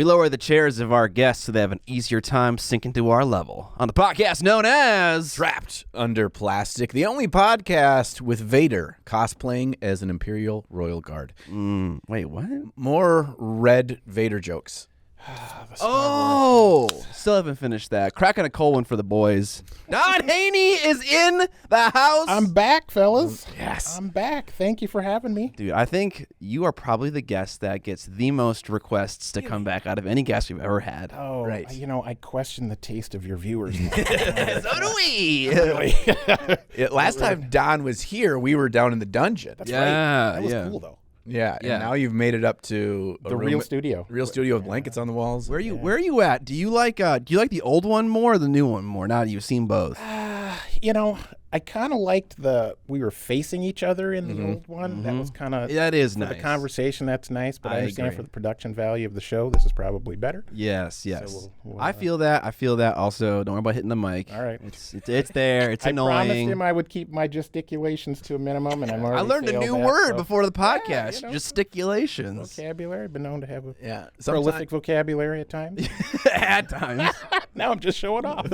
We lower the chairs of our guests so they have an easier time sinking to our level. On the podcast known as Trapped Under Plastic, the only podcast with Vader cosplaying as an Imperial Royal Guard. Wait, what? More red Vader jokes. Oh, still haven't finished that. Cracking a cold one for the boys. Don Haney is in the house. I'm back, fellas. Yes. I'm back. Thank you for having me. Dude, I think you are probably the guest that gets the most requests to come back out of any guest we've ever had. Oh, Right. You know, I question the taste of your viewers. So do we. Last time Don was here, we were down in the dungeon. That's Yeah, right. That was yeah. cool, though. Yeah, Yeah. and now you've made it up to The real studio. Real studio with blankets on the walls. Where are you at? Do you like the old one more or the new one more? Now that you've seen both. You know, I kind of liked we were facing each other in the old one. That was kind of, That is for nice. the conversation, that's nice. But I understand agree. for the production value of the show, this is probably better. Yes. So we'll, I feel that also. Don't worry about hitting the mic. All right. It's there. It's I promised annoying. him I would keep my gesticulations to a minimum, and I'm already I learned a failed new that, word so- before the podcast. you know. Gesticulations. Vocabulary. I've been known to have a Yeah. prolific vocabulary at times. At times. Now I'm just showing off.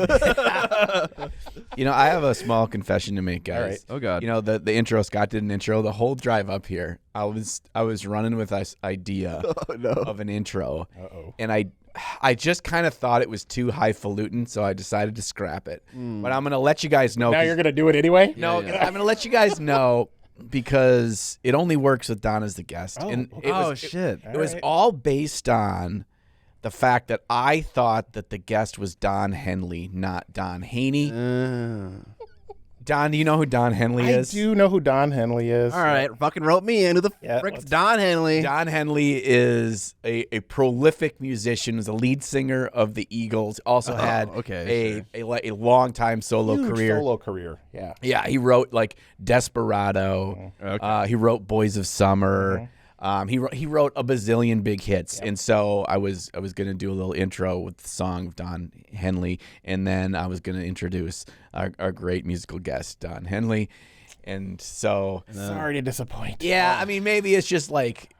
You know, I have a small confession to make, guys. All right. Oh God. You know, the intro, Scott did an intro. The whole drive up here, I was running with this idea of an intro. Uh-oh. And I just kind of thought it was too highfalutin, so I decided to scrap it. But I'm going to let you guys know. Now you're going to do it anyway? No, Yeah. I'm going to let you guys know because it only works with Don as the guest. Oh, and okay. it was, shit. It was right. all based on the fact that I thought that the guest was Don Henley, not Don Haney. Don, do you know who Don Henley I is? do know who Don Henley is. All right, fucking rope me in. Who the Yeah, frick's let's- Don Hanley? Don Henley is a prolific musician, was the lead singer of the Eagles, also had a long time solo Huge career. solo career. Yeah. Yeah, he wrote like Desperado. He wrote Boys of Summer. He wrote a bazillion big hits, and so I was gonna do a little intro with the song of Don Henley, and then I was gonna introduce our great musical guest Don Henley, and so Sorry to disappoint. yeah, I mean maybe it's just like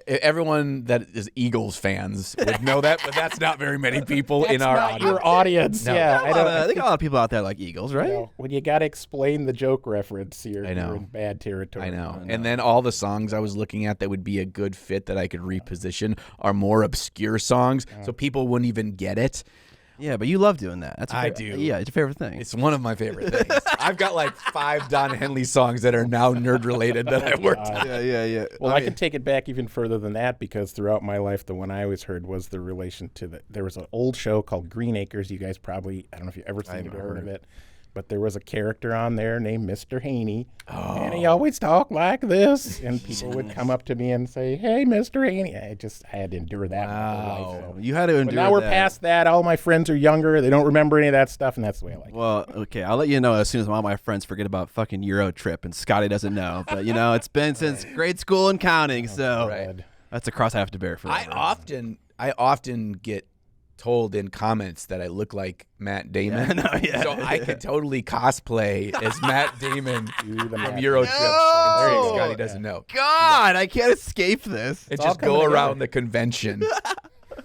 everyone that is Eagles fans would know that, but that's not very many people in our Not audience. your audience. No. Yeah. I think a lot of people out there like Eagles, right? You know, when you got to explain the joke reference, you're know. in bad territory. I know. And then all the songs I was looking at that would be a good fit that I could reposition are more obscure songs, so people wouldn't even get it. Yeah, but you love doing that. That's I do. Yeah, it's your favorite thing. It's one of my favorite things. I've got like 5 Don Henley songs that are now nerd related that I worked on. yeah. Well, I can take it back even further than that because throughout my life, the one I always heard was the relation to there was an old show called Green Acres. You guys probably, I don't know if you've ever seen it or heard of it, but there was a character on there named Mr. Haney, and he always talked like this, and people would come up to me and say, "Hey, Mr. Haney." I had to endure that my whole life. So. You had to endure But now we're that. past that. All my friends are younger. They don't remember any of that stuff, and that's the way I like it. Well, okay, I'll let you know as soon as all my friends forget about fucking Euro Trip, and Scotty doesn't know. But, you know, it's been since grade school and counting, so Right. that's a cross I have to bear forever. I often get told in comments that I look like Matt Damon. So I could totally cosplay as Matt Damon from Euro Trip. And Scotty doesn't know. God, I can't escape this. It's all just coming go together. around the convention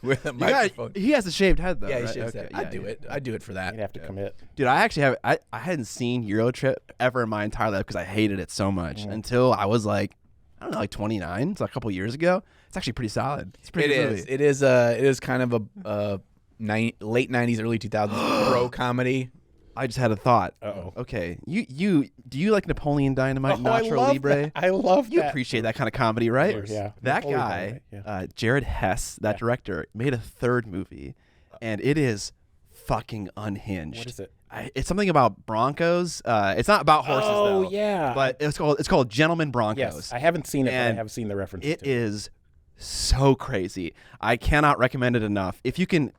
with a microphone. He has a shaved head, though, Yeah, right? he should Okay, say. yeah, I'd do yeah. it. I'd do it for that. You'd have to commit. Dude, I actually have. I hadn't seen Euro Trip ever in my entire life because I hated it so much until I was like, I don't know, like 29. It's a couple years ago. It's actually pretty solid. It's a pretty good movie. It is kind of a late 90s, early 2000s pro comedy. I just had a thought. Uh-oh. Okay, you do you like Napoleon Dynamite, Oh, I Nacho love Libre? that. I love You that. appreciate that kind of comedy, right? Of course, yeah. That Napoleon guy, Dynamite, yeah. Jared Hess, that director, made a third movie, and it is fucking unhinged. What is it? It's something about Broncos. It's not about horses, Oh, though. yeah. But it's called Gentlemen Broncos. Yes, I haven't seen it, but I And have seen the references. It to it. is so crazy. I cannot recommend it enough. If you can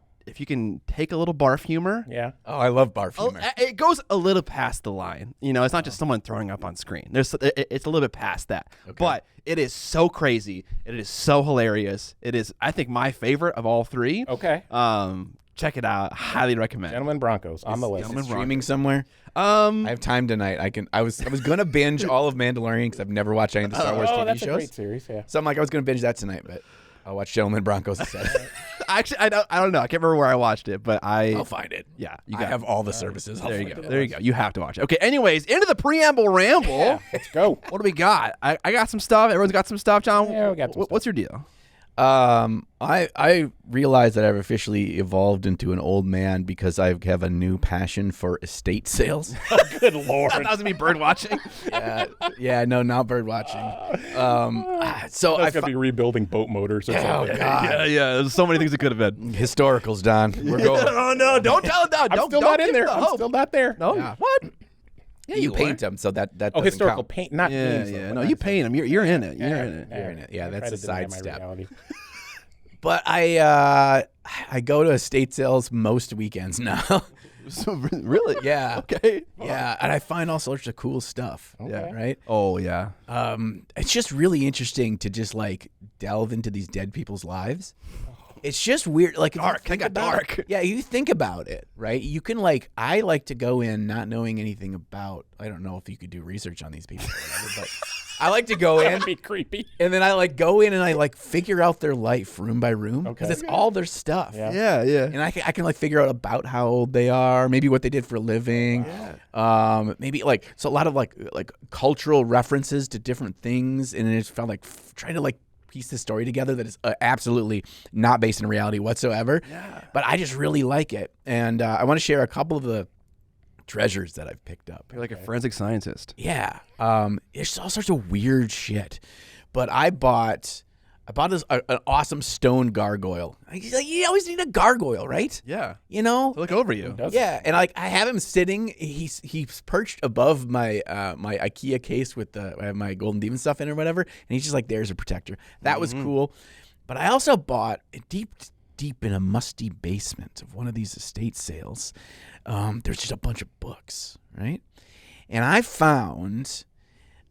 take a little barf humor. Yeah. Oh, I love barf humor. It goes a little past the line. You know, it's not just someone throwing up on screen. It's a little bit past that. But it is so crazy. It is so hilarious. It is, I think, my favorort of all three. Okay. Check it out. Highly recommend. Gentlemen Broncos on the list. Gentlemen Streaming somewhere. Um, I have time tonight. I was gonna binge all of Mandalorian because I've never watched any of the Star Wars Oh, TV that's shows. a great series. Yeah. So I'm like, I was gonna binge that tonight, but I'll watch Gentlemen Broncos instead. Actually, I don't know. I can't remember where I watched it, but I'll find it. Yeah, I have all the services. There you go. There you go. You have to watch it. Okay. Anyways, into the preamble ramble. Yeah, let's go. What do we got? I got some stuff. Everyone's got some stuff. John, Yeah, we got some what's your deal? I realize that I've officially evolved into an old man because I have a new passion for estate sales. Oh, good Lord. That was me bird watching. Yeah, no, not bird watching. So That's going to be rebuilding boat motors or something. Yeah. There's so many things it could have been. Historicals, Don. We're going. Oh no! Don't tell it. I'm still not in there. I'm hope. still not there. No. Yeah. What? Yeah, you paint them, so that Oh, doesn't historical count. paint, not games. Yeah. though, No, but you that's- paint them. You're in it. You're in it. You're in it. Yeah, I that's try a to deny my sidestep. reality. But I go to estate sales most weekends now. So, really? Yeah. Okay. Yeah, and I find all sorts of cool stuff. Yeah. Right? Oh yeah. It's just really interesting to just like delve into these dead people's lives. It's just weird. Like, if you Dark. think They got about dark. it- Yeah, you think about it, right? You can I like to go in not knowing anything about. I don't know if you could do research on these people, or whatever, but I like to go in. That'd be creepy. And then I go in and I figure out their life room by room because it's all their stuff. Yeah. Yeah. And I can figure out about how old they are, maybe what they did for a living. Maybe so a lot of like cultural references to different things, and it's felt like trying to piece this story together that is absolutely not based in reality whatsoever. Yeah. But I just really like it, and I want to share a couple of the treasures that I've picked up. You're like a forensic scientist. Yeah. There's all sorts of weird shit. But I bought an awesome stone gargoyle. You always need a gargoyle, right? Yeah. You know? To look over you. Yeah, and I have him sitting. He's perched above my my IKEA case with I have my Golden Demon stuff in or whatever, and he's just like there's a protector. That was cool. But I also bought deep in a musty basement of one of these estate sales. There's just a bunch of books, right? And I found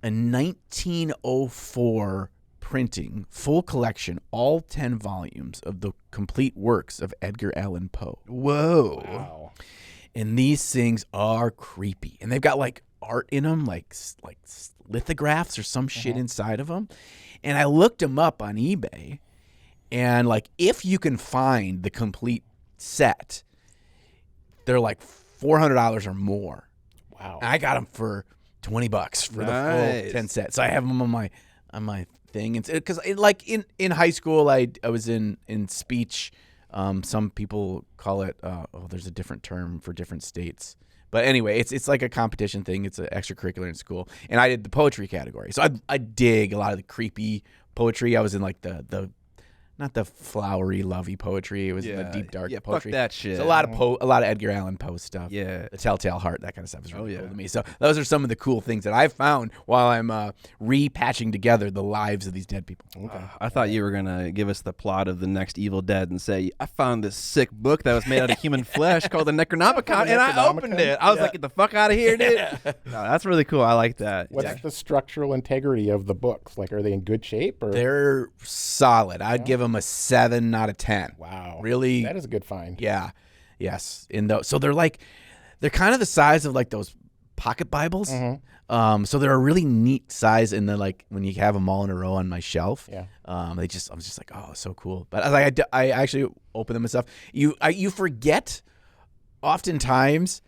a 1904 printing, full collection, all 10 volumes of the complete works of Edgar Allan Poe. Whoa. Wow. And these things are creepy. And they've got art in them, like lithographs or some shit inside of them. And I looked them up on eBay, and if you can find the complete set, they're like $400 or more. Wow. And I got them for $20 for the full 10 set. So I have them on my thing, and because in high school I was in speech. Some people call it there's a different term for different states, but anyway, it's like a competition thing. It's an extracurricular in school, and I did the poetry category. So I dig a lot of the creepy poetry. I was in the not the flowery, lovey poetry. It was in the deep, dark poetry. Fuck that shit. So a lot of Edgar Allan Poe stuff. Yeah. The Telltale Heart, that kind of stuff is really cool to me. So those are some of the cool things that I've found while I'm repatching together the lives of these dead people. Okay. I thought you were going to give us the plot of the next Evil Dead and say, I found this sick book that was made out of human flesh called the Necronomicon, and I opened it. I was like, get the fuck out of here, dude. No, that's really cool. I like that. What's the structural integrity of the books? Are they in good shape? Or They're solid. I'd give them a 7 out of 10. wow, Really? that is a good find. Yeah. Yes. So they're kind of the size of those pocket Bibles. So they're a really neat size in the when you have them all in a row on my shelf. Yeah. I was just like, oh, so cool. But I actually open them and stuff. You forget oftentimes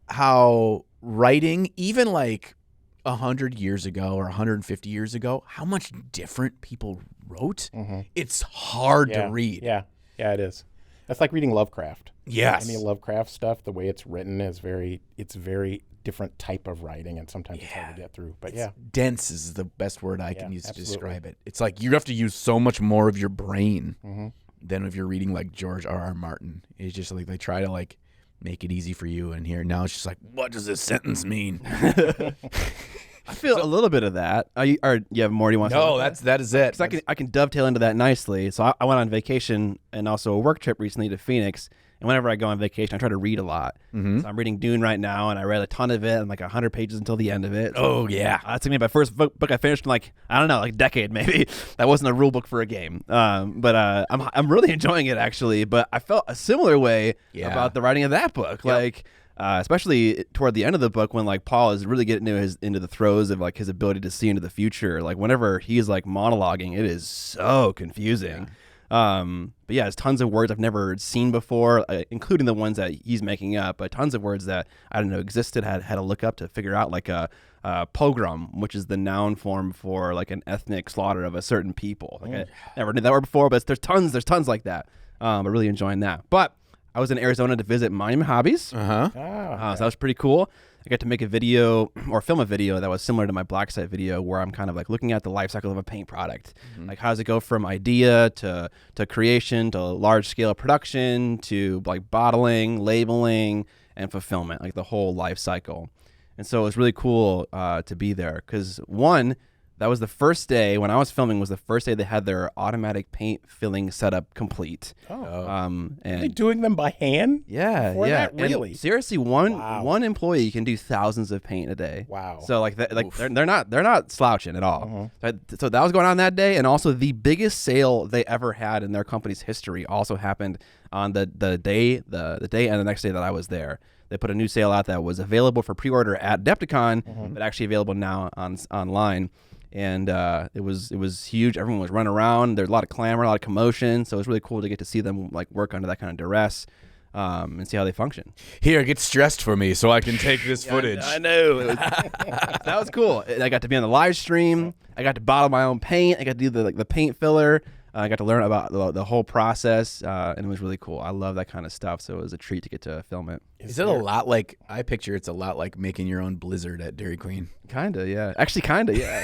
how writing, even 100 years ago or 150 years ago, how much different people wrote. It's hard to read. Yeah, it is. That's like reading Lovecraft. Yes. Any Lovecraft stuff, the way it's written is very different type of writing, and sometimes it's hard to get through. But dense is the best word I can use to absolutely. describe it. It's you have to use so much more of your brain than if you're reading George R.R. Martin. It's just they try to make it easy for you, and here now it's just what does this sentence mean? I feel a little bit of that. You have more you want to say? No, that is it. 'Cause I can dovetail into that nicely. So I went on vacation and also a work trip recently to Phoenix. And whenever I go on vacation, I try to read a lot. So I'm reading Dune right now, and I read a ton of it. I'm 100 pages until the end of it. Oh, yeah. That took me my first book I finished in I don't know, a decade maybe. That wasn't a rule book for a game. But I'm really enjoying it actually. But I felt a similar way about the writing of that book. Especially toward the end of the book when Paul is really getting into the throes of his ability to see into the future. Whenever he's monologuing, it is so confusing. But yeah, there's tons of words I've never seen before, including the ones that he's making up, but tons of words that I didn't know existed, had to look up to figure out, like a pogrom, which is the noun form for like an ethnic slaughter of a certain people. Like I never did that word before, but there's tons like that. I'm really enjoying that. But I was in Arizona to visit Monument Hobbies. So that was pretty cool. I got to make a video or film a video that was similar to my Black Site video, where I'm kind of like looking at the life cycle of a paint product. Like, how does it go from idea to creation to large scale production to like bottling, labeling, and fulfillment, like the whole life cycle. And so it was really cool to be there, because one, that was the first day when I was filming, was the first day they had their automatic paint filling setup complete. And and are they doing them by hand? Yeah, Before yeah. that? Really? And seriously, one employee can do thousands of paint a day. Wow. So like they're not slouching at all. So that was going on that day, and also the biggest sale they ever had in their company's history also happened on the day and the next day that I was there. They put a new sale out that was available for pre-order at Adepticon, but actually available now online. And it was huge. Everyone was running around. There's a lot of clamor, a lot of commotion. So it was really cool to get to see them like work under that kind of duress, and see how they function. Here, get stressed for me so I can take this footage. I know. That was cool. I got to be on the live stream. I got to bottle my own paint. I got to do the paint filler. I got to learn about the whole process, and it was really cool. I love that kind of stuff, so it was a treat to get to film it. Is it a lot like, I picture it's a lot like making your own Blizzard at Dairy Queen? Kinda, yeah. Actually, kinda, yeah.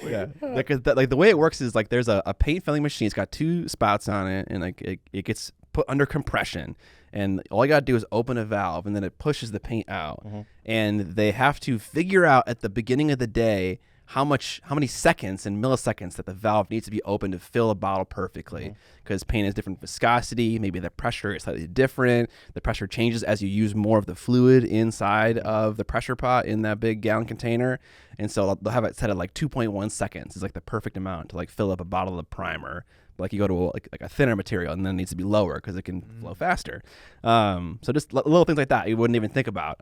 Yeah. Like the way it works is like there's a paint filling machine. It's got two spouts on it, and like it gets put under compression. And all you got to do is open a valve, and then it pushes the paint out. And they have to figure out at the beginning of the day how many seconds and milliseconds that the valve needs to be open to fill a bottle perfectly, because paint has different viscosity. Maybe the pressure is slightly different. The pressure changes as you use more of the fluid inside of the pressure pot in that big gallon container. And so they'll have it set at like 2.1 seconds. It's like the perfect amount to like fill up a bottle of primer. Like you go to like a thinner material, and then it needs to be lower because it can flow faster. So just little things like that you wouldn't even think about.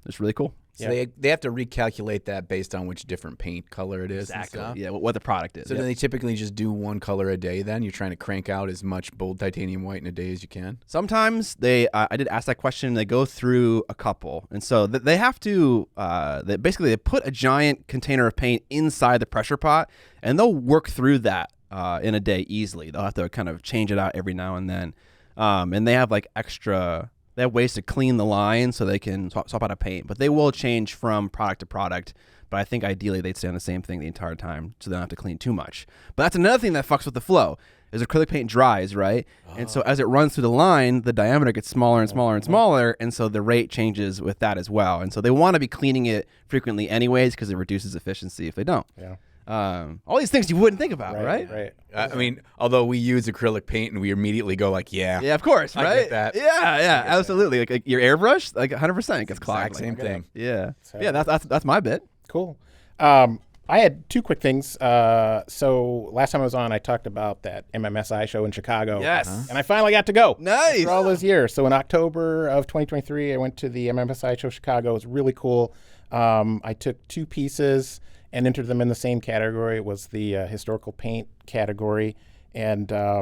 It's really cool. So they have to recalculate that based on which different paint color it is. Exactly. And stuff. Yeah, what the product is. So then they typically just do one color a day then? You're trying to crank out as much bold titanium white in a day as you can? Sometimes I did ask that question. They go through a couple. And so they have to, they put a giant container of paint inside the pressure pot, and they'll work through that in a day easily. They'll have to kind of change it out every now and then. And they have like they have ways to clean the line so they can swap out a paint, but they will change from product to product. But I think ideally they'd stay on the same thing the entire time, so they don't have to clean too much. But that's another thing that fucks with the flow, is acrylic paint dries, right? And so as it runs through the line, the diameter gets smaller and smaller and smaller, and so the rate changes with that as well. And so they want to be cleaning it frequently anyways, because it reduces efficiency if they don't. Yeah. All these things you wouldn't think about, right? Right. I mean, although we use acrylic paint and we immediately go like, yeah, of course, right? I get that. Yeah, absolutely. Like your airbrush, like 100% gets clogged. Same thing. Yeah, that's my bit. Cool. I had two quick things. So last time I was on, I talked about that MMSI show in Chicago. Yes. And I finally got to go. Nice. For all those years. So in October of 2023, I went to the MMSI show Chicago. It was really cool. I took two pieces and entered them in the same category. It was the historical paint category. And I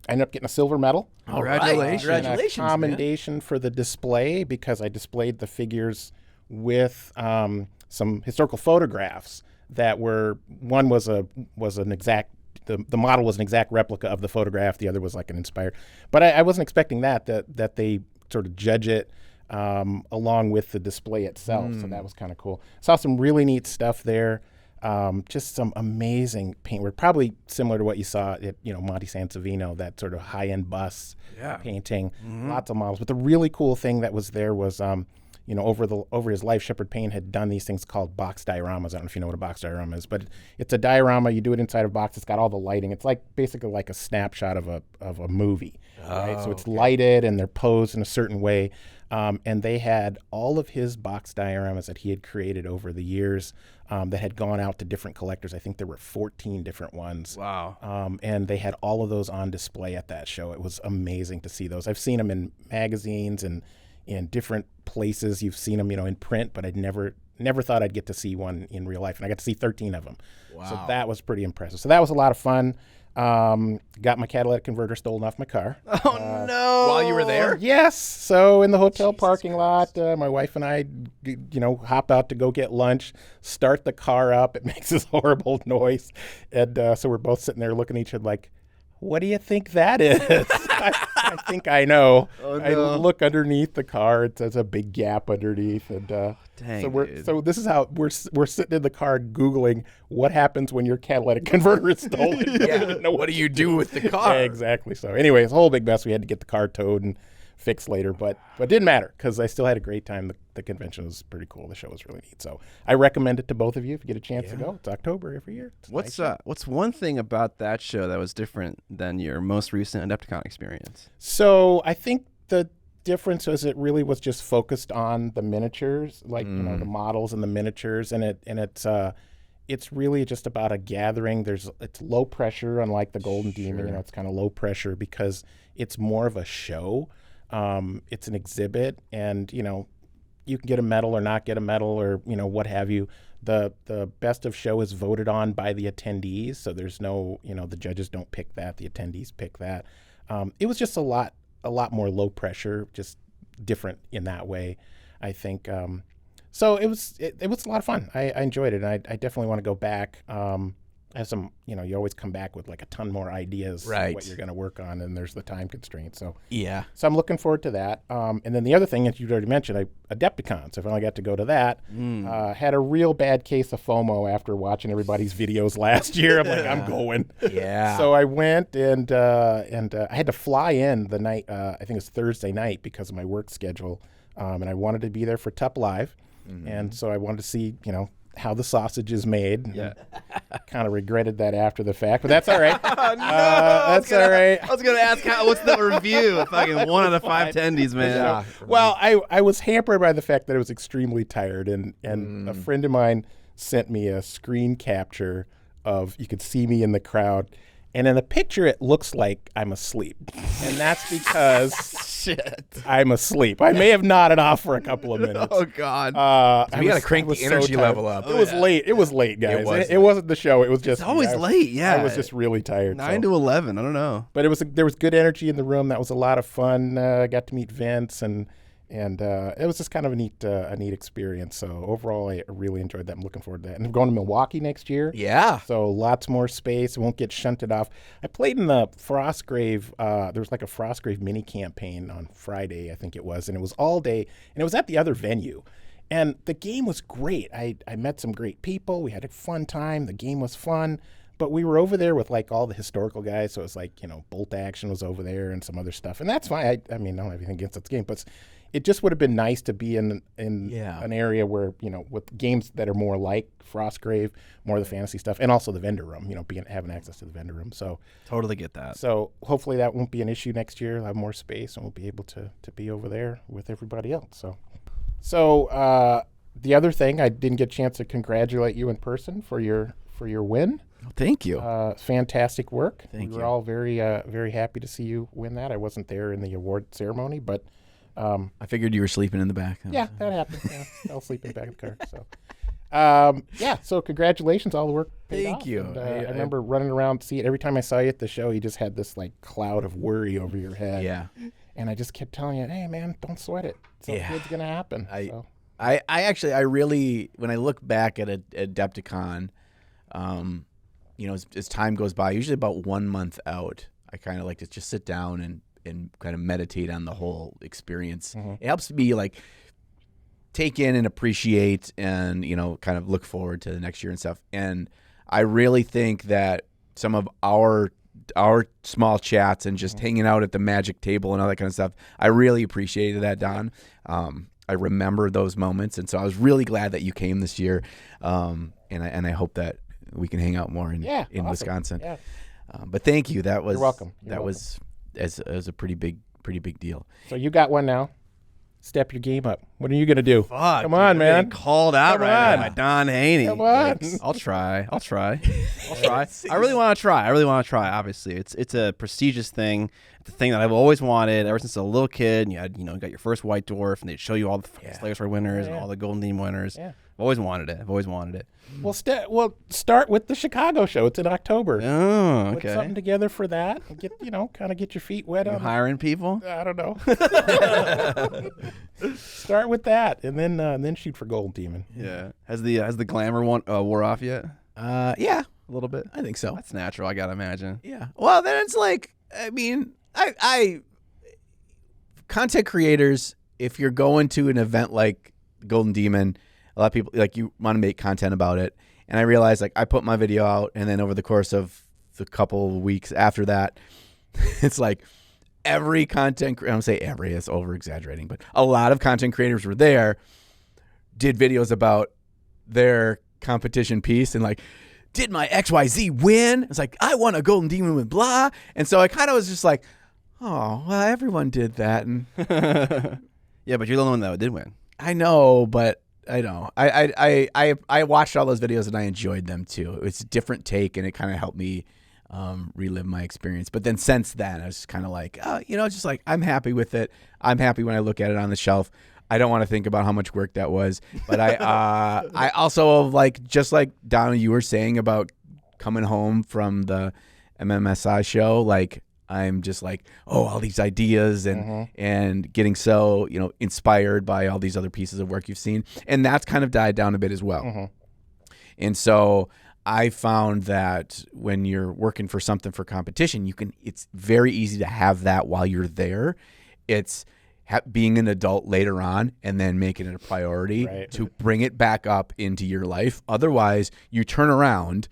ended up getting a silver medal. Congratulations. And a commendation for the display, because I displayed the figures with some historical photographs that were, one was an exact, the model was an exact replica of the photograph. The other was like an inspired. But I wasn't expecting that they sort of judge it along with the display itself. So that was kind of cool. Saw some really neat stuff there. Just some amazing paintwork, probably similar to what you saw at Monte Sansovino, that sort of high-end bus painting. Lots of models. But the really cool thing that was there was over his life, Shepard Payne had done these things called box dioramas. I don't know if you know what a box diorama is, but it's a diorama. You do it inside a box. It's got all the lighting. It's like basically like a snapshot of a movie. Right? So it's lighted and they're posed in a certain way. And they had all of his box dioramas that he had created over the years that had gone out to different collectors. I think there were 14 different ones. Wow. And they had all of those on display at that show. It was amazing to see those. I've seen them in magazines and in different places. You've seen them, in print, but I'd never thought I'd get to see one in real life. And I got to see 13 of them. Wow. So that was pretty impressive. So that was a lot of fun. Got my catalytic converter stolen off my car. Oh no! While you were there? Yes. So in the hotel parking lot, my wife and I, hop out to go get lunch, start the car up. It makes this horrible noise. And so we're both sitting there looking at each other like, what do you think that is? I think I know. Oh, no. I look underneath the car. There's a big gap underneath. And Dang, so this is how we're sitting in the car Googling what happens when your catalytic converter is stolen. Yeah. What do you do with the car? Exactly. So anyway, it's a whole big mess. We had to get the car towed and fixed later, but it didn't matter because I still had a great time. The convention was pretty cool. The show was really neat. So I recommend it to both of you if you get a chance to go. It's October every year. What's one thing about that show that was different than your most recent Adepticon experience? So I think the difference was it really was just focused on the miniatures, like the models and the miniatures, and it's really just about a gathering. It's low pressure, unlike the Golden Demon. It's kind of low pressure because it's more of a show. It's an exhibit, and you can get a medal or not get a medal or what have you. The best of show is voted on by the attendees, so there's no the judges don't pick that, the attendees pick that. It was just a lot more low pressure, just different in that way, I think. So it was a lot of fun. I enjoyed it, and I definitely want to go back. I have some, you always come back with like a ton more ideas of what you're going to work on, and there's the time constraint. So so I'm looking forward to that. And then the other thing that you already mentioned, Adepticon. So I finally got to go to that. Had a real bad case of FOMO after watching everybody's videos last year. I'm like, I'm going. Yeah. So I went and I had to fly in the night. I think it was Thursday night because of my work schedule, and I wanted to be there for TUP Live, and so I wanted to see how the sausage is made. Yeah. Kind of regretted that after the fact, but that's all right. That's all right. I was going to ask what's the review? Fucking 1 out of 5 attendees, man. Yeah. Well, I was hampered by the fact that I was extremely tired, and a friend of mine sent me a screen capture of, you could see me in the crowd, and in the picture it looks like I'm asleep, and that's because I'm asleep. I may have nodded off for a couple of minutes. Oh God! We got to crank the energy level up. It was late. It was late, guys. It wasn't the show. It was just it's always late. Yeah, I was just really tired. 9 to 11. I don't know. But there was good energy in the room. That was a lot of fun. Got to meet Vince and it was just kind of a neat experience. So overall, I really enjoyed that. I'm looking forward to that. And I'm going to Milwaukee next year. Yeah. So lots more space. It won't get shunted off. I played in the Frostgrave. There was like a Frostgrave mini campaign on Friday, I think it was, and it was all day. And it was at the other venue. And the game was great. I met some great people. We had a fun time. The game was fun. But we were over there with like all the historical guys. So it was like, Bolt Action was over there and some other stuff. And that's fine. I mean, I don't have anything against this game, but it just would have been nice to be in an area where, with games that are more like Frostgrave, more of the fantasy stuff, and also the vendor room, having access to the vendor room. So totally get that. So hopefully that won't be an issue next year. I'll have more space and we'll be able to be over there with everybody else. So the other thing, I didn't get a chance to congratulate you in person for your win. Thank you. Fantastic work. Thank you. We were all very, very happy to see you win that. I wasn't there in the award ceremony, but I figured you were sleeping in the back. Yeah, that happened. Yeah, I was sleeping back in the car. So, so congratulations, all the work paid off. Thank you. And, I remember running around, see it every time I saw you at the show. You just had this like cloud of worry over your head. Yeah. And I just kept telling you, hey man, don't sweat it. Something good's gonna happen. I really, when I look back at Adepticon, as time goes by, usually about 1 month out, I kind of like to just sit down and kind of meditate on the whole experience. Mm-hmm. It helps me like take in and appreciate and, kind of look forward to the next year and stuff. And I really think that some of our small chats and just hanging out at the magic table and all that kind of stuff, I really appreciated that, Don. I remember those moments. And so I was really glad that you came this year. And I hope that we can hang out more in awesome. Wisconsin. Yeah. But thank you. That was, You're welcome. Was as a pretty big deal. So you got one now. Step your game up. What are you gonna do? Fuck, come on, man. Called out right now by Don Haney. Come on. I'll try. I really want to try. Obviously, it's a prestigious thing. It's a thing that I've always wanted ever since I was a little kid. And you had, got your first White Dwarf, and they'd show you all the Slayer Sword winners and all the Golden Demon winners. Yeah. always wanted it. I've always wanted it. Well, start with the Chicago show. It's in October. Oh, okay. Put something together for that. Get kind of get your feet wet on hiring people. I don't know. Start with that, and then shoot for Gold Demon. Yeah. Has the glamour one wore off yet? Yeah, A little bit. I think so. That's natural. I gotta imagine. Yeah. Well, then it's like, I mean, I content creators, if you're going to an event like Golden Demon, a lot of people, like, you want to make content about it. And I realized, like, I put my video out, and then over the course of the couple of weeks after that, it's like every content, I don't say every, it's over exaggerating, but a lot of content creators were there, did videos about their competition piece, and like, did my XYZ win? It's like, I won a Golden Demon with blah. And so I kind of was just like, oh, well, everyone did that. And yeah, but you're the only one that did win. I know, but I know. I watched all those videos and I enjoyed them too. It's a different take, and it kind of helped me relive my experience. But then since then, I was just kind of like, just like, I'm happy with it. I'm happy when I look at it on the shelf. I don't want to think about how much work that was. But I also, like, just like Donna, you were saying about coming home from the MMSI show, like, I'm just like, all these ideas and getting so, inspired by all these other pieces of work you've seen. And that's kind of died down a bit as well. And so I found that when you're working for something for competition, it's very easy to have that while you're there. It's being an adult later on and then making it a priority to bring it back up into your life. Otherwise, you turn around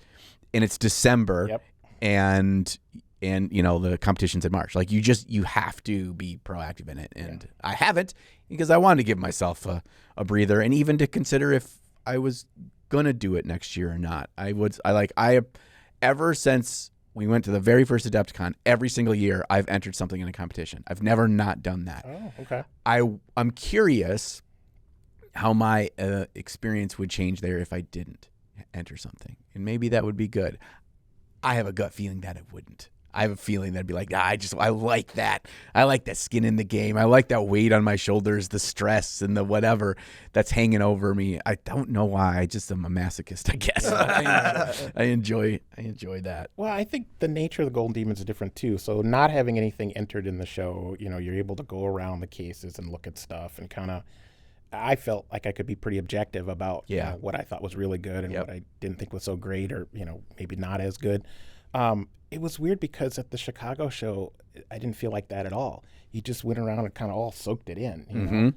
and it's December and the competition's in March. Like, you have to be proactive in it. And I haven't, because I wanted to give myself a breather, and even to consider if I was going to do it next year or not. Ever since we went to the very first Adepticon, every single year I've entered something in a competition. I've never not done that. Oh, okay. I'm curious how my experience would change there if I didn't enter something. And maybe that would be good. I have a gut feeling that it wouldn't. I have a feeling that'd be like, I like that. I like that skin in the game. I like that weight on my shoulders, the stress and the whatever that's hanging over me. I don't know why. I just am a masochist, I guess. I enjoy that. Well, I think the nature of the Golden Demons is different too. So not having anything entered in the show, you're able to go around the cases and look at stuff and kind of, I felt like I could be pretty objective about what I thought was really good and what I didn't think was so great, or maybe not as good. It was weird because at the Chicago show, I didn't feel like that at all. You just went around and kind of all soaked it in,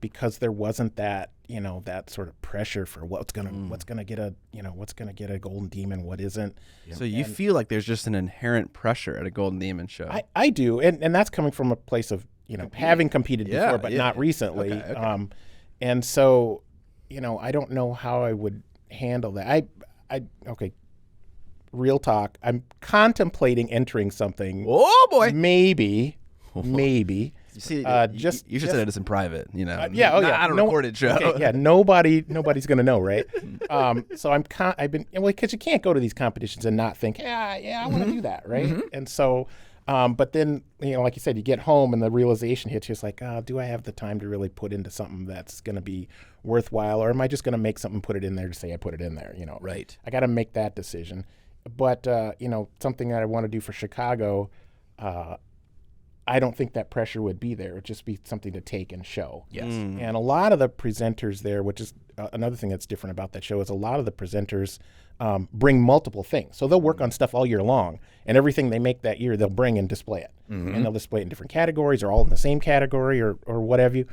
because there wasn't that, that sort of pressure for what's gonna get a Golden Demon, what isn't. So you feel like there's just an inherent pressure at a Golden Demon show. I do, and that's coming from a place of having competed before, but not recently. Okay. And so, I don't know how I would handle that. Okay. Real talk. I'm contemplating entering something. Oh boy, maybe. You see, you should say this in private. On a recorded show. Okay, yeah, nobody's gonna know, right? So I've been because you can't go to these competitions and not think, I want to do that, right? And so, but then like you said, you get home and the realization hits you. It's like, do I have the time to really put into something that's gonna be worthwhile, or am I just gonna make something, put it in there to say I put it in there? Right. I got to make that decision. But, something that I want to do for Chicago, I don't think that pressure would be there. It'd just be something to take and show. Yes. And a lot of the presenters there, which is another thing that's different about that show, is a lot of the presenters bring multiple things. So they'll work on stuff all year long, and everything they make that year, they'll bring and display it. And they'll display it in different categories, or all in the same category, or what have you.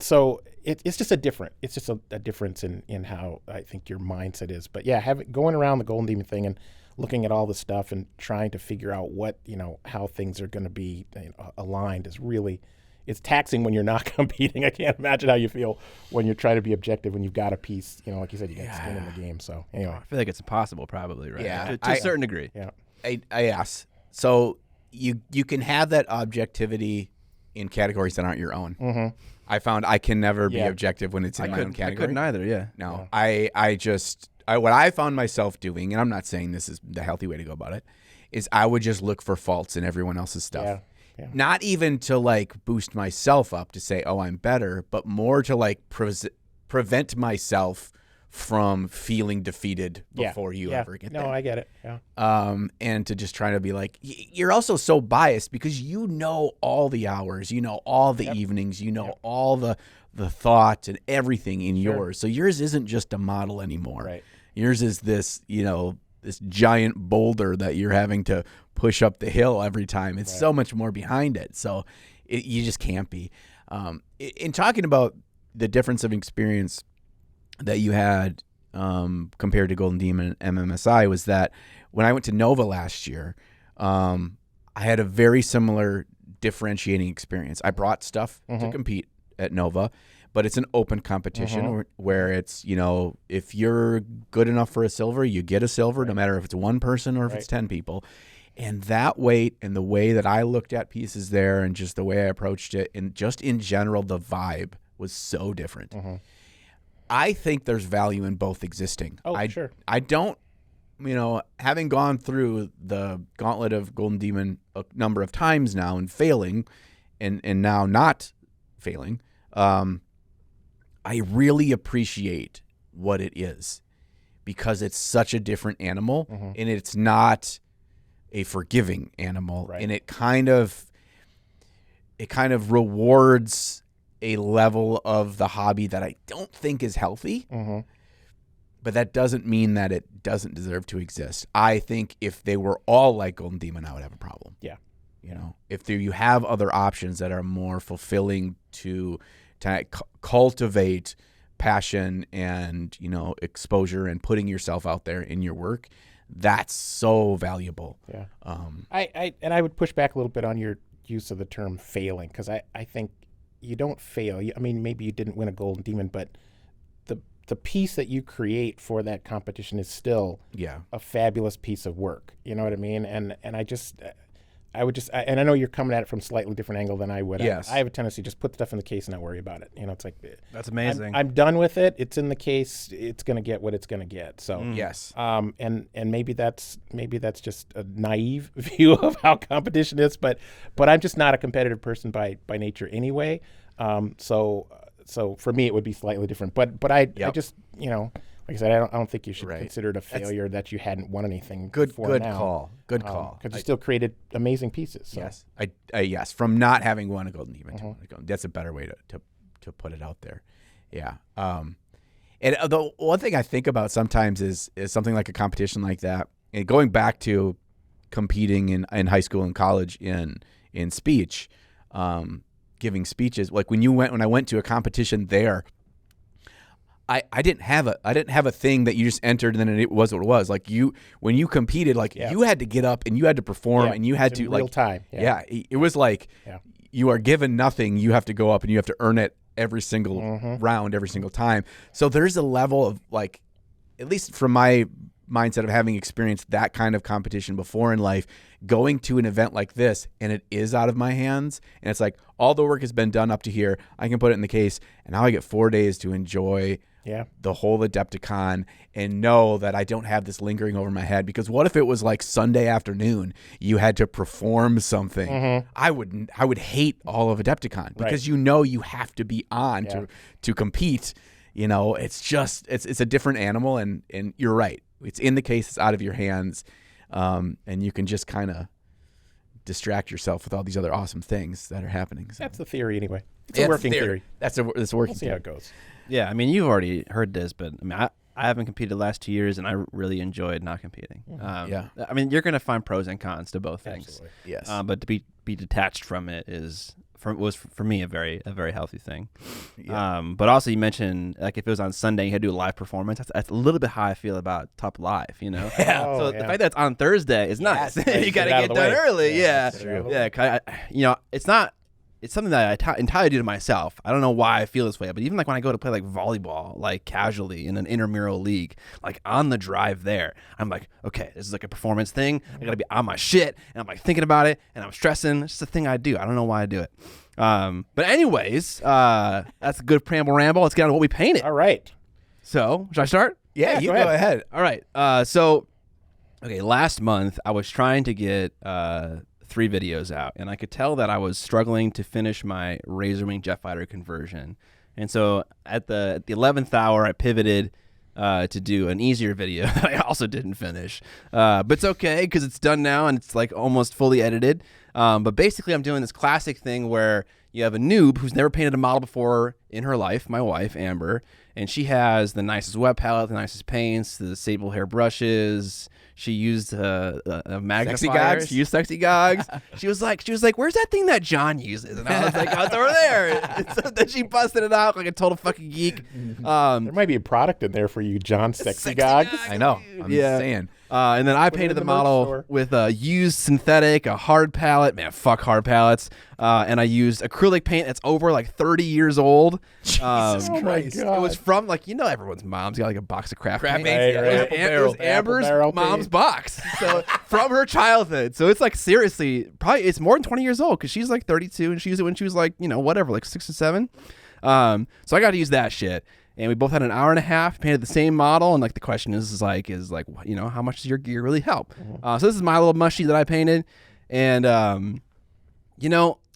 So it's just a difference in how I think your mindset is. But yeah, going around the Golden Demon thing and looking at all the stuff and trying to figure out what, how things are going to be aligned is really, it's taxing when you're not competing. I can't imagine how you feel when you're trying to be objective when you've got a piece, like you said, you got skin in the game. So anyway. I feel like it's impossible probably, right? Yeah. To a certain degree. Yeah. I ask. So you can have that objectivity in categories that aren't your own. I found I can never be objective when it's in my own category. I couldn't either, yeah. No. What I found myself doing, and I'm not saying this is the healthy way to go about it, is I would just look for faults in everyone else's stuff. Yeah. Not even to like boost myself up to say, oh, I'm better, but more to like prevent myself from feeling defeated before you ever get there. No, I get it. Yeah. And to just try to be like, you're also so biased because you know all the hours, you know all the evenings, you know all the thoughts and everything in yours. So yours isn't just a model anymore. Right. Yours is this, this giant boulder that you're having to push up the hill every time. It's so much more behind it. So you just can't be. In talking about the difference of experience that you had compared to Golden Demon and MMSI was that when I went to Nova last year, I had a very similar differentiating experience. I brought stuff to compete at Nova, but it's an open competition where it's, if you're good enough for a silver, you get a silver, no matter if it's one person or if it's 10 people. And that weight and the way that I looked at pieces there and just the way I approached it and just in general, the vibe was so different. I think there's value in both existing. Sure. I don't, having gone through the gauntlet of Golden Demon a number of times now and failing and now not failing, I really appreciate what it is because it's such a different animal and it's not a forgiving animal. Right. And it kind of rewards a level of the hobby that I don't think is healthy, but that doesn't mean that it doesn't deserve to exist. I think if they were all like Golden Demon, I would have a problem. Yeah. If you have other options that are more fulfilling to cultivate passion and, exposure and putting yourself out there in your work, that's so valuable. Yeah. I would push back a little bit on your use of the term failing because I think you don't fail. I mean, maybe you didn't win a Golden Demon, but the piece that you create for that competition is still a fabulous piece of work. You know what I mean? And I would just, and I know you're coming at it from a slightly different angle than I would. Yes. I have a tendency to just put stuff in the case and not worry about it. It's like that's amazing. I'm done with it. It's in the case. It's going to get what it's going to get. So yes. And maybe that's just a naive view of how competition is, but I'm just not a competitive person by nature anyway. So for me it would be slightly different. But I just like I said, I don't think you should consider it a failure that you hadn't won anything. Good now. call. Good call. Because you still created amazing pieces. So. Yes, yes. From not having won a Golden Demon, that's a better way to put it out there. Yeah. And the one thing I think about sometimes is something like a competition like that, and going back to competing in high school and college in speech, giving speeches. Like when I went to a competition there. I didn't have a thing that you just entered and then it was what it was. Like when you competed, you had to get up and you had to perform and you had to real time. Yeah. It was like you are given nothing. You have to go up and you have to earn it every single round, every single time. So there's a level of at least from my mindset of having experienced that kind of competition before in life, going to an event like this and it is out of my hands and it's like all the work has been done up to here. I can put it in the case and now I get 4 days to enjoy the whole Adepticon and know that I don't have this lingering over my head. Because what if it was like Sunday afternoon, you had to perform something? I would hate all of Adepticon because you have to be on to compete. It's just it's a different animal and you're right. It's in the case, it's out of your hands, and you can just kind of distract yourself with all these other awesome things that are happening. So. That's the theory anyway. It's a working theory. It's a working We'll see theory. how it goes. Yeah, I mean, you've already heard this, but I mean, I haven't competed the last 2 years, and I really enjoyed not competing. I mean, you're going to find pros and cons to both things. Absolutely. Yes. But to be detached from it was for me a very healthy thing. Yeah. But also you mentioned like if it was on Sunday, you had to do a live performance. That's a little bit how I feel about Top Live. Yeah. So the fact that it's on Thursday is nice. Right. You got to Get out get of the done way. early. Yeah. That's true. Yeah. 'Cause it's not. It's something that I entirely do to myself. I don't know why I feel this way, but even like when I go to play like volleyball, like casually in an intramural league, like on the drive there, I'm like, okay, this is like a performance thing. I gotta be on my shit, and I'm like thinking about it, and I'm stressing. It's just a thing I do. I don't know why I do it. But anyways, that's a good preamble ramble. Let's get on to what we painted. All right. So, should I start? Yeah, you go ahead. All right. Okay, last month I was trying to get 3 videos out, and I could tell that I was struggling to finish my Razorwing Jet Fighter conversion And so at the 11th hour, I pivoted to do an easier video that I also didn't finish. But it's okay because it's done now and it's like almost fully edited. But basically, I'm doing this classic thing where you have a noob who's never painted a model before in her life, my wife, Amber, and she has the nicest wet palette, the nicest paints, the sable hair brushes. She used a magnifier. Sexy Gogs? She used Sexy Gogs. She was like, where's that thing that John uses? And I was like, oh, it's over there. And so then she busted it out like a total fucking geek. There might be a product in there for you, John. Sexy Gogs. I know. I'm just saying. And then I painted the model with a used synthetic, a hard palette. Man, fuck hard palettes. And I used acrylic paint that's over like 30 years old. Jesus Christ. God. It was from like, everyone's mom's got like a box of craft paint. paint. Right. It was Amber's mom's box. So from her childhood. So it's like seriously, probably it's more than 20 years old because she's like 32 and she used it when she was like, whatever, like 6 or 7. So I got to use that shit. And we both had an hour and a half, painted the same model, and like the question is like, how much does your gear really help? So this is my little mushy that I painted, and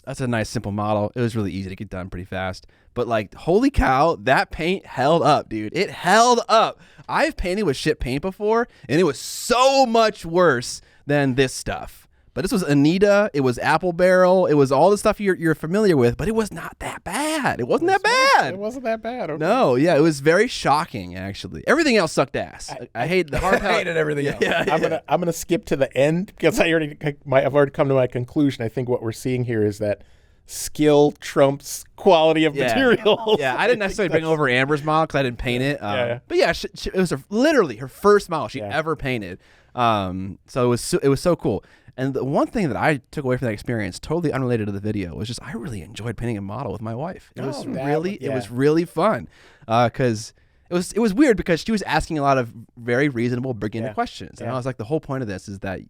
that's a nice simple model. It was really easy to get done pretty fast. But like, holy cow, that paint held up, dude. It held up. I've painted with shit paint before, and it was so much worse than this stuff. But this was Anita. It was Apple Barrel. It was all the stuff you're familiar with, but it was not that bad. It wasn't that bad. It wasn't that bad. Okay. No, yeah, it was very shocking, actually. Everything else sucked ass. I hate the hard palette. I hated everything else. Yeah. I'm gonna skip to the end because I've already come to my conclusion. I think what we're seeing here is that skill trumps quality of materials. Yeah, I didn't necessarily bring over Amber's model because I didn't paint it. But yeah, it was literally her first model she ever painted. So it was so cool. And the one thing that I took away from that experience, totally unrelated to the video, was just I really enjoyed painting a model with my wife. It was really fun because it was weird because she was asking a lot of very reasonable beginner questions, and I was like, the whole point of this is that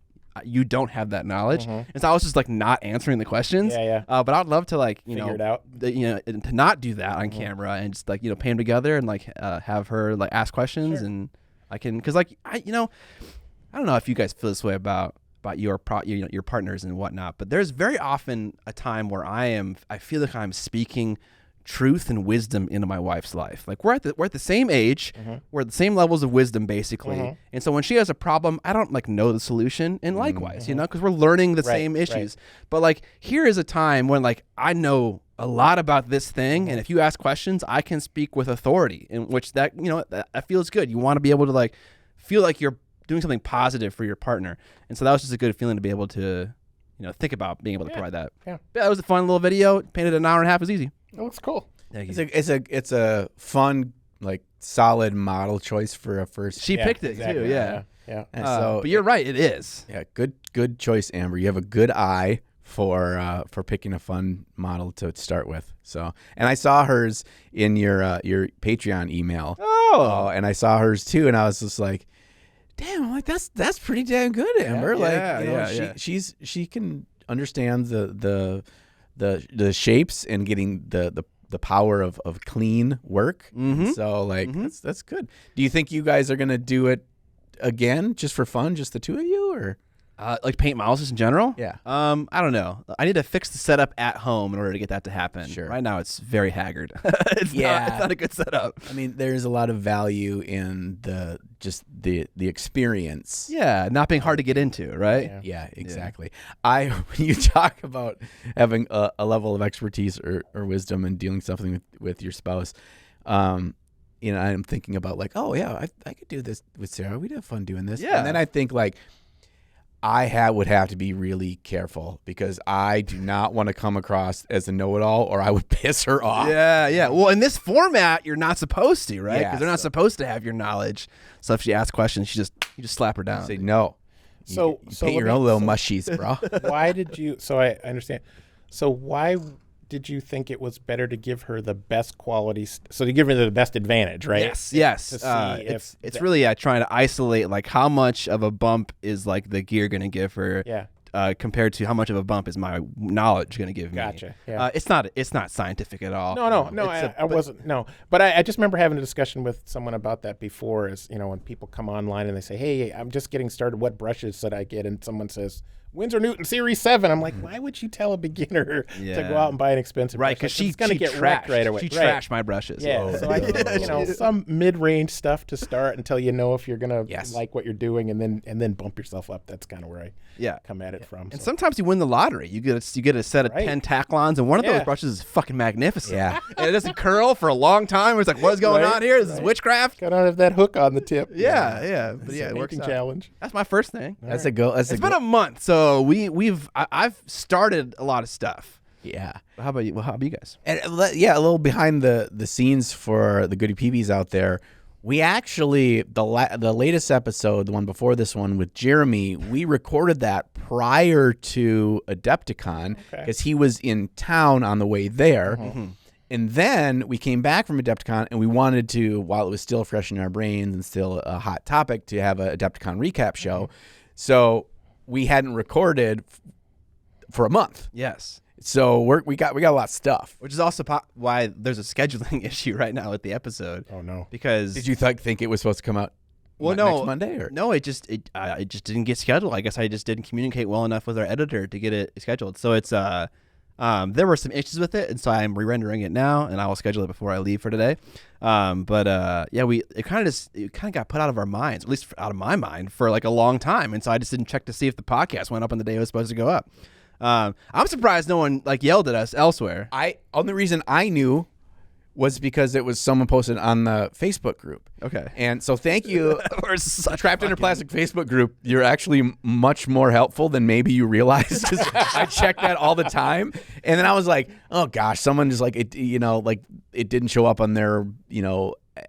you don't have that knowledge, and so I was just like not answering the questions. But I'd love to like figure it out, to not do that on camera and just like paint them together and like have her like ask questions, and I can because like I don't know if you guys feel this way about your partners and whatnot, but there's very often a time where I feel like I'm speaking truth and wisdom into my wife's life. Like we're at the same age, we're at the same levels of wisdom basically, and so when she has a problem, I don't like know the solution, and likewise, because we're learning the same issues. But like here is a time when like I know a lot about this thing, and if you ask questions, I can speak with authority, in which that that feels good. You want to be able to like feel like you're doing something positive for your partner. And so that was just a good feeling to be able to, think about being able to provide that. Yeah. But that was a fun little video. Painted an hour and a half. It was easy. It looks cool. It's a fun, like solid model choice for a first. She picked it too. Yeah. So, but you're right. It is. Yeah. Good choice, Amber. You have a good eye for picking a fun model to start with. So, and I saw hers in your Patreon email. Oh. And I saw hers too, and I was just like, damn, I'm like that's pretty damn good, Amber. She can understand the shapes and getting the power of clean work. So like that's good. Do you think you guys are gonna do it again just for fun, just the two of you, or like paint models just in general? Yeah. I don't know. I need to fix the setup at home in order to get that to happen. Sure. Right now it's very haggard. It's not a good setup. I mean, there's a lot of value in the experience. Yeah, not being hard to get into, right? Yeah, exactly. When you talk about having a level of expertise or wisdom and dealing something with your spouse, I'm thinking about like, oh yeah, I could do this with Sarah. We'd have fun doing this. Yeah. And then I think like, I would have to be really careful because I do not want to come across as a know-it-all, or I would piss her off. Yeah. Well, in this format, you're not supposed to, right? Because Yeah, they're not supposed to have your knowledge. So if she asks questions, you just slap her down. Say no. So paint your own little mushies, bro. Why did you? So I understand. So why did you think it was better to give her the best quality? So to give her the best advantage, right? Yes. To see It's really trying to isolate like how much of a bump is like the gear going to give her. Yeah. Compared to how much of a bump is my knowledge going to give me. Gotcha. Yeah. It's not scientific at all. No. I wasn't. No, but I just remember having a discussion with someone about that before. Is when people come online and they say, "Hey, I'm just getting started. What brushes should I get?" And someone says, Winsor Newton Series 7. I'm like, why would you tell a beginner to go out and buy an expensive brush? Because she's going to get wrecked right away. She trashed my brushes. Yeah, so I did, some mid-range stuff to start until you know if you're going to like what you're doing, and then bump yourself up. That's kind of where I come at it from. And sometimes you win the lottery. You get a set of 10 Taklons, and one of those brushes is fucking magnificent. Yeah. And it doesn't curl for a long time. It's like, what is going on here? This is witchcraft. Gotta have that hook on the tip. Yeah. But it works out. Challenge. That's my first thing. That's a go. It's been a month, so I've started a lot of stuff. Yeah. How about you? Well, how about you guys? And a little behind the scenes for the Goody Peebies out there. We actually the latest episode, the one before this one with Jeremy, we recorded that prior to Adepticon because he was in town on the way there. Mm-hmm. And then we came back from Adepticon, and we wanted to, while it was still fresh in our brains and still a hot topic, to have a Adepticon recap show. Mm-hmm. So we hadn't recorded for a month. Yes. So we got a lot of stuff. Which is also why there's a scheduling issue right now with the episode. Oh no! Because did you think it was supposed to come out? Next Monday? Or? No, it just didn't get scheduled. I guess I just didn't communicate well enough with our editor to get it scheduled. So it's there were some issues with it, and so I'm re-rendering it now, and I will schedule it before I leave for today. It kind of got put out of our minds, at least out of my mind, for like a long time, and so I just didn't check to see if the podcast went up on the day it was supposed to go up. I'm surprised no one yelled at us elsewhere. Only reason I knew was because it was someone posted on the Facebook group. Okay. And so thank you. Trapped Under Plastic Facebook group. You're actually much more helpful than maybe you realize. I check that all the time. And then I was like, oh gosh, someone just it didn't show up on their,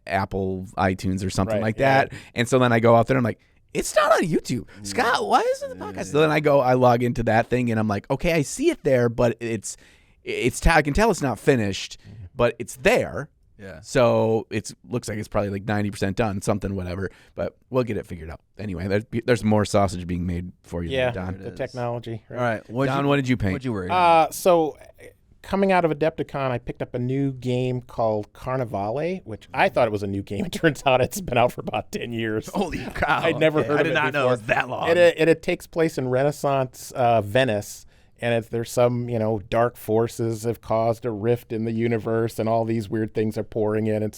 Apple iTunes or something like that. And so then I go out there and I'm like, it's not on YouTube. Scott, why isn't the podcast? So then I log into that thing and I'm like, okay, I see it there, but I can tell it's not finished, but it's there. Yeah. So it looks like it's probably like 90% done, something, whatever. But we'll get it figured out. Anyway, there's more sausage being made for you, Don. The technology. Right? All right. Don, what did you paint? What'd you worry? So coming out of Adepticon, I picked up a new game called Carnivale, which I thought it was a new game. It turns out it's been out for about 10 years. Holy cow. I'd never heard of it. I did not know it was that long. It takes place in Renaissance Venice. And there's some, dark forces have caused a rift in the universe, and all these weird things are pouring in, and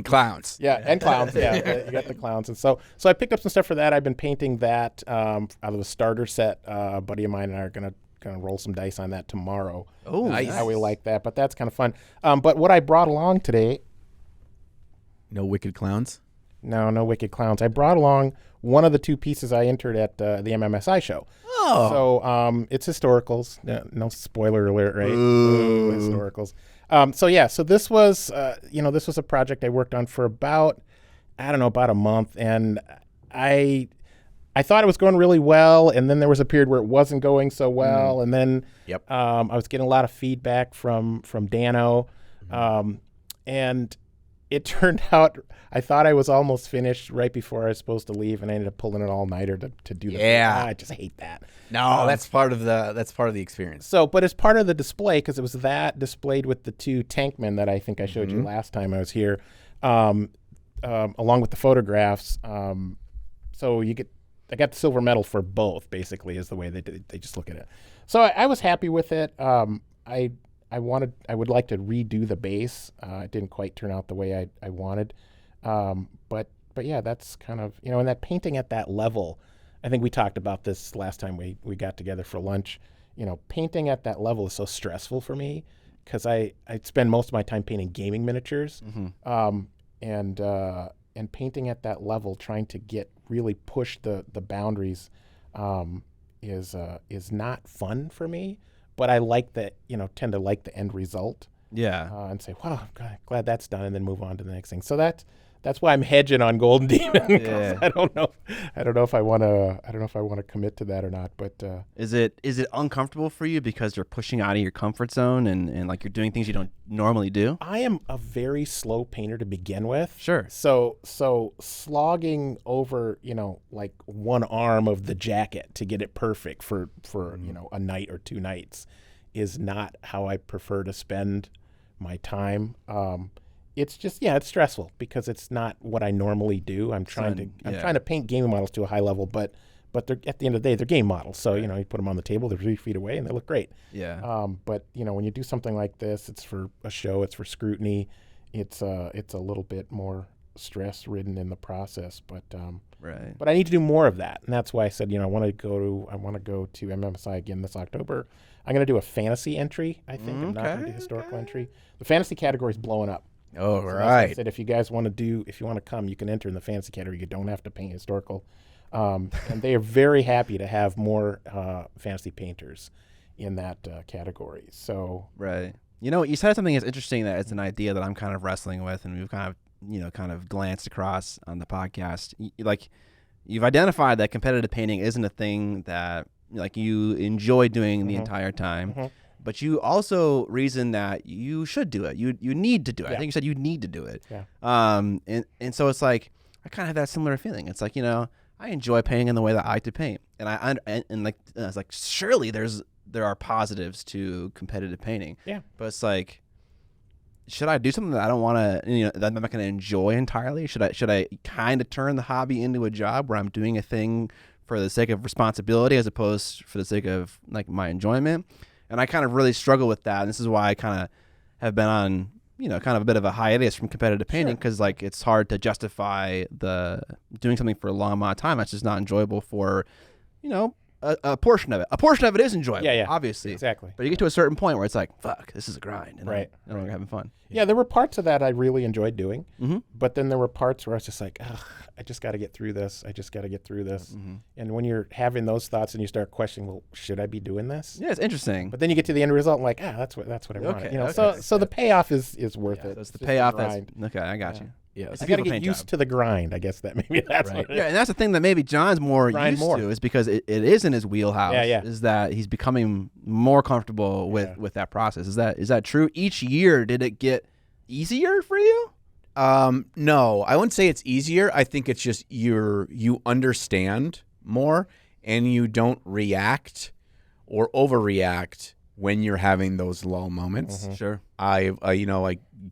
clowns. Yeah, and clowns. Yeah, you got the clowns, and so I picked up some stuff for that. I've been painting that out of a starter set. A buddy of mine and I are gonna roll some dice on that tomorrow. Oh, nice. How we like that, but that's kind of fun. But what I brought along today. No wicked clowns. No wicked clowns. I brought along one of the two pieces I entered at the MMSI show. Oh. So it's historicals. No spoiler alert, right? Ooh, historicals. So this was, this was a project I worked on for about a month, and I thought it was going really well, and then there was a period where it wasn't going so well, and then I was getting a lot of feedback from Dano, and it turned out I thought I was almost finished right before I was supposed to leave, and I ended up pulling an all-nighter to do that. Yeah. I just hate that. No, that's part of the experience. So, but as part of the display, because it was that displayed with the two tankmen that I think I showed you last time I was here, along with the photographs. So I got the silver medal for both, basically, is the way they just look at it. So I was happy with it. I would like to redo the base. It didn't quite turn out the way I wanted. But yeah, that's kind of, and that painting at that level, I think we talked about this last time we got together for lunch. Painting at that level is so stressful for me because I spend most of my time painting gaming miniatures. And painting at that level, trying to really push the boundaries is not fun for me. But I like tend to like the end result. Yeah. And say, wow, I'm glad that's done, and then move on to the next thing. So that's why I'm hedging on Golden Demon. Yeah. I don't know if I want to commit to that or not. But is it uncomfortable for you because you're pushing out of your comfort zone and like you're doing things you don't normally do? I am a very slow painter to begin with. Sure. So slogging over like one arm of the jacket to get it perfect for a night or two nights is not how I prefer to spend my time. It's just it's stressful because it's not what I normally do. I'm trying to paint gaming models to a high level, but but they're at the end of the day, they're game models. So, you put them on the table, they're 3 feet away, and they look great. Yeah. But, when you do something like this, it's for a show, it's for scrutiny. It's a little bit more stress-ridden in the process. But right. But I need to do more of that. And that's why I said, I want to go to MMSI again this October. I'm going to do a fantasy entry, I think. I'm not going to do historical entry. The fantasy category is blowing up. Oh, So right. I said, if you guys want to come, you can enter in the fantasy category. You don't have to paint historical. And they are very happy to have more fantasy painters in that category. So right. You said something that's interesting, that it's an idea that I'm kind of wrestling with, and we've kind of glanced across on the podcast. Like, you've identified that competitive painting isn't a thing that you enjoy doing the entire time, but you also reason that you should do it. You need to do it. I think you said you need to do it. Yeah. And so it's like, I kind of have that similar feeling. It's like, I enjoy painting in the way that I like to paint, and it's like, surely there are positives to competitive painting. Yeah. But it's like, should I do something that I don't want to, that I'm not going to enjoy entirely? Should I kind of turn the hobby into a job where I'm doing a thing for the sake of responsibility as opposed for the sake of my enjoyment? And I kind of really struggle with that. And this is why I kind of have been on, kind of a bit of a hiatus from competitive painting, because it's hard to justify doing something for a long amount of time that's just not enjoyable for, a portion of it. A portion of it is enjoyable, obviously. Exactly. But you get to a certain point where it's like, fuck, this is a grind. And right. I'm having fun. Yeah, there were parts of that I really enjoyed doing. But then there were parts where I was just like, ugh, I just got to get through this. And when you're having those thoughts and you start questioning, well, should I be doing this? Yeah, it's interesting. But then you get to the end result and like, that's what I wanted. So the payoff is worth it. So it's the payoff. Okay, I got you. Yeah, I got to get used to the grind. I guess that maybe that's what it is. Yeah, and that's the thing that maybe John's more used to, is because it is in his wheelhouse. Yeah. Is that he's becoming more comfortable with that process. Is that true? Each year, did it get easier for you? No, I wouldn't say it's easier. I think it's just you understand more, and you don't react or overreact when you're having those lull moments. Sure. I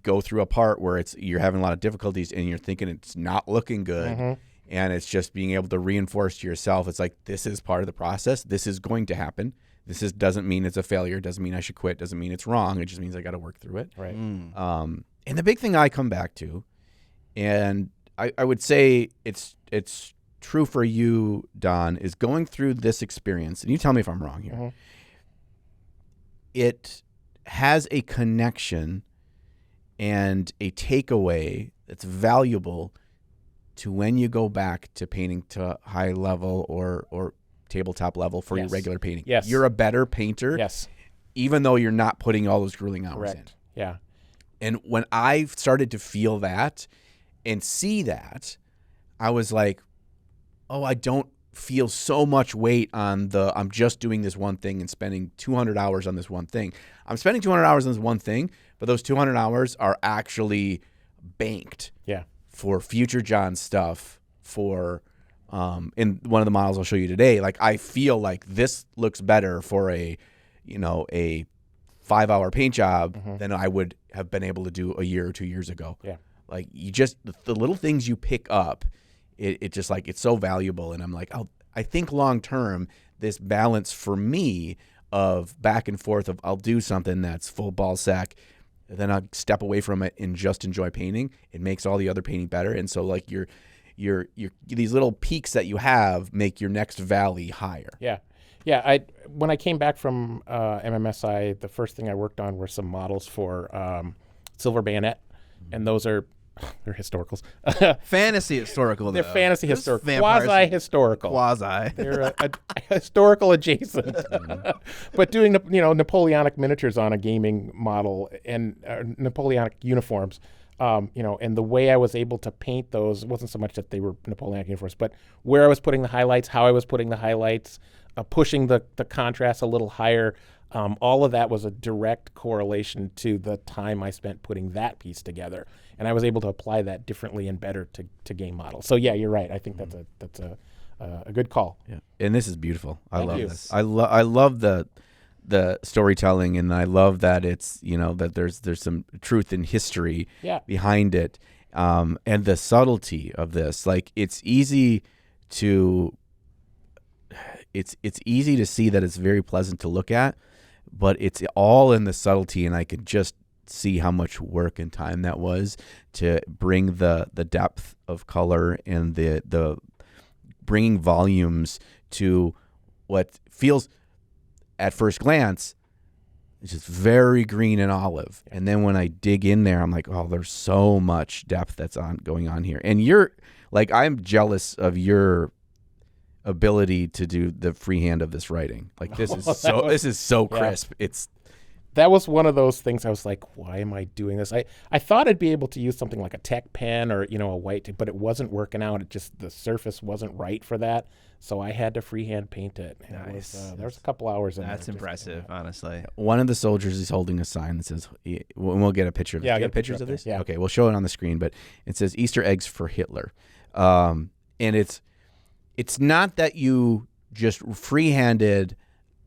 go through a part where you're having a lot of difficulties and you're thinking it's not looking good, and it's just being able to reinforce to yourself, it's like, this is part of the process. This is going to happen. Doesn't mean it's a failure. Doesn't mean I should quit. Doesn't mean it's wrong. It just means I got to work through it. Right. And the big thing I come back to, and I would say it's true for you, Don, is going through this experience, and you tell me if I'm wrong here. It has a connection and a takeaway that's valuable to when you go back to painting to high level or tabletop level for your regular painting. Yes. You're a better painter. Yes. Even though you're not putting all those grueling hours in. Yeah. And when I started to feel that and see that, I was like, oh, I don't feel so much weight on I'm just doing this one thing and spending 200 hours on this one thing. I'm spending 200 hours on this one thing, but those 200 hours are actually banked for future John stuff, for in one of the models I'll show you today. Like, I feel like this looks better for a 5-hour paint job than I would have been able to do a year or 2 years ago. Yeah. Like, you just, the little things you pick up, it just like, it's so valuable. And I'm like, oh, I think long term, this balance for me of back and forth of I'll do something that's full ball sack, then I'll step away from it and just enjoy painting. It makes all the other painting better. And so like your these little peaks that you have make your next valley higher. Yeah. When I came back from MMSI, the first thing I worked on were some models for Silver Bayonet, and those are they're historicals. Fantasy historical. They're fantasy historical, vampires. quasi-historical. They're a historical adjacent, but doing Napoleonic miniatures on a gaming model and Napoleonic uniforms. And the way I was able to paint those wasn't so much that they were Napoleonic uniforms, but where I was putting the highlights, how I was putting the highlights, pushing the contrast a little higher. All of that was a direct correlation to the time I spent putting that piece together, and I was able to apply that differently and better to game models. So yeah, you're right. I think that's a good call. Yeah, and this is beautiful. I love this. I love the storytelling, and I love that it's that there's some truth in history behind it, and the subtlety of this. Like, it's easy to it's easy to see that it's very pleasant to look at, but it's all in the subtlety, and I could just see how much work and time that was to bring the depth of color and the bringing volumes to what feels at first glance it's just very green and olive. And then when I dig in there, I'm like, oh, there's so much depth that's going on here. And you're like, I'm jealous of your ability to do the freehand of this writing. Like this is so crisp. That was one of those things I was like, why am I doing this? I thought I'd be able to use something like a tech pen or, a white, but it wasn't working out. It just, the surface wasn't right for that. So I had to freehand paint it. Nice. There was a couple hours in there. That's impressive, honestly. One of the soldiers is holding a sign that says, we'll get a picture of it. Yeah, get pictures of this? Yeah. Okay, we'll show it on the screen, but it says Easter eggs for Hitler. And it's not that you just freehanded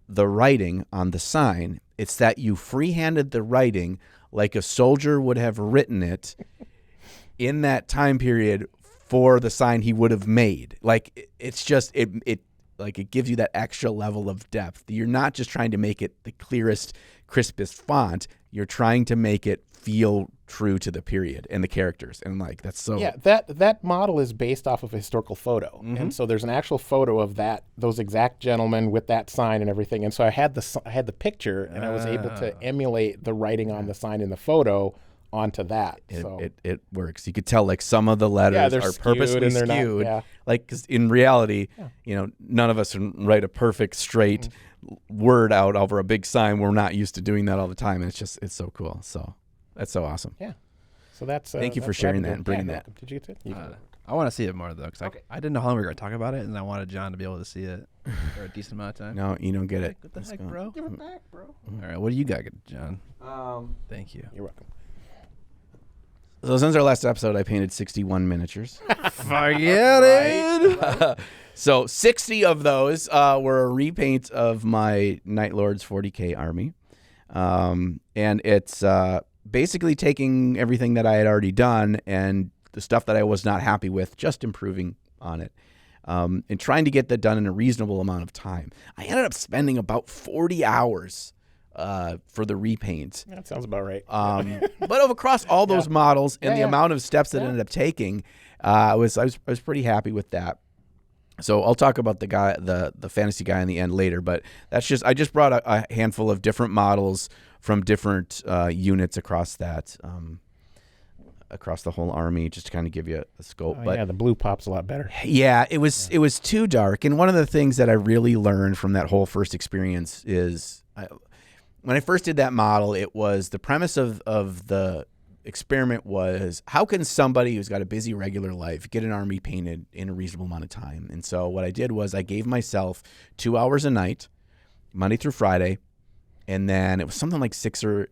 the writing on the sign. It's that you freehanded the writing like a soldier would have written it in that time period for the sign he would have made. Like it's just it gives you that extra level of depth. You're not just trying to make it the clearest, crispest font. You're trying to make it feel true to the period and the characters. And like that's so that model is based off of a historical photo. Mm-hmm. And so there's an actual photo of those exact gentlemen with that sign and everything. And so I had the picture and I was able to emulate the writing on the sign in the photo onto that. It works. You could tell like some of the letters are purposely skewed. Like cuz in reality, none of us can write a perfect straight word out over a big sign. We're not used to doing that all the time. And it's so cool. So that's so awesome. Yeah. So that's thank you for sharing that and bringing that. Did you get it? I want to see it more though, because I didn't know how long we were going to talk about it, and I wanted John to be able to see it for a decent amount of time. No, you don't get it. What the heck, bro? Give it back, bro. All right, what do you got, John? Thank you. You're welcome. So since our last episode, I painted 61 miniatures. Forget it. So 60 of those were a repaint of my Night Lord's 40K army. And it's basically taking everything that I had already done and the stuff that I was not happy with, just improving on it, and trying to get that done in a reasonable amount of time. I ended up spending about 40 hours for the repaint. That sounds about right. But across all those models and the amount of steps that ended up taking, I was pretty happy with that. So I'll talk about the fantasy guy in the end later, but I just brought a handful of different models from different units across that, across the whole army, just to kind of give you a scope. But the blue pop's a lot better. Yeah, it was too dark. And one of the things that I really learned from that whole first experience is when I first did that model, it was the premise of the experiment was, how can somebody who's got a busy regular life get an army painted in a reasonable amount of time? And so what I did was I gave myself 2 hours a night, Monday through Friday, and then it was something like 6 or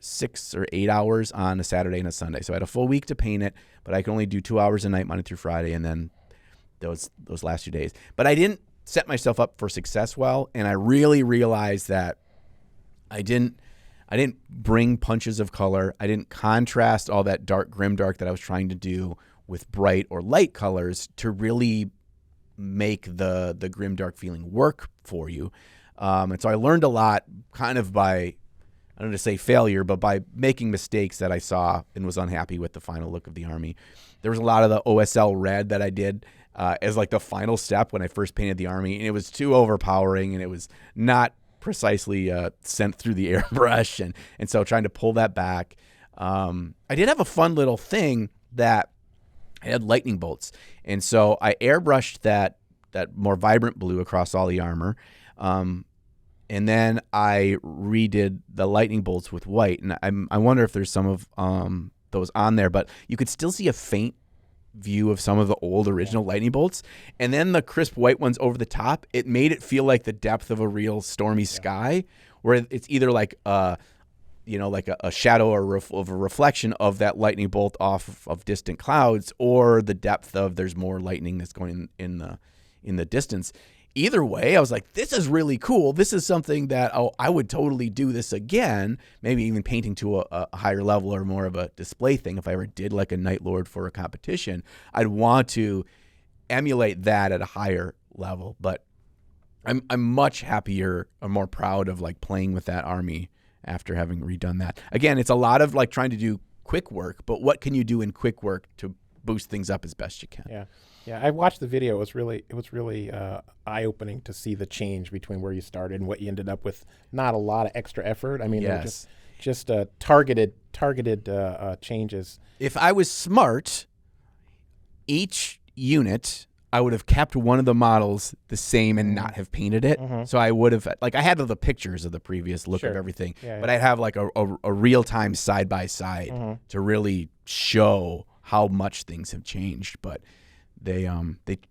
8 hours on a Saturday and a Sunday. So I had a full week to paint it, but I could only do 2 hours a night, Monday through Friday, and then those last 2 days. But I didn't set myself up for success well, and I really realized that I didn't bring punches of color. I didn't contrast all that dark, grimdark that I was trying to do with bright or light colors to really make the grimdark feeling work for you. And so I learned a lot kind of by, I don't want to say failure, but by making mistakes that I saw and was unhappy with the final look of the army. There was a lot of the OSL red that I did as like the final step when I first painted the army, and it was too overpowering, and it was not precisely sent through the airbrush, and so trying to pull that back. I did have a fun little thing that I had lightning bolts, and so I airbrushed that more vibrant blue across all the armor, and then I redid the lightning bolts with white, and I wonder if there's some of those on there, but you could still see a faint view of some of the old original lightning bolts, and then the crisp white ones over the top. It made it feel like the depth of a real stormy sky, where it's either like like a shadow or of a reflection of that lightning bolt off of distant clouds, or the depth of there's more lightning that's going in the distance. Either way, I was like, this is really cool. This is something that I would totally do this again, maybe even painting to a higher level or more of a display thing. If I ever did like a Night Lord for a competition, I'd want to emulate that at a higher level. But I'm much happier or more proud of like playing with that army after having redone that. Again, it's a lot of like trying to do quick work, but what can you do in quick work to boost things up as best you can? Yeah. I watched the video. It was really eye-opening to see the change between where you started and what you ended up with. Not a lot of extra effort. I mean, they're just targeted changes. If I was smart, each unit I would have kept one of the models the same and not have painted it. So I would have, like, I had all the pictures of the previous look of everything, but I'd have like a real-time side-by-side to really show how much things have changed. But they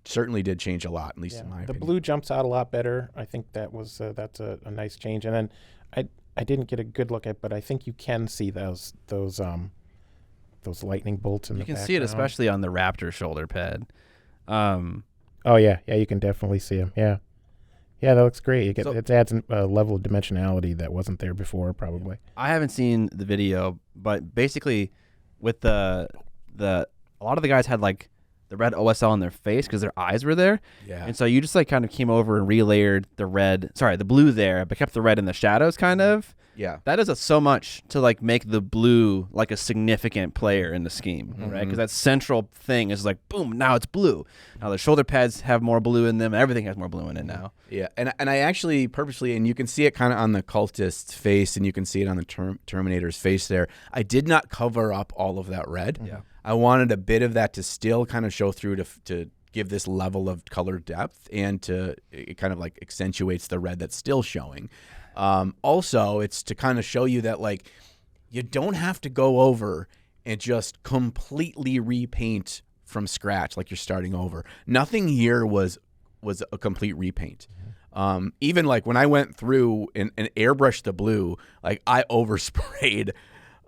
certainly did change a lot, at least in my opinion. The blue jumps out a lot better. I think that's a nice change. And then I didn't get a good look at, but I think you can see those lightning bolts in the background. You can see it especially on the Raptor shoulder pad. Oh yeah, you can definitely see them. Yeah, that looks great. It adds a level of dimensionality that wasn't there before, probably. I haven't seen the video, but basically, with a lot of the guys had like the red OSL on their face because their eyes were there. Yeah. And so you just like kind of came over and relayered the blue there, but kept the red in the shadows kind of. Yeah. That does so much to like make the blue like a significant player in the scheme, right? Because that central thing is like, boom, now it's blue. Now the shoulder pads have more blue in them. Everything has more blue in it now. Yeah. And I actually purposely, and you can see it kind of on the cultist's face and you can see it on the Terminator's face there. I did not cover up all of that red. Yeah. I wanted a bit of that to still kind of show through to give this level of color depth, and it kind of like accentuates the red that's still showing. Also, it's to kind of show you that like you don't have to go over and just completely repaint from scratch like you're starting over. Nothing here was a complete repaint. Even like when I went through and airbrushed the blue, like I oversprayed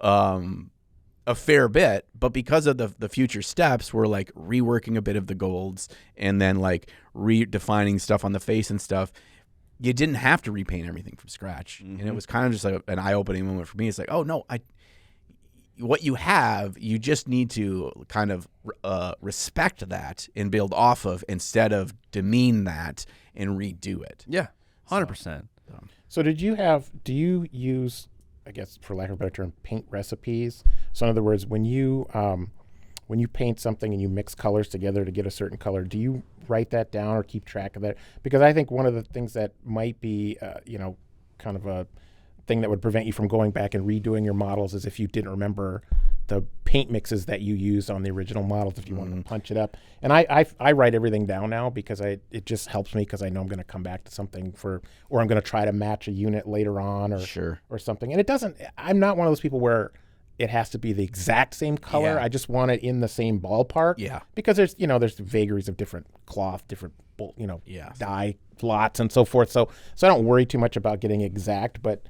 a fair bit, but because of the future steps, we're like reworking a bit of the golds and then like redefining stuff on the face and stuff. You didn't have to repaint everything from scratch. And it was kind of just like an eye-opening moment for me. It's like, oh no, what you have, you just need to kind of respect that and build off of instead of demean that and redo it. Yeah, 100%. So do you use, I guess for lack of a better term, paint recipes? So in other words, when you paint something and you mix colors together to get a certain color, do you write that down or keep track of that? Because I think one of the things that might be, kind of a thing that would prevent you from going back and redoing your models is if you didn't remember the paint mixes that you used on the original models, if you wanted to punch it up. And I write everything down now because it just helps me because I know I'm going to come back to something or I'm going to try to match a unit later on or something. And I'm not one of those people where it has to be the exact same color. Yeah. I just want it in the same ballpark. Yeah. Because there's vagaries of different cloth, different dye lots and so forth. So I don't worry too much about getting exact. But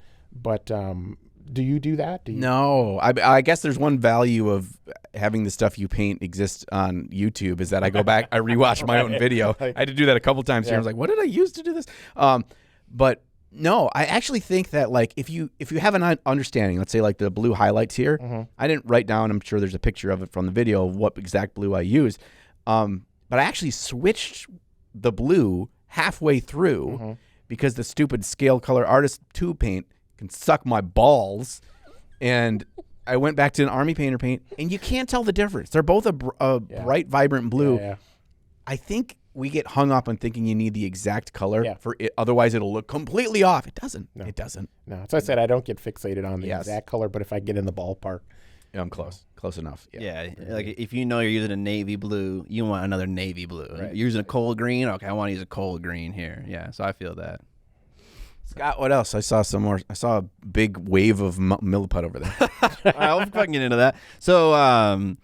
do you do that? No. I guess there's one value of having the stuff you paint exist on YouTube is that I go back, I rewatch my own video. I had to do that a couple times here. I was like, what did I use to do this? But no, I actually think that like if you have an understanding, let's say like the blue highlights here, I didn't write down, I'm sure there's a picture of it from the video of what exact blue I use, but I actually switched the blue halfway through because the stupid scale color artist tube paint can suck my balls, and I went back to an army painter paint, and you can't tell the difference. They're both a bright, vibrant blue. Yeah. I think we get hung up on thinking you need the exact color for it, otherwise it'll look completely off. It doesn't. No. It doesn't. No. So I said I don't get fixated on the exact color, but if I get in the ballpark, I'm close. Close enough. Yeah. Like if you know you're using a navy blue, you want another navy blue. Right. You're using a cold green. Okay, I want to use a cold green here. Yeah. So I feel that. Scott, what else? I saw some more. I saw a big wave of milliput over there. I'll fucking get into that. So I'm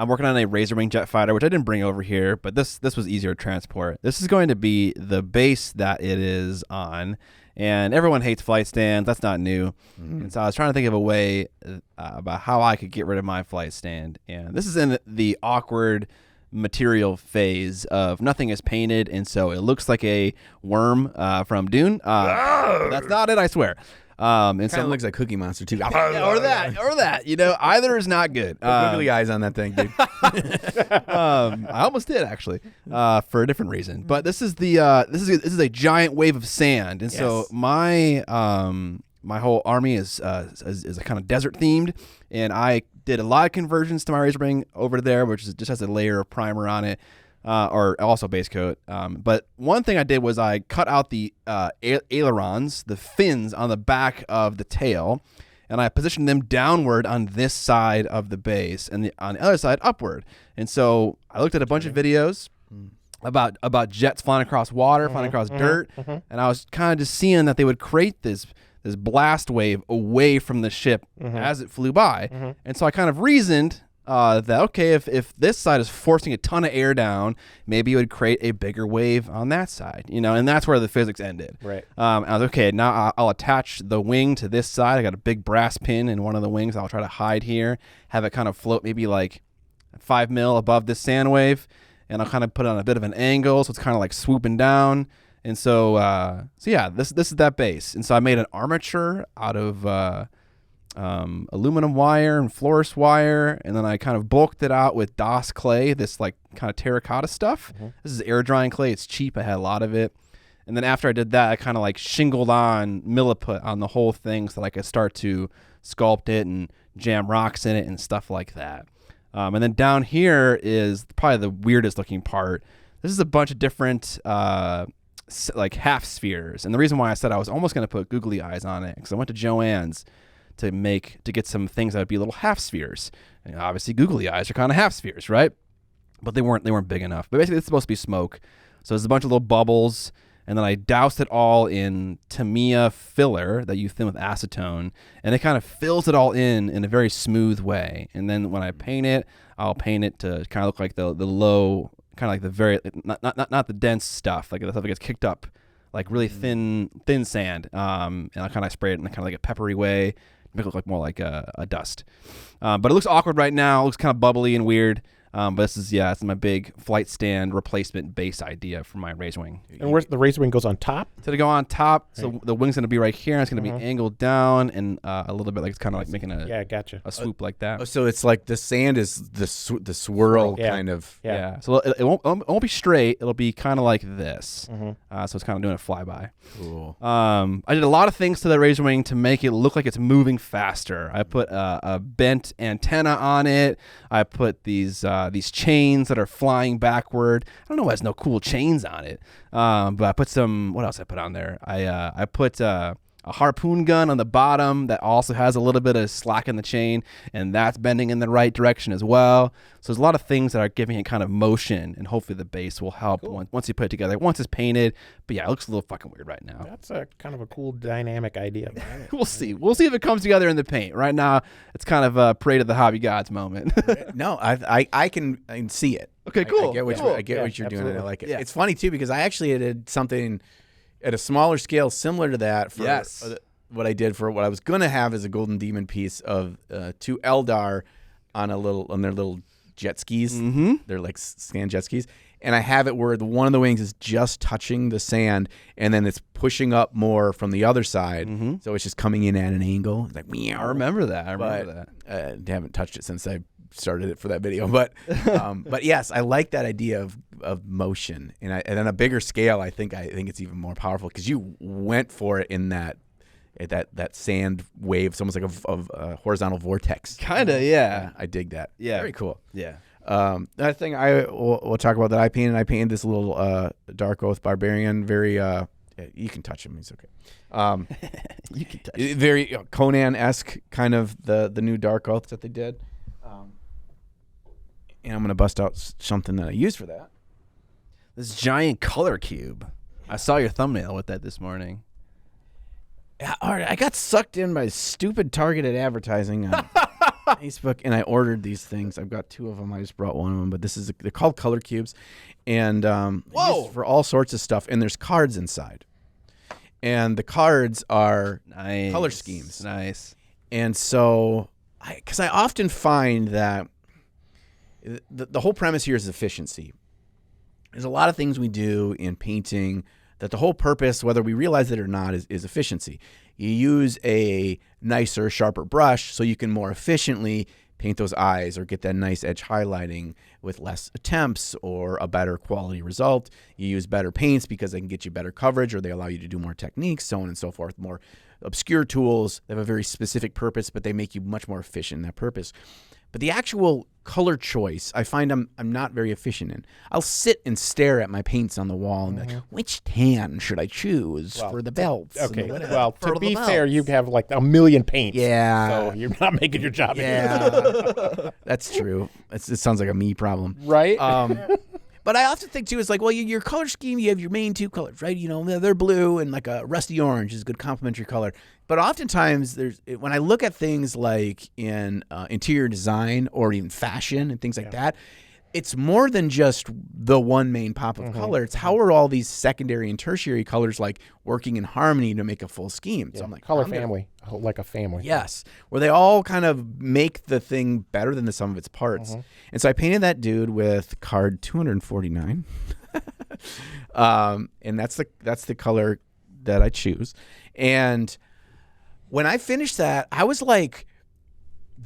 working on a Razor Wing jet fighter, which I didn't bring over here, but this was easier to transport. This is going to be the base that it is on, and everyone hates flight stands. That's not new. And so I was trying to think of a way about how I could get rid of my flight stand, and this is in the awkward material phase of nothing is painted, and so it looks like a worm from Dune. That's not it, I swear. And Kind so of looks like Cookie Monster too. yeah, or that. You know, either is not good. Googly eyes on that thing, dude. I almost did actually, for a different reason. But this is a giant wave of sand, and so my my whole army is a kind of desert themed, and I did a lot of conversions to my Razor Wing over there, which just has a layer of primer on it, or also base coat. But one thing I did was I cut out the ailerons, the fins on the back of the tail, and I positioned them downward on this side of the base, and on the other side upward. And so I looked at a bunch of videos about jets flying across water, flying across dirt, and I was kind of just seeing that they would create this blast wave away from the ship as it flew by. And so I kind of reasoned that, okay, if this side is forcing a ton of air down, maybe it would create a bigger wave on that side, you know, and that's where the physics ended. Right. I was okay, now I'll attach the wing to this side. I got a big brass pin in one of the wings. I'll try to hide here, have it kind of float maybe like 5 mil above this sand wave, and I'll kind of put it on a bit of an angle, so it's kind of like swooping down. And so yeah, this is that base. And so I made an armature out of aluminum wire and fluorus wire, and then I kind of bulked it out with DOS clay, this like kind of terracotta stuff. This is air drying clay. It's cheap. I had a lot of it. And then after I did that, I kind of like shingled on milliput on the whole thing so that I could start to sculpt it and jam rocks in it and stuff like that. And then down here is probably the weirdest looking part. This is a bunch of different like half spheres, and the reason why I said I was almost going to put googly eyes on it because I went to Joann's to get some things that would be little half spheres, and obviously googly eyes are kind of half spheres, right? But they weren't big enough. But basically it's supposed to be smoke, so there's a bunch of little bubbles, and then I doused it all in Tamiya filler that you thin with acetone, and it kind of fills it all in a very smooth way. And then when I paint it, I'll paint it to kind of look like the low, kind of like the very not the dense stuff, like the stuff that gets kicked up, like really thin sand. And I kind of spray it in kind of like a peppery way, make it look like more like a dust. But it looks awkward right now. It looks kind of bubbly and weird. But this is my big flight stand replacement base idea for my Razor Wing. And where's the Razor Wing goes on top? So to go on top, so the wing's going to be right here, and it's going to be angled down and a little bit like it's kind of like making a swoop like that. So it's like the sand is the swirl kind of. Yeah. So it won't be straight. It'll be kind of like this. So it's kind of doing a flyby. Cool. I did a lot of things to the Razor Wing to make it look like it's moving faster. I put a bent antenna on it. I put these chains that are flying backward. I don't know why there's no cool chains on it. But I put some, what else I put on there? I put a harpoon gun on the bottom that also has a little bit of slack in the chain, and that's bending in the right direction as well. So there's a lot of things that are giving it kind of motion, and hopefully the base will help once you put it together. Once it's painted, but yeah, it looks a little fucking weird right now. That's a kind of a cool dynamic idea. We'll see. We'll see if it comes together in the paint. Right now, it's kind of a parade of the hobby gods moment. No, I can see it. Okay, cool. I get what you're doing, and I like it. Yeah. It's funny too because I actually did something at a smaller scale similar to that for what I did for what I was going to have as a Golden Demon piece of 2 Eldar on their little jet skis. They're like sand jet skis. And I have it where one of the wings is just touching the sand, and then it's pushing up more from the other side. So it's just coming in at an angle. It's like, meow. I remember that. I haven't touched it since I started it for that video. But yes, I like that idea of motion. And then a bigger scale, I think it's even more powerful because you went for it in that sand wave. It's almost like a horizontal vortex. Kind of, yeah. I dig that. Yeah. Very cool. Yeah. Another thing we'll talk about that I painted this little Dark Oath Barbarian. Very, you can touch him. He's okay. You can touch him. Very Conan-esque kind of the new Dark Oaths that they did. And I'm going to bust out something that I used for that. This giant color cube. I saw your thumbnail with that this morning. Yeah, all right, I got sucked in by stupid targeted advertising on Facebook, and I ordered these things. I've got 2 of them. I just brought one of them, but they're called color cubes, and used for all sorts of stuff. And there's cards inside, and the cards are color schemes. Nice. And so, because I often find that the whole premise here is efficiency. There's a lot of things we do in painting that the whole purpose, whether we realize it or not, is efficiency. you use a nicer, sharper brush so you can more efficiently paint those eyes or get that nice edge highlighting with less attempts or a better quality result. You use better paints because they can get you better coverage, or they allow you to do more techniques, so on and so forth. More obscure tools, they have a very specific purpose, but they make you much more efficient in that purpose. But the actual color choice, I find I'm not very efficient in. I'll sit and stare at my paints on the wall and be like, which tan should I choose for the belts? Okay, well, to be fair, you have like a million paints. Yeah. So you're not making your job. Yeah, that's true. It sounds like a me problem. Right? But I often think, too, it's like, well, your color scheme, you have your main two colors, right? You know, they're blue and like a rusty orange is a good complementary color. But oftentimes, when I look at things like in interior design or even fashion and things like that, it's more than just the one main pop of color. It's how are all these secondary and tertiary colors like working in harmony to make a full scheme. So I'm like, color family, like a family. Yes, where they all kind of make the thing better than the sum of its parts. And so I painted that dude with card 249, and that's the color that I choose. And when I finished that, I was like,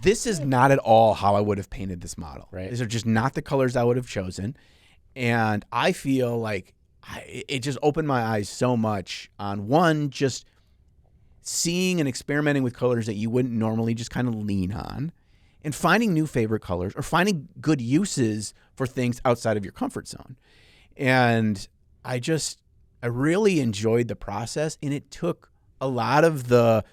this is not at all how I would have painted this model. Right. These are just not the colors I would have chosen. And I feel like it just opened my eyes so much on, one, just seeing and experimenting with colors that you wouldn't normally just kind of lean on, and finding new favorite colors or finding good uses for things outside of your comfort zone. And I really enjoyed the process, and it took a lot of the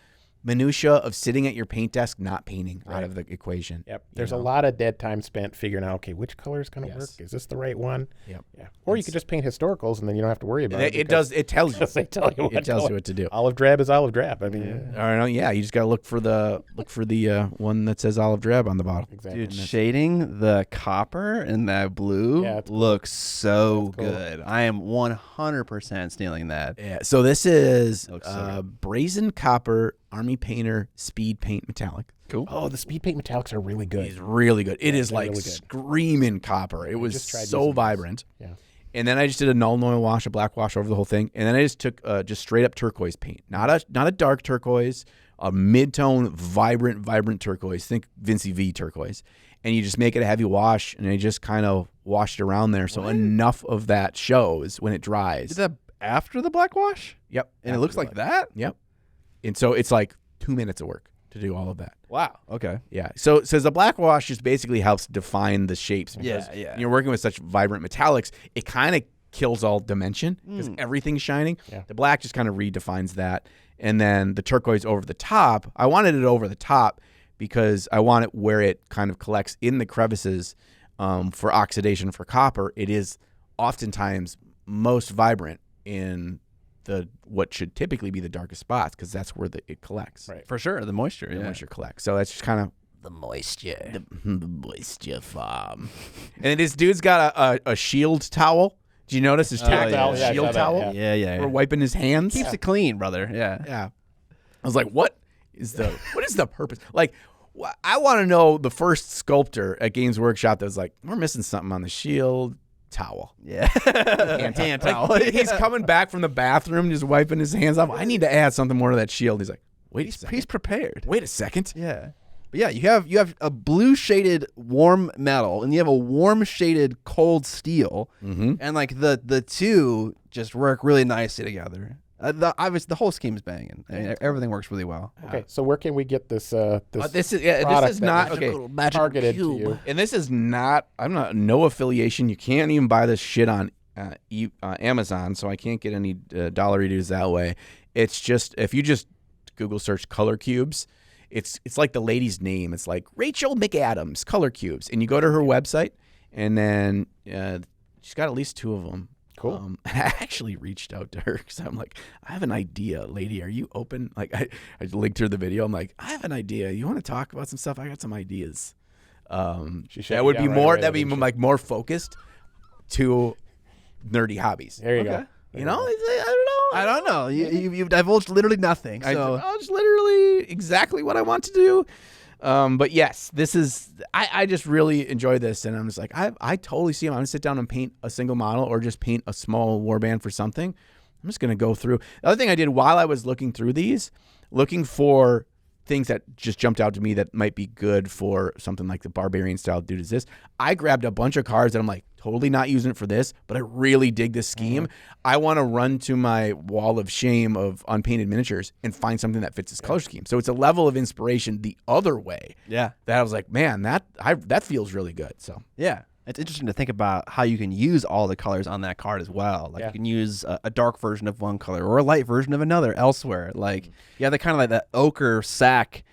minutia of sitting at your paint desk not painting out of the equation. Yep. There's a lot of dead time spent figuring out, okay, which color is going to work? Is this the right one? Yep. Yeah. Or you could just paint historicals, and then you don't have to worry about it. It tells you. They tell you It tells you what to do. Olive drab is olive drab. I mean, You just got to look for the one that says olive drab on the bottle. Exactly. Dude, shading the copper and that blue looks so good. I am 100% stealing that. Yeah. So this is so Brazen Copper Army Painter Speed Paint Metallic. Cool. Oh, the speed paint metallics are really good. It's really good. It is like really good. screaming copper. It was just tried so using vibrant. Yeah. And then I just did a null and oil wash, a black wash over the whole thing. And then I just took just straight up turquoise paint. Not a dark turquoise, a mid-tone, vibrant turquoise. Think Vinci V turquoise. And you just make it a heavy wash, and I just kind of washed around there. So enough of that shows when it dries. Did that after the black wash? Yep. And it looks like that? Yep. And so it's like 2 minutes of work to do all of that. Wow. Okay. Yeah. So the black wash just basically helps define the shapes. Because when you're working with such vibrant metallics, it kind of kills all dimension because everything's shining. Yeah. The black just kind of redefines that. And then the turquoise over the top, I wanted it over the top because I want it where it kind of collects in the crevices for oxidation for copper. It is oftentimes most vibrant in what should typically be the darkest spots because that's where it collects. Right. For sure. The moisture. The moisture collects. So that's just kind of The moisture. the moisture farm. And then this dude's got a shield towel. Did you notice his tactile yeah, I shield saw that, towel? Yeah. For wiping his hands. Keeps it clean, brother. Yeah. Yeah. I was like, what is the purpose? Like, I want to know the first sculptor at Games Workshop that was like, we're missing something on the shield towel. Yeah. Hand towel. Like, he's coming back from the bathroom, just wiping his hands off. I need to add something more to that shield. He's like, wait a second. He's prepared. Wait a second. Yeah. But yeah, you have a blue shaded warm metal and you have a warm shaded cold steel, and like the two just work really nicely together. The whole scheme's banging. I mean, everything works really well. Okay, so where can we get this? This is not okay. Targeted to you. And this is not. No affiliation. You can't even buy this shit on Amazon, so I can't get any dollar dues that way. It's just if you just Google search color cubes. It's like the lady's name. It's like Rachel McAdams Color Cubes, and you go to her website, and then she's got at least two of them. Cool. I actually reached out to her because I'm like, I have an idea, lady. Are you open? Like, I linked her the video. I'm like, I have an idea. You want to talk about some stuff? I got some ideas. That would be more. That'd be like more focused to nerdy hobbies. There you go. You know, I don't know. You've divulged literally nothing. So It's literally exactly what I want to do. But yes, this is, I just really enjoy this. And I'm just like, I totally see him. I'm going to sit down and paint a single model or just paint a small warband for something. I'm just going to go through. The other thing I did while I was looking through these, looking for things that just jumped out to me that might be good for something like the barbarian style dude is this. I grabbed a bunch of cards that I'm like, totally not using it for this, but I really dig this scheme. I want to run to my wall of shame of unpainted miniatures and find something that fits this color scheme. So it's a level of inspiration the other way. Yeah. That I was like, man, that feels really good. So yeah. It's interesting to think about how you can use all the colors on that card as well. Like you can use a dark version of one color or a light version of another elsewhere. Like the kind of like that ochre sack,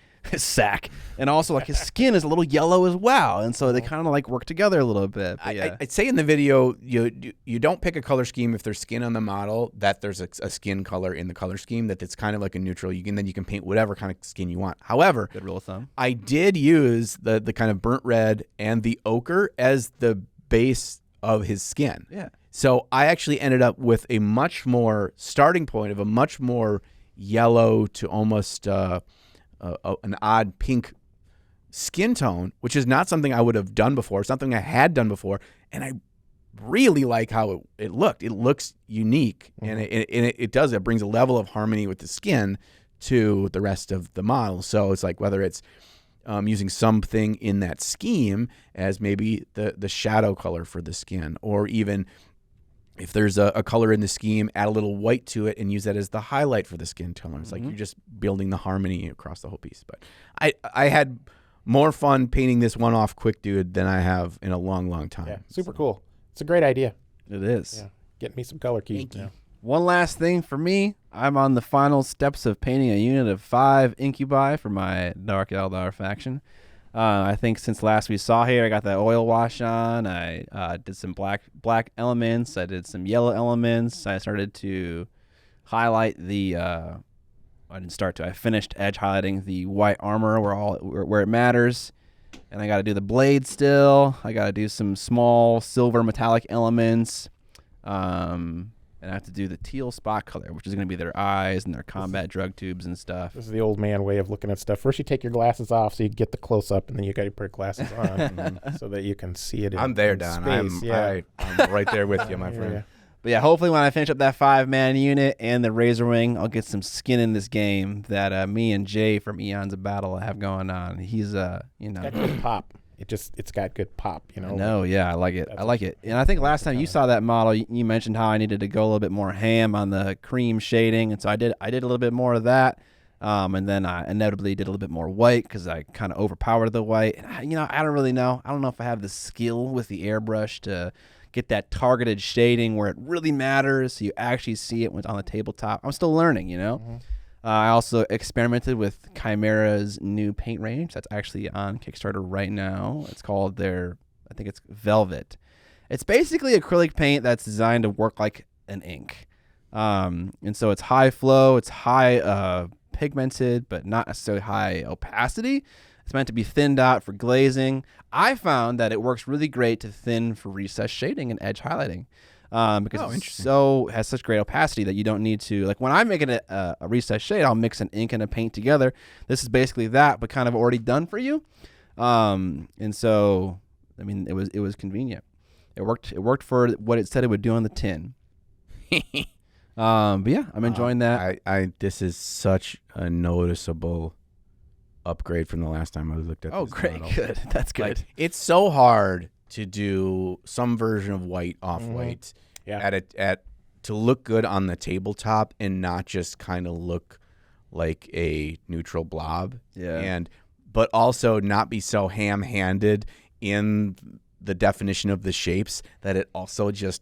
and also like his skin is a little yellow as well, and so they kind of like work together a little bit. I'd say in the video you don't pick a color scheme if there's skin on the model that there's a skin color in the color scheme that it's kind of like a neutral. Then you can paint whatever kind of skin you want. However, good rule of thumb. I did use the kind of burnt red and the ochre as the base of his skin. Yeah. So I actually ended up with a much more starting point of a much more yellow to almost an odd pink skin tone, which is not something I would have done before, something I had done before, and I really like how it looked. It looks unique, and it does. It brings a level of harmony with the skin to the rest of the model. So it's like whether it's using something in that scheme as maybe the shadow color for the skin, or even if there's a color in the scheme, add a little white to it and use that as the highlight for the skin tone. It's like you're just building the harmony across the whole piece. But I had more fun painting this one-off quick dude than I have in a long, long time. Yeah, super cool. It's a great idea. It is. Yeah, get me some color keys. Thank you. One last thing for me. I'm on the final steps of painting a unit of 5 incubi for my Dark Eldar faction. I think since last we saw here, I got that oil wash on. I did some black elements. I did some yellow elements. I started to highlight the. I didn't start to. I finished edge highlighting the white armor where it matters, and I got to do the blade still. I got to do some small silver metallic elements. And I have to do the teal spot color, which is going to be their eyes and their combat drug tubes and stuff. This is the old man way of looking at stuff. First, you take your glasses off so you get the close up, and then you got to put your glasses on so that you can see it. I'm there, Don. I'm right there with you, my friend. Yeah. But yeah, hopefully when I finish up that 5-man unit and the Razor Wing, I'll get some skin in this game that me and Jay from Eons of Battle have going on. He's got good pop. It's got good pop, you know. No, yeah, I like it. I like it. And I think last time you saw that model, you mentioned how I needed to go a little bit more ham on the cream shading, and so I did a little bit more of that. And then I inevitably did a little bit more white because I kind of overpowered the white. And I don't really know. I don't know if I have the skill with the airbrush to get that targeted shading where it really matters, so you actually see it when it's on the tabletop. I'm still learning, you know. I also experimented with Chimera's new paint range that's actually on Kickstarter right now. It's called I think it's Velvet. It's basically acrylic paint that's designed to work like an ink. And so it's high flow, it's high pigmented, but not necessarily high opacity. It's meant to be thinned out for glazing. I found that it works really great to thin for recessed shading and edge highlighting. Because it has such great opacity that you don't need to, like when I'm making a recessed shade, I'll mix an ink and a paint together. This is basically that, but kind of already done for you. And so, I mean, it was convenient. It worked for what it said it would do on the tin. But yeah, I'm enjoying that. This is such a noticeable upgrade from the last time I looked at. Oh, this great, model. good. That's good. Like, it's so hard to do some version of white off white to look good on the tabletop and not just kind of look like a neutral blob. Yeah. But also not be so ham-handed in the definition of the shapes that it also just,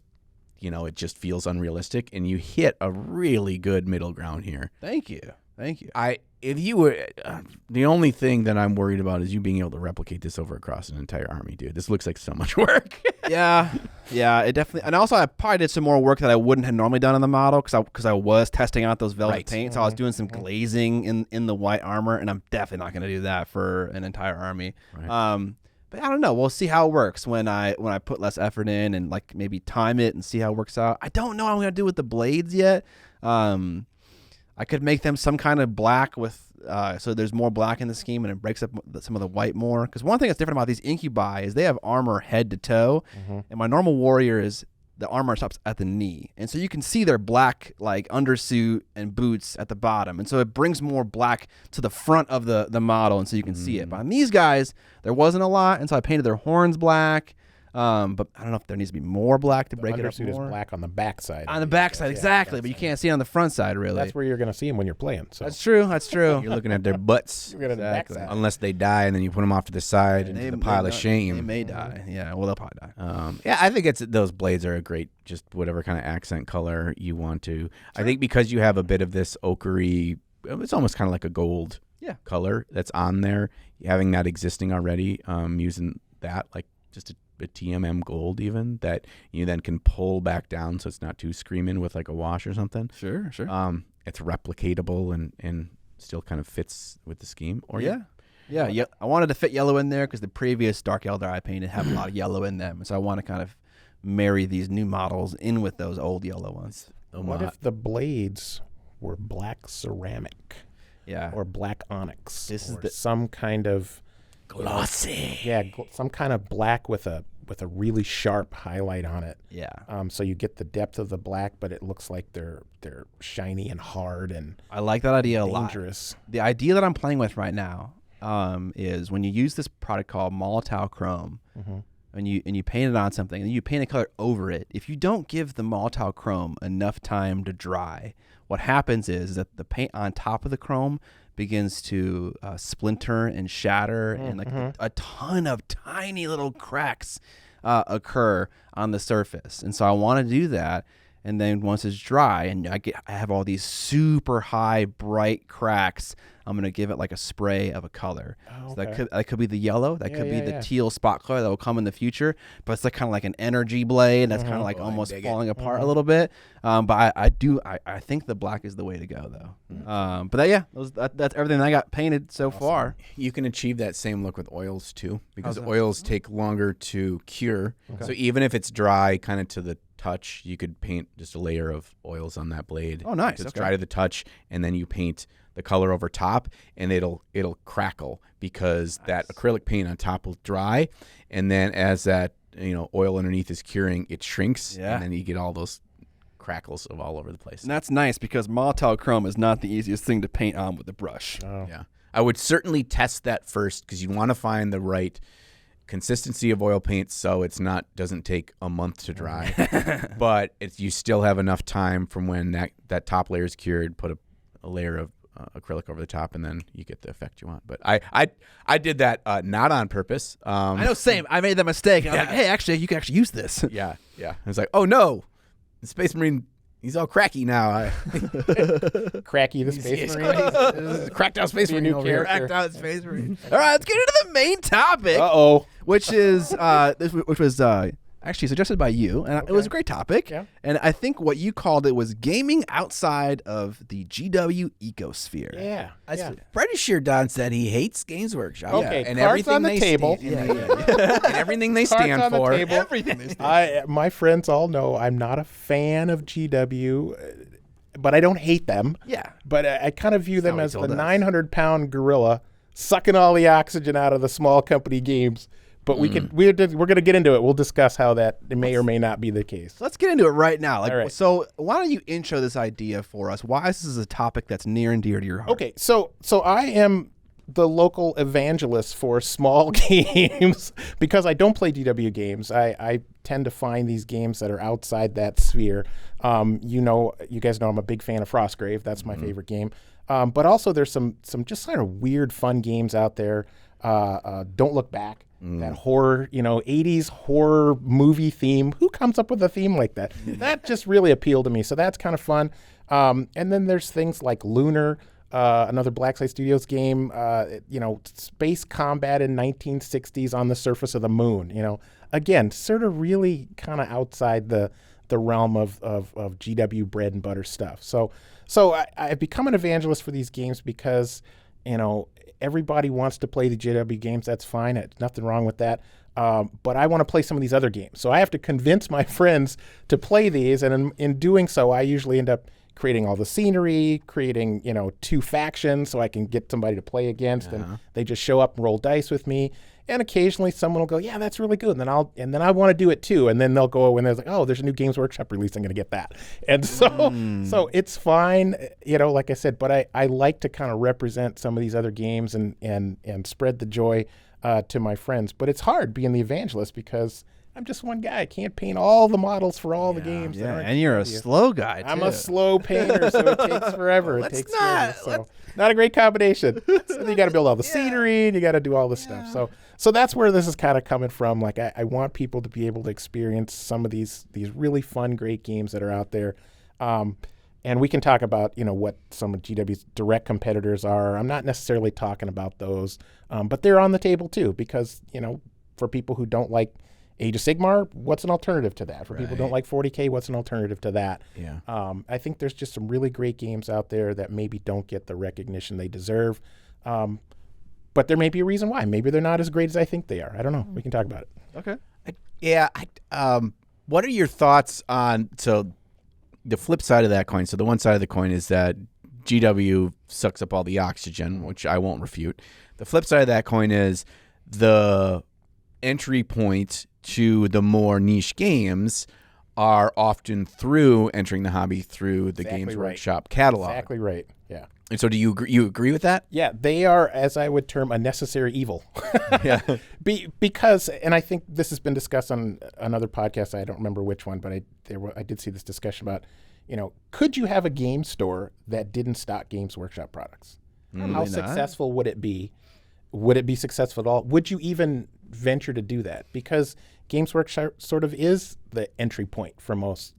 it just feels unrealistic, and you hit a really good middle ground here. Thank you. If you were, the only thing that I'm worried about is you being able to replicate this over across an entire army, dude. This looks like so much work. Yeah, it definitely. And also, I probably did some more work that I wouldn't have normally done on the model because I was testing out those velvet paints. So I was doing some glazing in the white armor, and I'm definitely not going to do that for an entire army. Right. But I don't know. We'll see how it works when I put less effort in and like maybe time it and see how it works out. I don't know what I'm going to do with the blades yet. I could make them some kind of black with so there's more black in the scheme and it breaks up some of the white more. Because one thing that's different about these incubi is they have armor head to toe, and my normal warrior is the armor stops at the knee, and so you can see their black like undersuit and boots at the bottom, and so it brings more black to the front of the model, and so you can see it. But on these guys, there wasn't a lot, and so I painted their horns black. But I don't know if there needs to be more black to break it up more. The undersuit is black on the backside. On the backside, exactly, but you can't see it on the front side, really. That's where you're going to see them when you're playing. So. That's true. That's true. You're looking at their butts. You're going to the backside. Unless they die, and then you put them off to the side into the pile of shame. They may die. Yeah, well, they'll probably die. Yeah, I think those blades are a great, just whatever kind of accent color you want to. Sure. I think because you have a bit of this ochery, it's almost kind of like a gold color that's on there. Having that existing already, using that like just a TMM gold even that you then can pull back down so it's not too screaming with like a wash or something. Sure. It's replicatable and still kind of fits with the scheme. Or yeah. I wanted to fit yellow in there because the previous Dark Elder I painted had a lot of yellow in them, so I want to kind of marry these new models in with those old yellow ones. What if the blades were black ceramic? Yeah. Or black onyx. This is some kind of glossy. Some kind of black with a really sharp highlight on it. Yeah. So you get the depth of the black, but it looks like they're shiny and hard and I like that idea dangerous. A lot. The idea that I'm playing with right now is when you use this product called Molotov Chrome, and you paint it on something, and you paint a color over it. If you don't give the Molotov Chrome enough time to dry, what happens is that the paint on top of the chrome begins to splinter and shatter, and like a ton of tiny little cracks occur on the surface. And so I want to do that. And then once it's dry and I have all these super high, bright cracks, I'm going to give it like a spray of a color. Oh, so that could be the yellow. That could be the teal spot color that will come in the future. But it's like kind of like an energy blade. That's kind of like almost falling apart a little bit. But I think the black is the way to go, though. But that's everything I got painted so far. You can achieve that same look with oils, too, because oils take longer to cure. Okay. So even if it's dry kind of to the touch, you could paint just a layer of oils on that blade. Oh, nice. It's dry to the touch, and then you paint the color over top, and it'll crackle because that acrylic paint on top will dry, and then as that oil underneath is curing, it shrinks, and then you get all those crackles of all over the place. And that's nice because Molotov Chrome is not the easiest thing to paint on with a brush. Oh. Yeah, I would certainly test that first because you want to find the right consistency of oil paint so it's doesn't take a month to dry, but you still have enough time from when that top layer is cured, put a layer of acrylic over the top, and then you get the effect you want. But I did that not on purpose. I know, same. I made that mistake. I was like, hey, actually, you can actually use this. Yeah. I was like, oh no, the Space Marine, he's all cracky now. Cracky the Space Marine. Cracked out Space Marine over here. Cracked out Space Marine. All right, let's get into the main topic. Which is which was actually suggested by you, and it was a great topic. Yeah. And I think what you called it was gaming outside of the GW ecosphere. Yeah. I'm pretty sure Don said he hates Games Workshop. Okay, and cards everything on the they table. and everything they stand Cards on for. the table. Everything they stand My friends all know I'm not a fan of GW, but I don't hate them. Yeah. But I kind of view them as the 900-pound gorilla sucking all the oxygen out of the small company games. But we're going to get into it. We'll discuss how that may or may not be the case. Let's get into it right now. All right. So why don't you intro this idea for us? Why this is a topic that's near and dear to your heart? Okay, so I am the local evangelist for small games because I don't play GW games. I tend to find these games that are outside that sphere. You guys know I'm a big fan of Frostgrave. That's my favorite game. But also there's some just kind of weird, fun games out there. Don't Look Back. That horror, 80s horror movie theme. Who comes up with a theme like that? That just really appealed to me. So that's kind of fun. And then there's things like Lunar, another Blackside Studios game, space combat in 1960s on the surface of the moon. Again, sort of really kind of outside the realm of GW bread and butter stuff. So I've become an evangelist for these games because, everybody wants to play the GW games. That's fine. There's nothing wrong with that. But I want to play some of these other games. So I have to convince my friends to play these. And in doing so, I usually end up creating all the scenery, creating, 2 factions so I can get somebody to play against. And they just show up and roll dice with me. And occasionally someone will go, yeah, that's really good. And then I want to do it too. And then they'll go when there's like, oh, there's a new Games Workshop release, I'm going to get that. And so it's fine, like I said, but I like to kind of represent some of these other games and spread the joy to my friends. But it's hard being the evangelist because I'm just one guy. I can't paint all the models for all the games. Yeah, and you're a slow guy, too. I'm a slow painter, so it takes forever. Not a great combination. So you got to build all the scenery, and you got to do all this stuff. So that's where this is kind of coming from. Like I want people to be able to experience some of these really fun, great games that are out there. And we can talk about, what some of GW's direct competitors are. I'm not necessarily talking about those, but they're on the table too because, for people who don't like Age of Sigmar, what's an alternative to that? For people who don't like 40K, what's an alternative to that? Yeah. I think there's just some really great games out there that maybe don't get the recognition they deserve. But there may be a reason why. Maybe they're not as great as I think they are. I don't know. We can talk about it. Okay. What are your thoughts on the flip side of that coin? So the one side of the coin is that GW sucks up all the oxygen, which I won't refute. The flip side of that coin is the entry point to the more niche games are often through entering the hobby through the Games Workshop catalog. Exactly right. Yeah. And so do you agree with that? Yeah, they are, as I would term, a necessary evil. Yeah. Because, and I think this has been discussed on another podcast, I don't remember which one, but I did see this discussion about, could you have a game store that didn't stock Games Workshop products? How successful would it be? Would it be successful at all? Would you even venture to do that? Because Games Workshop sort of is the entry point for most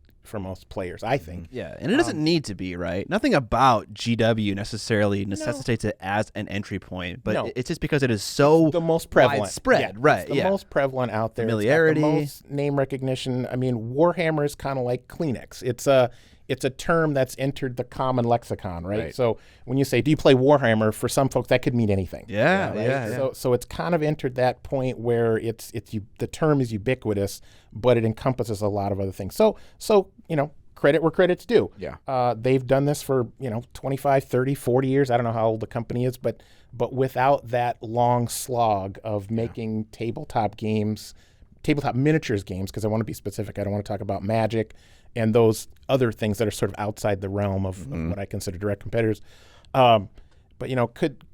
players, I think. Yeah, and it doesn't need to be, right? Nothing about GW necessarily necessitates it as an entry point, but it's just because it is so the most prevalent, widespread, right? It's the most prevalent out there. Familiarity, it's got the most name recognition. I mean, Warhammer is kind of like Kleenex. It's a term that's entered the common lexicon, right? So when you say, do you play Warhammer, for some folks that could mean anything. Yeah. So it's kind of entered that point where the term is ubiquitous, but it encompasses a lot of other things. So credit where credit's due. Yeah. They've done this for 25, 30, 40 years. I don't know how old the company is, but without that long slog of making tabletop miniatures games, because I want to be specific. I don't want to talk about Magic and those other things that are sort of outside the realm of what I consider direct competitors. But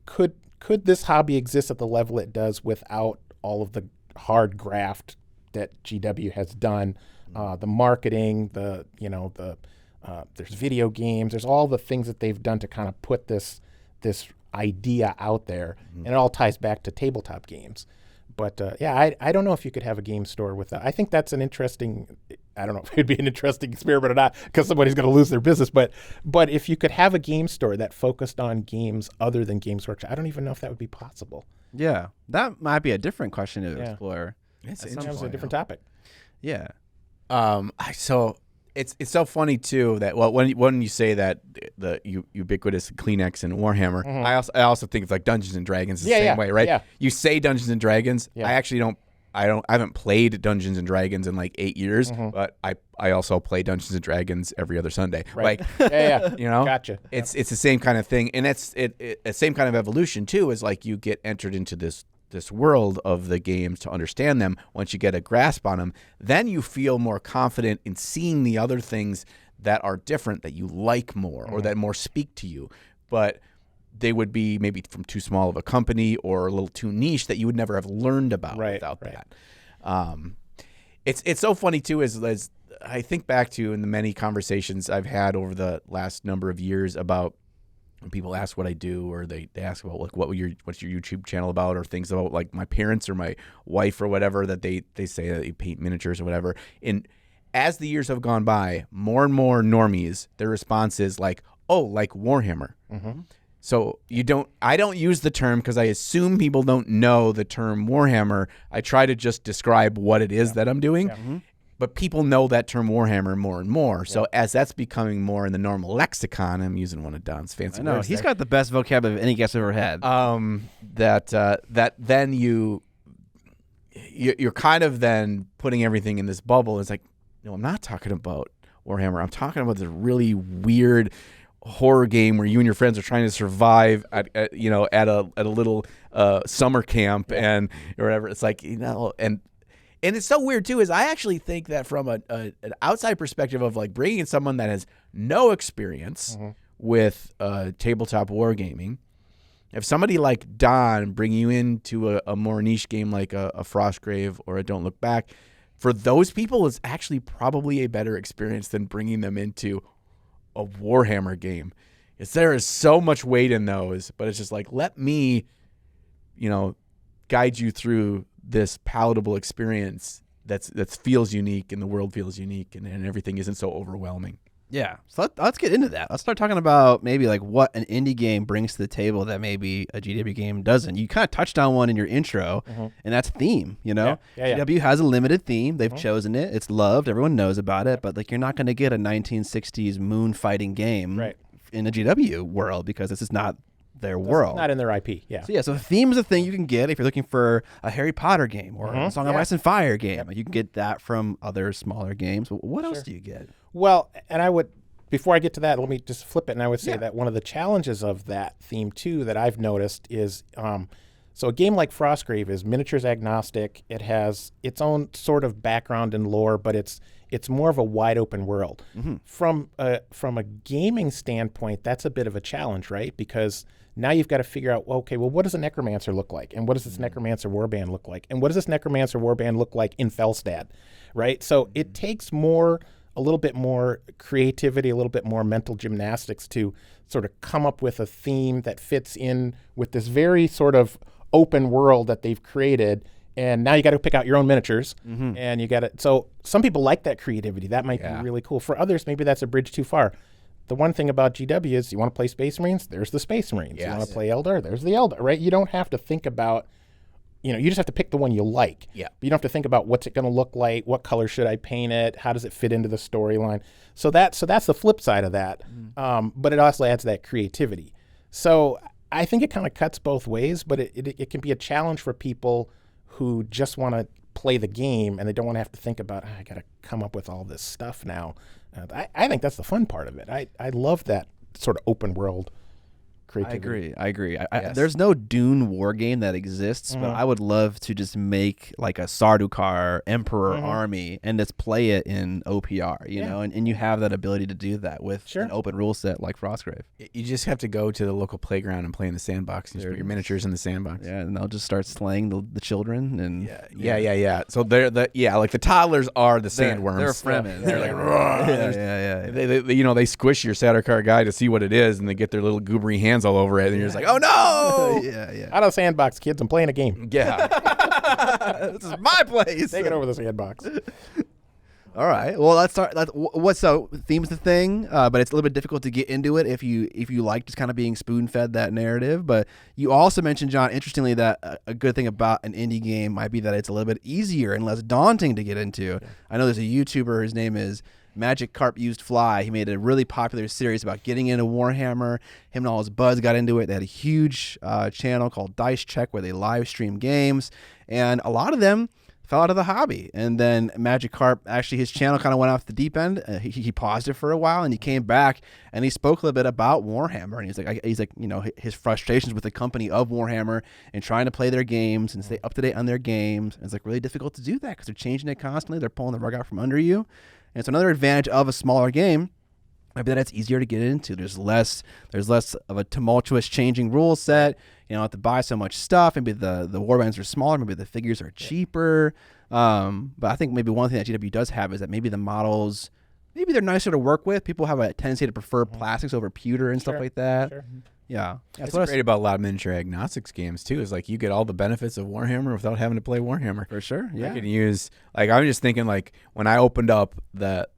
could this hobby exist at the level it does without all of the hard graft that GW has done? The marketing, there's video games, there's all the things that they've done to kind of put this idea out there, and it all ties back to tabletop games. But I don't know if you could have a game store with that. I think that's an interesting. I don't know if it'd be an interesting experiment or not, because somebody's going to lose their business. But if you could have a game store that focused on games other than Games Workshop, I don't even know if that would be possible. Yeah, that might be a different question to explore. It's a different topic. Yeah. So it's so funny too that when you say that the ubiquitous Kleenex and Warhammer, I also think it's like Dungeons and Dragons the same way, right? Yeah. You say Dungeons and Dragons. I actually I haven't played Dungeons and Dragons in like 8 years, but I also play Dungeons and Dragons every other Sunday. Right. Like, yeah. Gotcha. It's the same kind of thing, and it's the same kind of evolution too. Is like you get entered into this world of the games to understand them. Once you get a grasp on them, then you feel more confident in seeing the other things that are different, that you like more, or that more speak to you. But they would be maybe from too small of a company or a little too niche that you would never have learned about without that. It's so funny too, as I think back to in the many conversations I've had over the last number of years about when people ask what I do, or they ask about like what's your YouTube channel about, or things about like my parents or my wife or whatever, that they say that you paint miniatures or whatever. And as the years have gone by, more and more normies, their response is like, oh, like Warhammer. So I don't use the term because I assume people don't know the term Warhammer. I try to just describe what it is that I'm doing. But people know that term Warhammer more and more. So as that's becoming more in the normal lexicon, I'm using one of Don's fancy words. I know, he's got the best vocabulary of any guest I've ever had. That then you're kind of then putting everything in this bubble. It's like, no, I'm not talking about Warhammer. I'm talking about this really weird horror game where you and your friends are trying to survive at a little summer camp and or whatever. It's like, and it's so weird too, is I actually think that from an outside perspective of like bringing in someone that has no experience with tabletop wargaming, if somebody like Don bring you into a more niche game like a Frostgrave or a Don't Look Back, for those people, it's actually probably a better experience than bringing them into a Warhammer game. There is so much weight in those, but it's just like, let me, guide you through this palatable experience that feels unique and the world feels unique and everything isn't so overwhelming. Yeah, so let's get into that. Let's start talking about maybe like what an indie game brings to the table that maybe a GW game doesn't. You kind of touched on one in your intro, and that's theme. GW has a limited theme. They've chosen it. It's loved. Everyone knows about it. But like, you're not going to get a 1960s moon fighting game in the GW world because this is not their world. Not in their IP. Yeah. So theme is a thing you can get if you're looking for a Harry Potter game or a Song of Ice and Fire game. You can get that from other smaller games. What else do you get? Well, and I would, before I get to that, let me just flip it. And I would say that one of the challenges of that theme too that I've noticed is, so a game like Frostgrave is miniatures agnostic. It has its own sort of background and lore, but it's more of a wide open world. From a gaming standpoint, that's a bit of a challenge, right? Because now you've got to figure out, okay, well, what does a necromancer look like? And what does this necromancer warband look like? And what does this necromancer warband look like in Felstad, right? So it takes a little bit more creativity, a little bit more mental gymnastics to sort of come up with a theme that fits in with this very sort of open world that they've created. And now you got to pick out your own miniatures, and you got to. So some people like that creativity. That might be really cool. For others, maybe that's a bridge too far. The one thing about GW is you want to play Space Marines, there's the Space Marines. You want to play Eldar, there's the Eldar, right? You don't have to think about, you just have to pick the one you like. Yeah. But you don't have to think about what's it going to look like, what color should I paint it, how does it fit into the storyline. So that's the flip side of that. But it also adds that creativity. So I think it kind of cuts both ways, but it can be a challenge for people who just want to play the game and they don't want to have to think about, I got to come up with all this stuff now. I think that's the fun part of it. I love that sort of open world creativity. I agree. There's no Dune war game that exists, but I would love to just make like a Sardaukar Emperor army and just play it in OPR, you know, and you have that ability to do that with an open rule set like Frostgrave. You just have to go to the local playground and play in the sandbox and just put your miniatures in the sandbox. Yeah, and they'll just start slaying the children and So they're like the toddlers are the sandworms. They're Fremen. They're like they squish your Sardaukar guy to see what it is, and they get their little goobery hands all over it, and you're just like, oh no! Out of the sandbox, kids. I'm playing a game. Yeah. This is my place. Take it over the sandbox. All right. Well, let's start. So theme's the thing, but it's a little bit difficult to get into it if you like just kind of being spoon fed that narrative. But you also mentioned, John, interestingly, that a good thing about an indie game might be that it's a little bit easier and less daunting to get into. Yeah. I know there's a YouTuber. His name is Magic Carp Used Fly. He made a really popular series about getting into Warhammer. Him and all his buds got into it. They had a huge channel called Dice Check where they live stream games, and a lot of them fell out of the hobby. And then Magic Carp, actually his channel kind of went off the deep end. He paused it for a while, and he came back and he spoke a little bit about Warhammer. And he's like, his frustrations with the company of Warhammer and trying to play their games and stay up to date on their games. And it's like really difficult to do that because they're changing it constantly. They're pulling the rug out from under you. And it's another advantage of a smaller game. Maybe that it's easier to get into. There's less of a tumultuous changing rule set. You don't have to buy so much stuff. Maybe the warbands are smaller. Maybe the figures are cheaper. But I think maybe one thing that GW does have is that maybe the models, maybe they're nicer to work with. People have a tendency to prefer plastics over pewter and stuff like that. Sure. Yeah. That's what's great about a lot of miniature agnostics games too, is like you get all the benefits of Warhammer without having to play Warhammer. For sure. Yeah. I can use, like, I'm just thinking, like, when I opened up that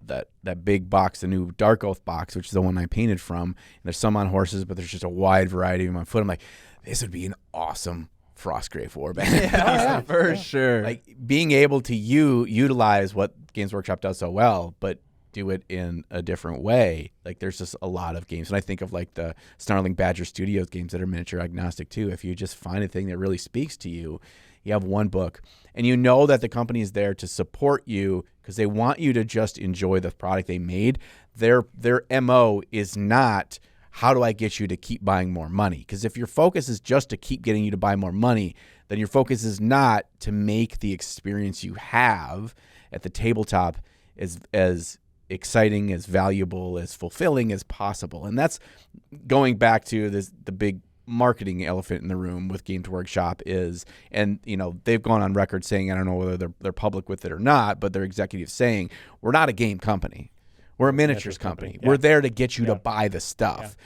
big box, the new Dark Oath box, which is the one I painted from, and there's some on horses, but there's just a wide variety of them on foot. I'm like, this would be an awesome Frostgrave warband. For sure. Like being able to utilize what Games Workshop does so well, but do it in a different way. Like there's just a lot of games, and I think of like the Snarling Badger Studios games that are miniature agnostic too. If you just find a thing that really speaks to you, you have one book, and you know that the company is there to support you because they want you to just enjoy the product they made. Their MO is not, how do I get you to keep buying more money? Because if your focus is just to keep getting you to buy more money, then your focus is not to make the experience you have at the tabletop as exciting, as valuable, as fulfilling as possible. And that's going back to the big marketing elephant in the room with Games Workshop is, and they've gone on record saying, I don't know whether they're public with it or not, but their executives saying, we're not a game company. We're a miniatures company. Yeah. We're there to get you to buy the stuff.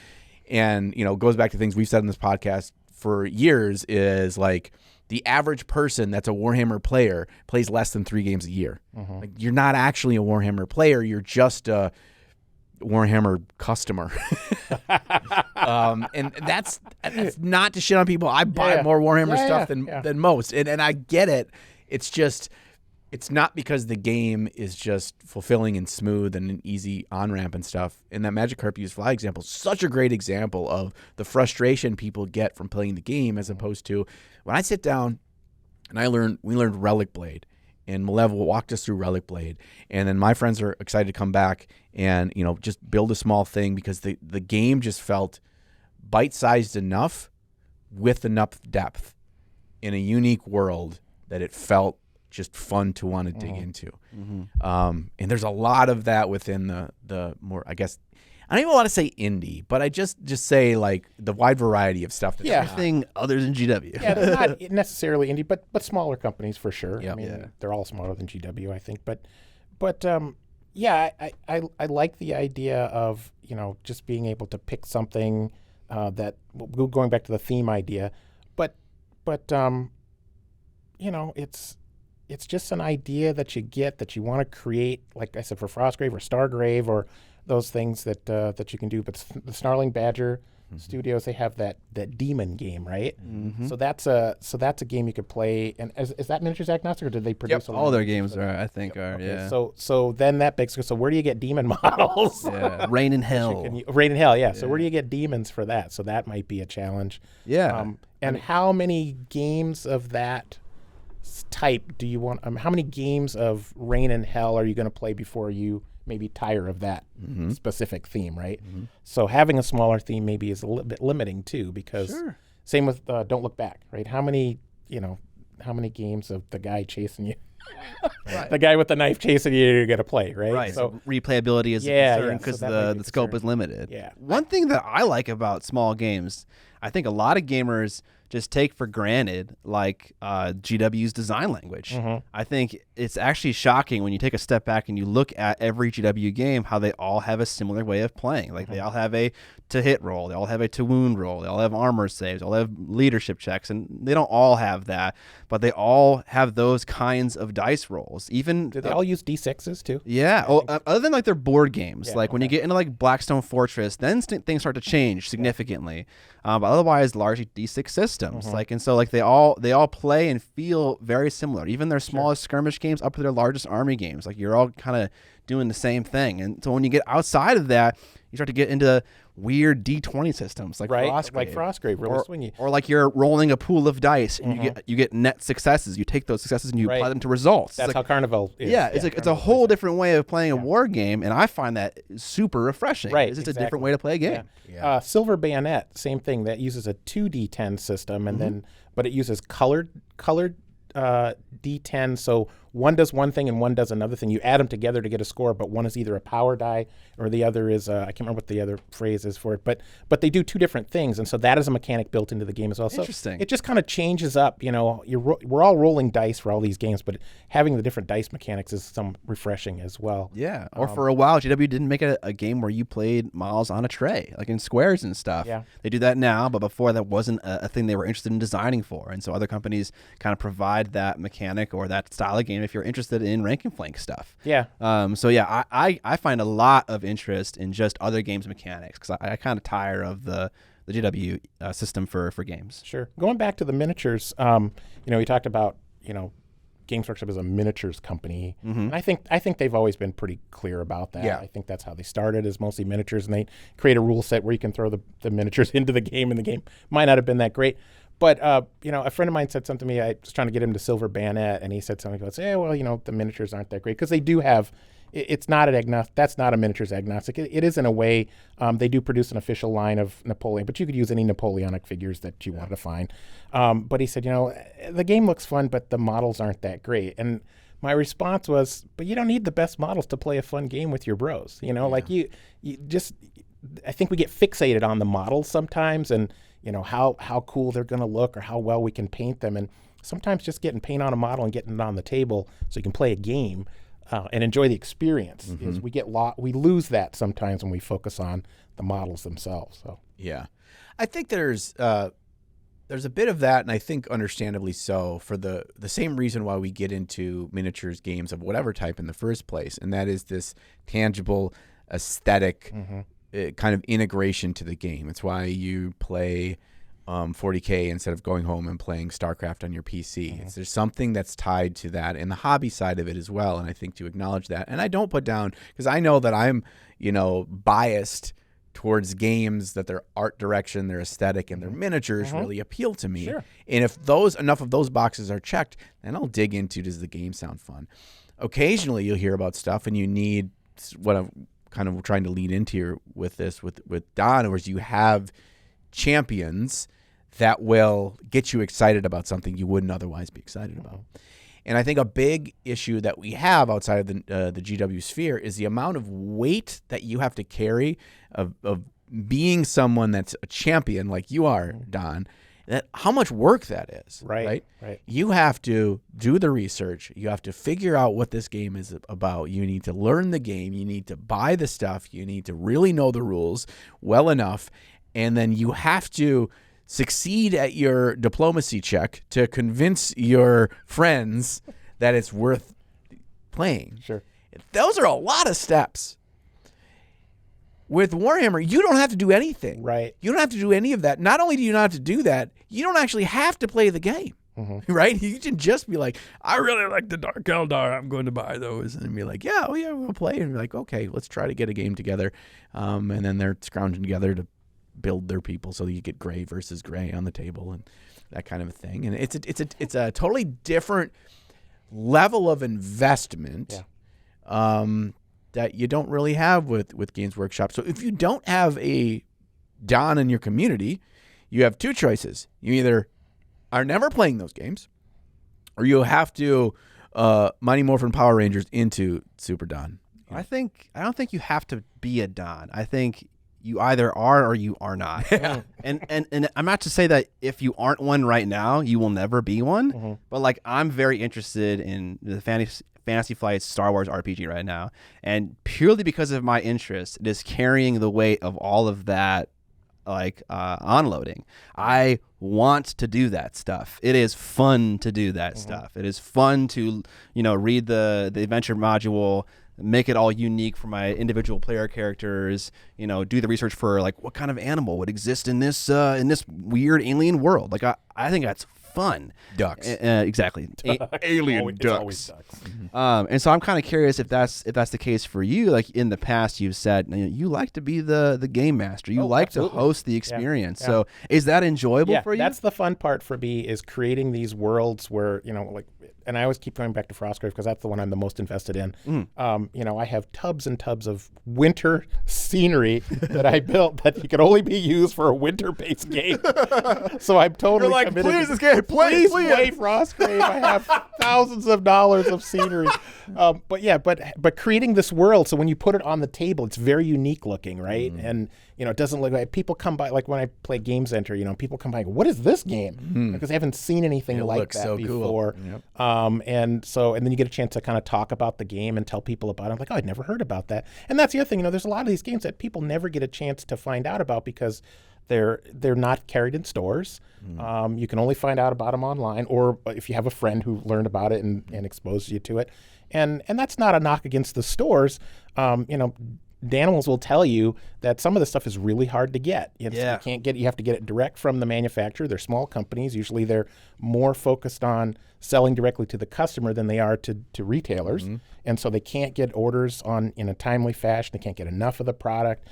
Yeah. And, it goes back to things we've said in this podcast for years is like the average person that's a Warhammer player plays less than 3 games a year. Mm-hmm. Like, you're not actually a Warhammer player. You're just a Warhammer customer. And that's not to shit on people. I buy more Warhammer stuff than most. And I get it. It's just, it's not because the game is just fulfilling and smooth and an easy on-ramp and stuff. And that Magic Carp Use Fly example is such a great example of the frustration people get from playing the game, as opposed to when I sit down and we learned Relic Blade. And Malev walked us through Relic Blade. And then my friends are excited to come back and, just build a small thing because the game just felt bite-sized enough with enough depth in a unique world that it felt just fun to want to dig into. Mm-hmm. And there's a lot of that within the more, I guess, I don't even want to say indie, but I just say like the wide variety of stuff. That's everything other than GW. Yeah, they're not necessarily indie, but smaller companies for sure. Yep. I mean, they're all smaller than GW, I think. But I like the idea of just being able to pick something that going back to the theme idea, but it's just an idea that you get that you want to create, like I said, for Frostgrave or Stargrave or those things that you can do. But the Snarling Badger Studios, they have that demon game, right? Mm-hmm. So that's a game you could play. And is that miniatures agnostic, or did they produce all their games are? I think are. Okay. Yeah. So then that begs. So where do you get demon models? Yeah. Rain in Hell. Rain in Hell. Yeah. So where do you get demons for that? So that might be a challenge. Yeah. And how many games of that type do you want? How many games of Rain in Hell are you going to play before you maybe tire of that specific theme, right? Mm-hmm. So having a smaller theme maybe is a little bit limiting too, because same with Don't Look Back, right? How many games of the guy chasing you, the guy with the knife chasing you're going to play, right? Right. So replayability is a concern because the scope is limited. Yeah. One thing that I like about small games, I think a lot of gamers just take for granted, like GW's design language. Mm-hmm. I think it's actually shocking when you take a step back and you look at every GW game, how they all have a similar way of playing. Like they all have a to-hit roll, they all have a to-wound roll, they all have armor saves, they all have leadership checks, and they don't all have that, but they all have those kinds of dice rolls. Even do they all use D6s too? Yeah. Other than like their board games, when you get into like Blackstone Fortress, then things start to change significantly. But otherwise, largely D6 systems. And so they all play and feel very similar. Even their smallest skirmish games up to their largest army games, like you're all kind of doing the same thing. And so when you get outside of that, you start to get into weird D20 systems like Frostgrave. Like Frostgrave, really swingy. Or like you're rolling a pool of dice and you get net successes. You take those successes and you apply them to results. That's how Carnival is. Yeah, it's a whole different way of playing a war game, and I find that super refreshing. Right, it's a different way to play a game. Yeah. Silver Bayonet, same thing. That uses a 2D10 system, and but it uses colored D10, so one does one thing and one does another thing. You add them together to get a score, but one is either a power die or the other is I can't remember what the other phrase is for it, but they do two different things, and so that is a mechanic built into the game as well. Interesting. So it just kind of changes up. We're all rolling dice for all these games, but having the different dice mechanics is some refreshing as well. Yeah. Or for a while, GW didn't make a game where you played models on a tray, like in squares and stuff. Yeah. They do that now, but before that wasn't a thing they were interested in designing for, and so other companies kind of provide that mechanic or that style of game if you're interested in rank and flank stuff. Yeah. I find a lot of interest in just other games mechanics because I kind of tire of the GW system for games. Sure. Going back to the miniatures, we talked about Games Workshop is a miniatures company. Mm-hmm. And I think they've always been pretty clear about that. Yeah. I think that's how they started, is mostly miniatures, and they create a rule set where you can throw the miniatures into the game, and the game might not have been that great. But, a friend of mine said something to me. I was trying to get him to Silver Bayonet, and he said something. He goes, the miniatures aren't that great. Because they do have, it's not an agnostic. That's not a miniatures agnostic. It is in a way. They do produce an official line of Napoleon, but you could use any Napoleonic figures that you want to find. But he said, the game looks fun, but the models aren't that great. And my response was, but you don't need the best models to play a fun game with your bros. Like you just, I think we get fixated on the models sometimes, and how cool they're going to look or how well we can paint them. And sometimes just getting paint on a model and getting it on the table so you can play a game and enjoy the experience is we lose that sometimes when we focus on the models themselves. So yeah, I think there's a bit of that, and I think understandably so, for the same reason why we get into miniatures games of whatever type in the first place, and that is this tangible aesthetic kind of integration to the game. It's why you play 40K instead of going home and playing StarCraft on your PC. There's something that's tied to that, and the hobby side of it as well, and I think to acknowledge that. And I don't put down, because I know that I'm biased towards games that their art direction, their aesthetic, and their miniatures really appeal to me. Sure. And if enough of those boxes are checked, then I'll dig into, does the game sound fun? Occasionally you'll hear about stuff and you need what I'm kind of trying to lead into here with this with Don, whereas you have champions that will get you excited about something you wouldn't otherwise be excited about. And I think a big issue that we have outside of the GW sphere is the amount of weight that you have to carry of being someone that's a champion like you are, Don. That how much work that is. Right. You have to do the research. You have to figure out what this game is about. You need to learn the game. You need to buy the stuff. You need to really know the rules well enough. And then you have to succeed at your diplomacy check to convince your friends that it's worth playing. Sure. Those are a lot of steps. With Warhammer, you don't have to do anything. Right. You don't have to do any of that. Not only do you not have to do that, you don't actually have to play the game. Right? You can just be like, I really like the Dark Eldar. I'm going to buy those. And be like, yeah, we'll play. And be like, okay, let's try to get a game together. And then they're scrounging together to build their people so you get gray versus gray on the table and that kind of a thing. And it's a totally different level of investment. That you don't really have with Games Workshop. So if you don't have a Don in your community, you have two choices. You either are never playing those games, or you have to Mighty Morphin Power Rangers into Super Don. I don't think you have to be a Don. I think you either are or you are not. And I'm not to say that if you aren't one right now, you will never be one. But like, I'm very interested in the Fantasy Flight Star Wars RPG right now, and purely because of my interest, it is carrying the weight of all of that, like onloading. I want to do that stuff. It is fun to do that stuff. It is fun to read the adventure module, make it all unique for my individual player characters. Do the research for like what kind of animal would exist in this weird alien world. Like I think that's fun. Ducks. Exactly. Alien ducks. It's always ducks. And so I'm kind of curious if that's the case for you. Like in the past, you've said you like to be the game master. You like absolutely. to host the experience. So is that enjoyable for you? That's the fun part for me, is creating these worlds where, and I always keep going back to Frostgrave because that's the one I'm the most invested in. I have tubs and tubs of winter scenery that I built that could only be used for a winter-based game. So I'm totally committed. Please, this game, please play Frostgrave. I have thousands of dollars of scenery. But creating this world, so when you put it on the table, it's very unique looking, right? And it doesn't look like people come by, like when I play Game Center, people come by and go, what is this game? Because they haven't seen anything like that before. Cool. Yep. And then you get a chance to kind of talk about the game and tell people about it. I'm like, I'd never heard about that. And that's the other thing, there's a lot of these games that people never get a chance to find out about because they're not carried in stores. You can only find out about them online, or if you have a friend who learned about it and exposed you to it. And that's not a knock against the stores. Danimals will tell you that some of the stuff is really hard to get. You can't get it. You have to get it direct from the manufacturer. They're small companies. Usually they're more focused on selling directly to the customer than they are to retailers. And so they can't get orders in a timely fashion. They can't get enough of the product.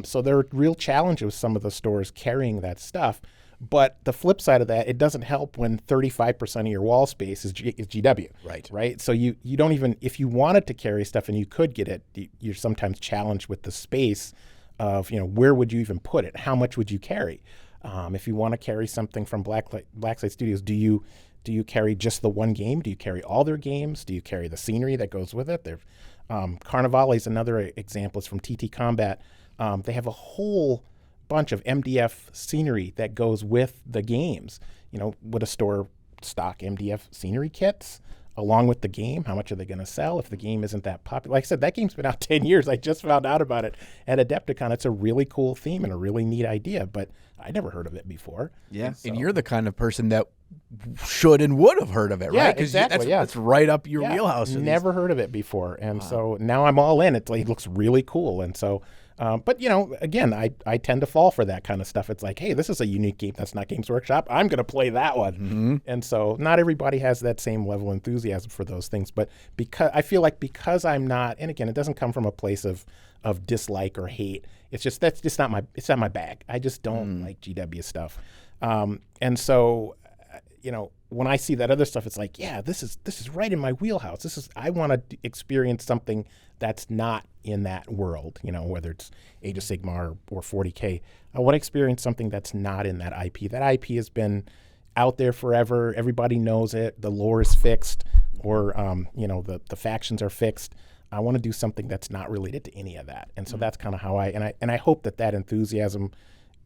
So there are real challenges with some of the stores carrying that stuff. But the flip side of that, it doesn't help when 35% of your wall space is GW. Right. So you don't even, if you wanted to carry stuff and you could get it, you're sometimes challenged with the space of, where would you even put it? How much would you carry? If you want to carry something from Blacksite Studios, do you carry just the one game? Do you carry all their games? Do you carry the scenery that goes with it? Carnivale is another example. It's from TT Combat. They have a whole bunch of MDF scenery that goes with the games. Would a store stock MDF scenery kits along with the game? How much are they going to sell if the game isn't that popular? Like I said, that game's been out 10 years. I just found out about it at Adepticon. It's a really cool theme and a really neat idea, but I never heard of it before. Yeah. And you're the kind of person that should and would have heard of it, right? Exactly. That's right up your wheelhouse. Never heard of it before. And so now I'm all in. It looks really cool. And so, but again, I tend to fall for that kind of stuff. It's like, hey, this is a unique game that's not Games Workshop. I'm going to play that one. Mm-hmm. And so not everybody has that same level of enthusiasm for those things. But because I'm not, and again, it doesn't come from a place of dislike or hate. It's just, it's not my bag. I just don't like GW stuff. And so, when I see that other stuff, it's like, yeah, this is right in my wheelhouse. I want to experience something that's not in that world, whether it's Age of Sigmar or 40K. I want to experience something that's not in that IP. That IP has been out there forever. Everybody knows it. The lore is fixed, or the factions are fixed. I want to do something that's not related to any of that. And so that's kind of how I hope that enthusiasm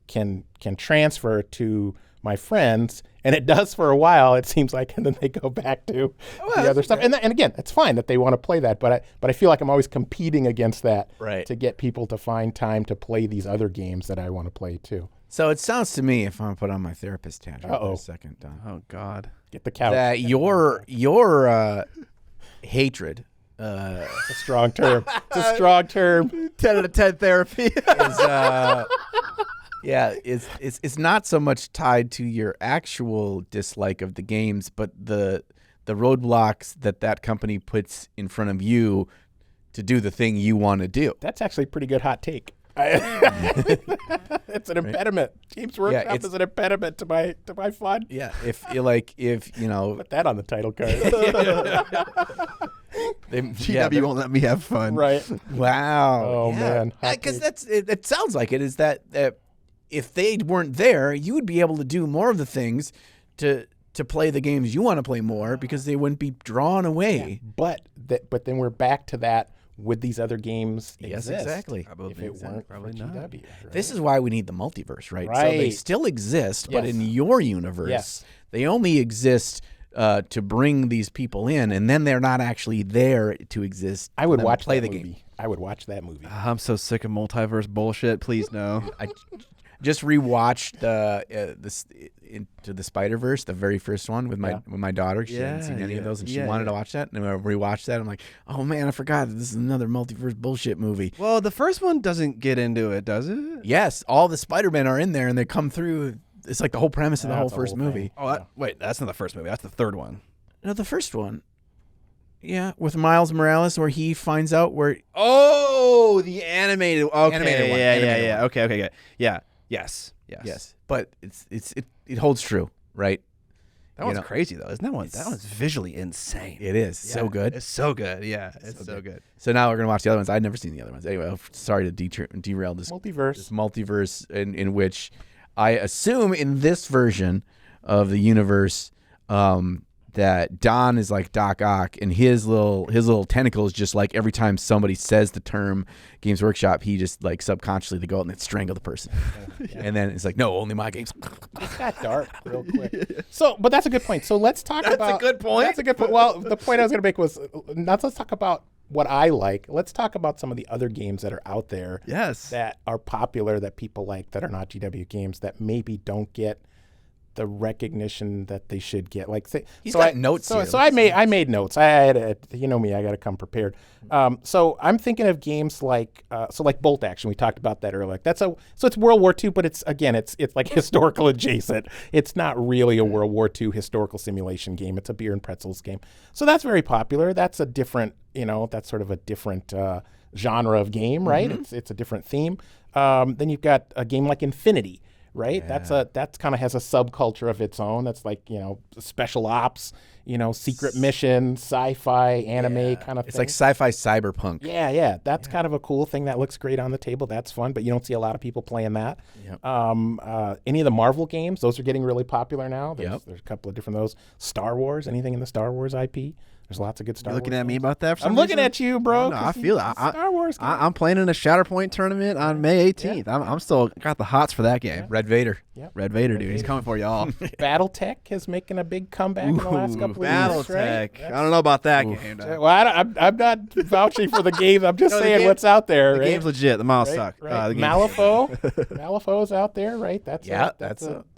can transfer to my friends, and it does for a while, it seems like, and then they go back to the other stuff. And again, it's fine that they want to play that, but I feel like I'm always competing against that to get people to find time to play these other games that I want to play too. So it sounds to me, if I'm going to put on my therapist hat for a second, Don. Oh God, get the couch. That your hatred. It's a strong term. It's a strong term. 10 out of 10 therapy. It's not so much tied to your actual dislike of the games, but the roadblocks that company puts in front of you to do the thing you want to do. That's actually a pretty good hot take. It's an impediment. Games Workshop is an impediment to my fun. Yeah, if you know, put that on the title card. GW won't let me have fun. Right. Wow. Oh man. Because it sounds like it is that if they weren't there, you would be able to do more of the things to play the games you want to play more because they wouldn't be drawn away. Yeah, but then we're back to that. Would these other games exist? Yes, exactly. If it weren't probably not. GW, right? This is why we need the multiverse, right? So they still exist, but in your universe, they only exist to bring these people in, and then they're not actually there to exist. I would play the game. I would watch that movie. I'm so sick of multiverse bullshit. Please no. I just rewatched Into the Spider-Verse, the very first one with my daughter. She hadn't seen any of those, and she wanted to watch that. And when I rewatched that, I'm like, oh man, I forgot this is another multiverse bullshit movie. Well, the first one doesn't get into it, does it? Yes, all the Spider-Men are in there, and they come through. It's like the whole premise of the whole first movie. Oh, wait, that's not the first movie. That's the third one. No, the first one. Yeah, with Miles Morales, where he finds out where. Oh, the animated. Okay, animated one. Yeah. Okay. Yeah. Yes. But it holds true, right? That one's crazy though, isn't that one? That one's visually insane. It is so good. It's so good. Yeah, it's so good. So now we're gonna watch the other ones. I'd never seen the other ones. Anyway, sorry to derail this multiverse in which I assume in this version of the universe that Don is like Doc Ock, and his little tentacles just like every time somebody says the term Games Workshop, he just like subconsciously they go out and they strangle the person. And then it's like, no, only my games. It got dark real quick. So, but that's a good point. So let's talk about. That's a good point. That's a good point. Well, the point I was going to make was let's talk about what I like. Let's talk about some of the other games that are out there. Yes. That are popular that people like that are not GW games that maybe don't get the recognition that they should get. Like, he's got notes. So I made notes. I had you know me. I got to come prepared. So I'm thinking of games like Bolt Action. We talked about that earlier. So it's World War II, but it's like historical adjacent. It's not really a World War II historical simulation game. It's a beer and pretzels game. So that's very popular. That's a different, that's sort of a different genre of game, right? Mm-hmm. It's a different theme. Then you've got a game like Infinity, right? That's kind of has a subculture of its own. That's like, special ops, secret mission, sci-fi, anime kind of thing. It's like sci-fi cyberpunk. Yeah. That's kind of a cool thing that looks great on the table. That's fun, but you don't see a lot of people playing that. Yep. Any of the Marvel games, those are getting really popular now. There's a couple of different of those. Star Wars, anything in the Star Wars IP. There's lots of good Star Wars. Looking at me about that for some I'm looking reason? at you, bro. No, I feel it. Star Wars game. I'm playing in a Shatterpoint tournament on May 18th. I'm still got the hots for that game. Red Vader. Yep. Red Vader, dude. He's coming for y'all. BattleTech is making a big comeback in the last couple of years, right? BattleTech. I don't know about that game. Well, I'm not vouching for the game. I'm just saying what's out there. The game's legit. The models suck. Right. Malifaux's out there, right? That's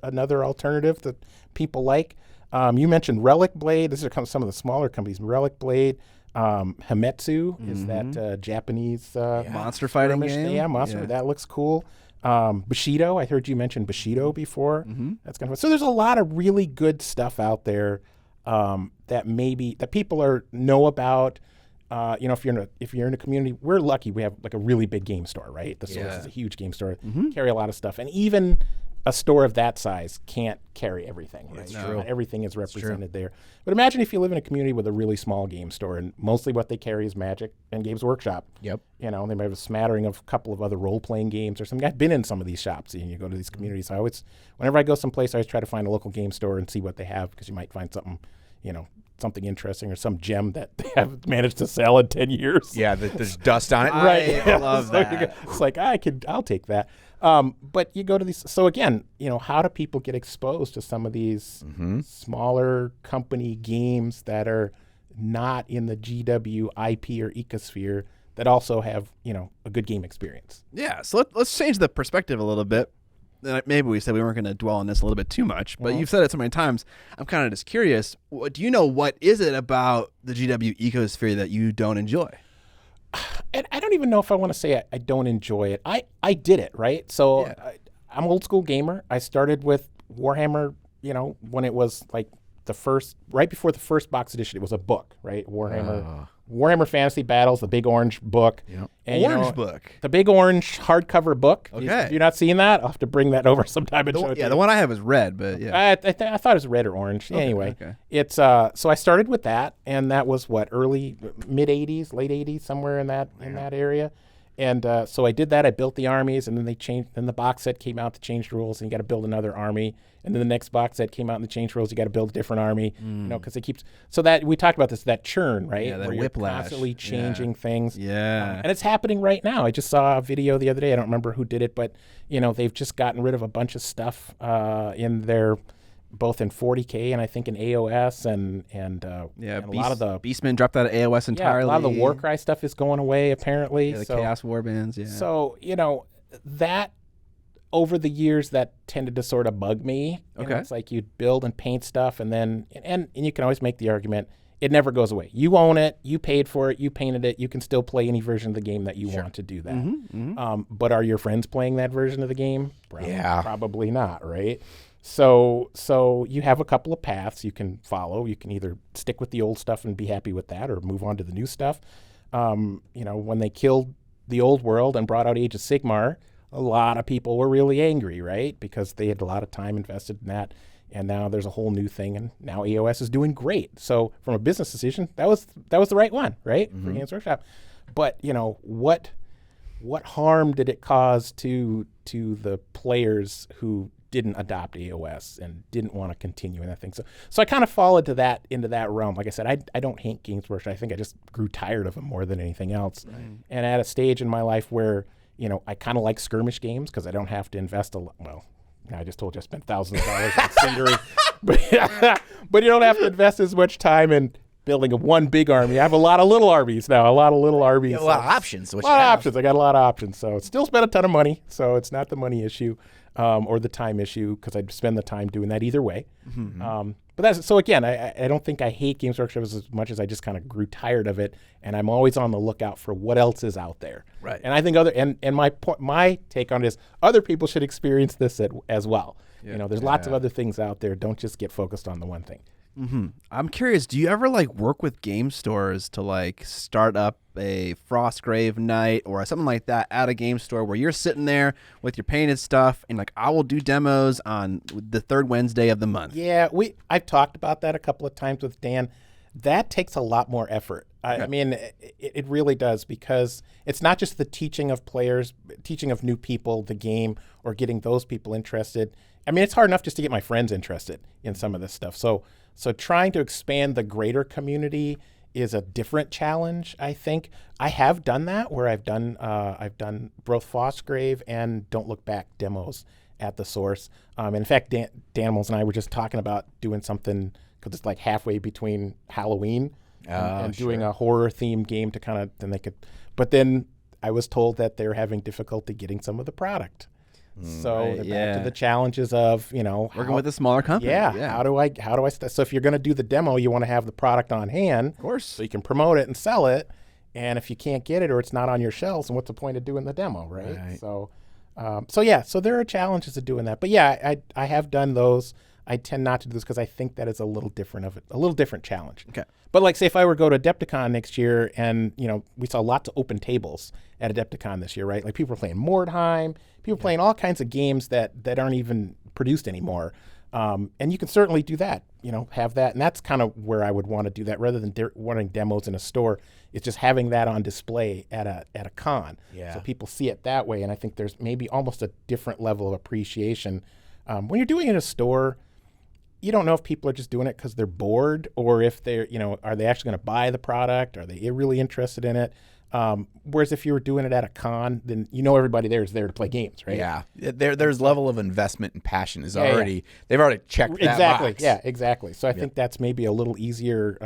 another alternative that people like. You mentioned Relic Blade. These are some of the smaller companies. Relic Blade, Himetsu is that Japanese monster fighting game. Yeah, monster. That looks cool. Bushido. I heard you mention Bushido before. That's kind of fun. So there's a lot of really good stuff out there that people know about. If you're in a community, we're lucky. We have like a really big game store, right? The Source is a huge game store. Carry a lot of stuff, and even a store of that size can't carry everything. Right? It's true. Not everything is represented there. But imagine if you live in a community with a really small game store, and mostly what they carry is Magic and Games Workshop. Yep. They might have a smattering of a couple of other role-playing games or something. I've been in some of these shops, and you go to these communities. Whenever I go someplace, I always try to find a local game store and see what they have, because you might find something, something interesting or some gem that they haven't managed to sell in 10 years. Yeah, there's dust on it. Right. I love that. It's like, I'll take that. But you go to these. So again, how do people get exposed to some of these smaller company games that are not in the GW IP or ecosphere that also have, a good game experience? Yeah. So let's change the perspective a little bit. Maybe we said we weren't going to dwell on this a little bit too much, but you've said it so many times. I'm kind of just curious. Do you know what is it about the GW ecosphere that you don't enjoy? And I don't even know if I want to say I don't enjoy it. I did it, right? So I'm an old school gamer. I started with Warhammer, when it was like right before the first box edition. It was a book, right? Warhammer Fantasy Battles, the big orange book. Yep. And, Orange book. The big orange hardcover book. Okay. Have you not seen that? I'll have to bring that over sometime and show it to you. The one I have is red, but yeah. I thought it was red or orange. Okay, anyway, okay. It's so I started with that, and that was early, mid 80s, late 80s, somewhere in that area. And so I did that. I built the armies, and then they changed. Then the box set came out to change the rules, and you got to build another army. And then the next box set came out and the change rules. You got to build a different army, because it keeps. So that we talked about that churn, right? Yeah, that where whiplash. You're constantly changing things. Yeah. And it's happening right now. I just saw a video the other day. I don't remember who did it, but they've just gotten rid of a bunch of stuff in their. Both in 40K and I think in AOS and a lot of the Beastmen dropped out of AOS entirely. Yeah, a lot of the Warcry stuff is going away apparently. Yeah, the Chaos Warbands. Yeah. So that over the years that tended to sort of bug me. Okay. It's like you'd build and paint stuff and then and you can always make the argument it never goes away. You own it. You paid for it. You painted it. You can still play any version of the game that you want to do that. But are your friends playing that version of the game? Probably not, right? So you have a couple of paths you can follow. You can either stick with the old stuff and be happy with that, or move on to the new stuff. When they killed the old world and brought out Age of Sigmar, a lot of people were really angry, right? Because they had a lot of time invested in that, and now there's a whole new thing, and now AOS is doing great. So from a business decision, that was the right one, right? For Games Workshop. But what harm did it cause to the players who didn't adopt AOS and didn't want to continue in that thing. So I kind of followed into that realm. Like I said, I don't hate Games Workshop. I think I just grew tired of them more than anything else. Right. And at a stage in my life where, I kind of like skirmish games because I don't have to invest a lot. Well, I just told you I spent thousands of dollars on scenery. But you don't have to invest as much time in building one big army. I have a lot of little armies now, a lot of little armies. You have a lot of options. A lot of options. I got a lot of options. So still spent a ton of money. So it's not the money issue. Or the time issue, because I'd spend the time doing that either way. But that's so again, I don't think I hate Games Workshop as much as I just kind of grew tired of it, and I'm always on the lookout for what else is out there. Right. And I think my take on it is other people should experience this as well. Yeah. There's lots of other things out there. Don't just get focused on the one thing. I'm curious, do you ever like work with game stores to like start up a Frostgrave night or something like that at a game store where you're sitting there with your painted stuff and like, I will do demos on the third Wednesday of the month? Yeah, I've talked about that a couple of times with Dan. That takes a lot more effort. I mean, it really does, because it's not just the teaching of players, teaching of new people the game, or getting those people interested. I mean, it's hard enough just to get my friends interested in some of this stuff. So trying to expand the greater community is a different challenge, I think. I have done that, where I've done both Frostgrave and Don't Look Back demos at the source. In fact, Danimals and I were just talking about doing something, because it's like halfway between Halloween and doing a horror themed game to kind of, then they could, but then I was told that they're having difficulty getting some of the product. So they're back to the challenges of, working with a smaller company. Yeah. How do I so if you're going to do the demo, you want to have the product on hand, Of course. so you can promote it and sell it. And if you can't get it, or it's not on your shelves, then what's the point of doing the demo, right? So there are challenges to doing that. But yeah, I have done those. I tend not to do this because I think that is a little different challenge. Okay. But like, say if I were to go to Adepticon next year, and we saw lots of open tables at Adepticon this year, right? Like people are playing Mordheim, people playing all kinds of games that aren't even produced anymore. And you can certainly do that, have that. And that's kind of where I would want to do that, rather than wanting demos in a store. It's just having that on display at a con. So people see it that way. And I think there's maybe almost a different level of appreciation. When you're doing it in a store, you don't know if people are just doing it because they're bored, or if they're, are they actually going to buy the product? Are they really interested in it? Whereas if you were doing it at a con, then everybody there is there to play games, right? Yeah, there's level of investment and passion is already they've already checked that box. Yeah, exactly. So I think that's maybe a little easier,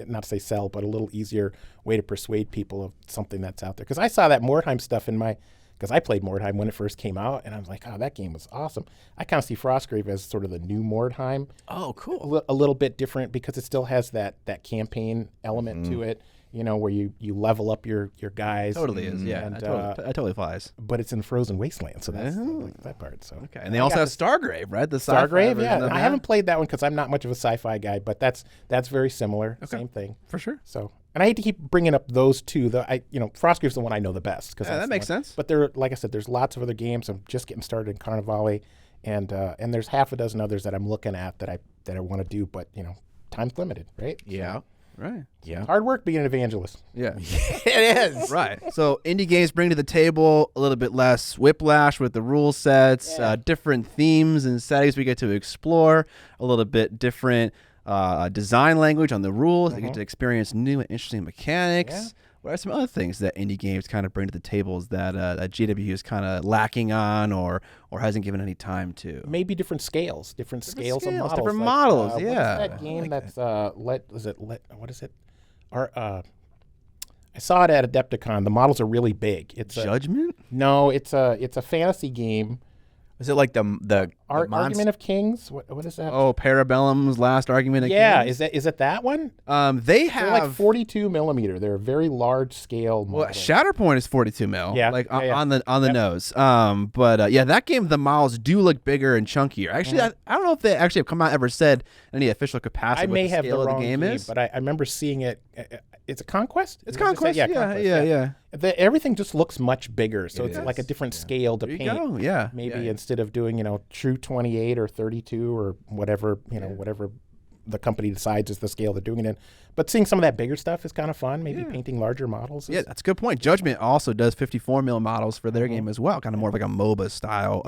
not to say sell, but a little easier way to persuade people of something that's out there. Because I saw that Mordheim stuff because I played Mordheim when it first came out, and I was like, oh, that game was awesome. I kind of see Frostgrave as sort of the new Mordheim. Oh, cool. A little bit different, because it still has that campaign element to it, where you level up your guys. Totally is, yeah. And, that totally flies. But it's in Frozen Wasteland, so that's that part. So okay, and they also have Stargrave, right? The Stargrave, yeah. I haven't played that one because I'm not much of a sci-fi guy, but that's very similar. Okay. Same thing. For sure. So. And I hate to keep bringing up those two. Frostgrave's the one I know the best. That makes sense. But like I said, there's lots of other games. I'm just getting started in Carnivale, and there's half a dozen others that I'm looking at that I want to do. But time's limited, right? Yeah. Right. Yeah. Hard work being an evangelist. Yeah. It is. Right. So indie games bring to the table a little bit less whiplash with the rule sets, different themes and settings we get to explore, a little bit different design language on the rules. They get to experience new and interesting mechanics. Yeah. What are some other things that indie games kind of bring to the tables that GW is kind of lacking on or hasn't given any time to? Maybe different scales of models. Different models, yeah. What is that game that's what is it? I saw it at Adepticon. The models are really big. It's Judgment? No, it's a fantasy game. Is it like the Argument of Kings? What is that? Oh, Parabellum's Last Argument of Kings. Yeah, is it that one? They're like 42 millimeter. They're a very large scale model. Well, Shatterpoint is 42 mil. Yeah, on the nose. But that game, the models do look bigger and chunkier. Actually, I don't know if they actually have come out ever said any official capacity. I may have the wrong game is, but I remember seeing it. It's a Conquest. It's Conquest. Conquest. Yeah. Everything just looks much bigger, so it's like a different scale to paint. Go. Yeah. Maybe instead of doing true 28 or 32 or whatever whatever the company decides is the scale they're doing it in. But seeing some of that bigger stuff is kind of fun. Maybe painting larger models. Yeah, that's a good point. Judgment also does 54 mil models for their game as well, kind of more of like a MOBA style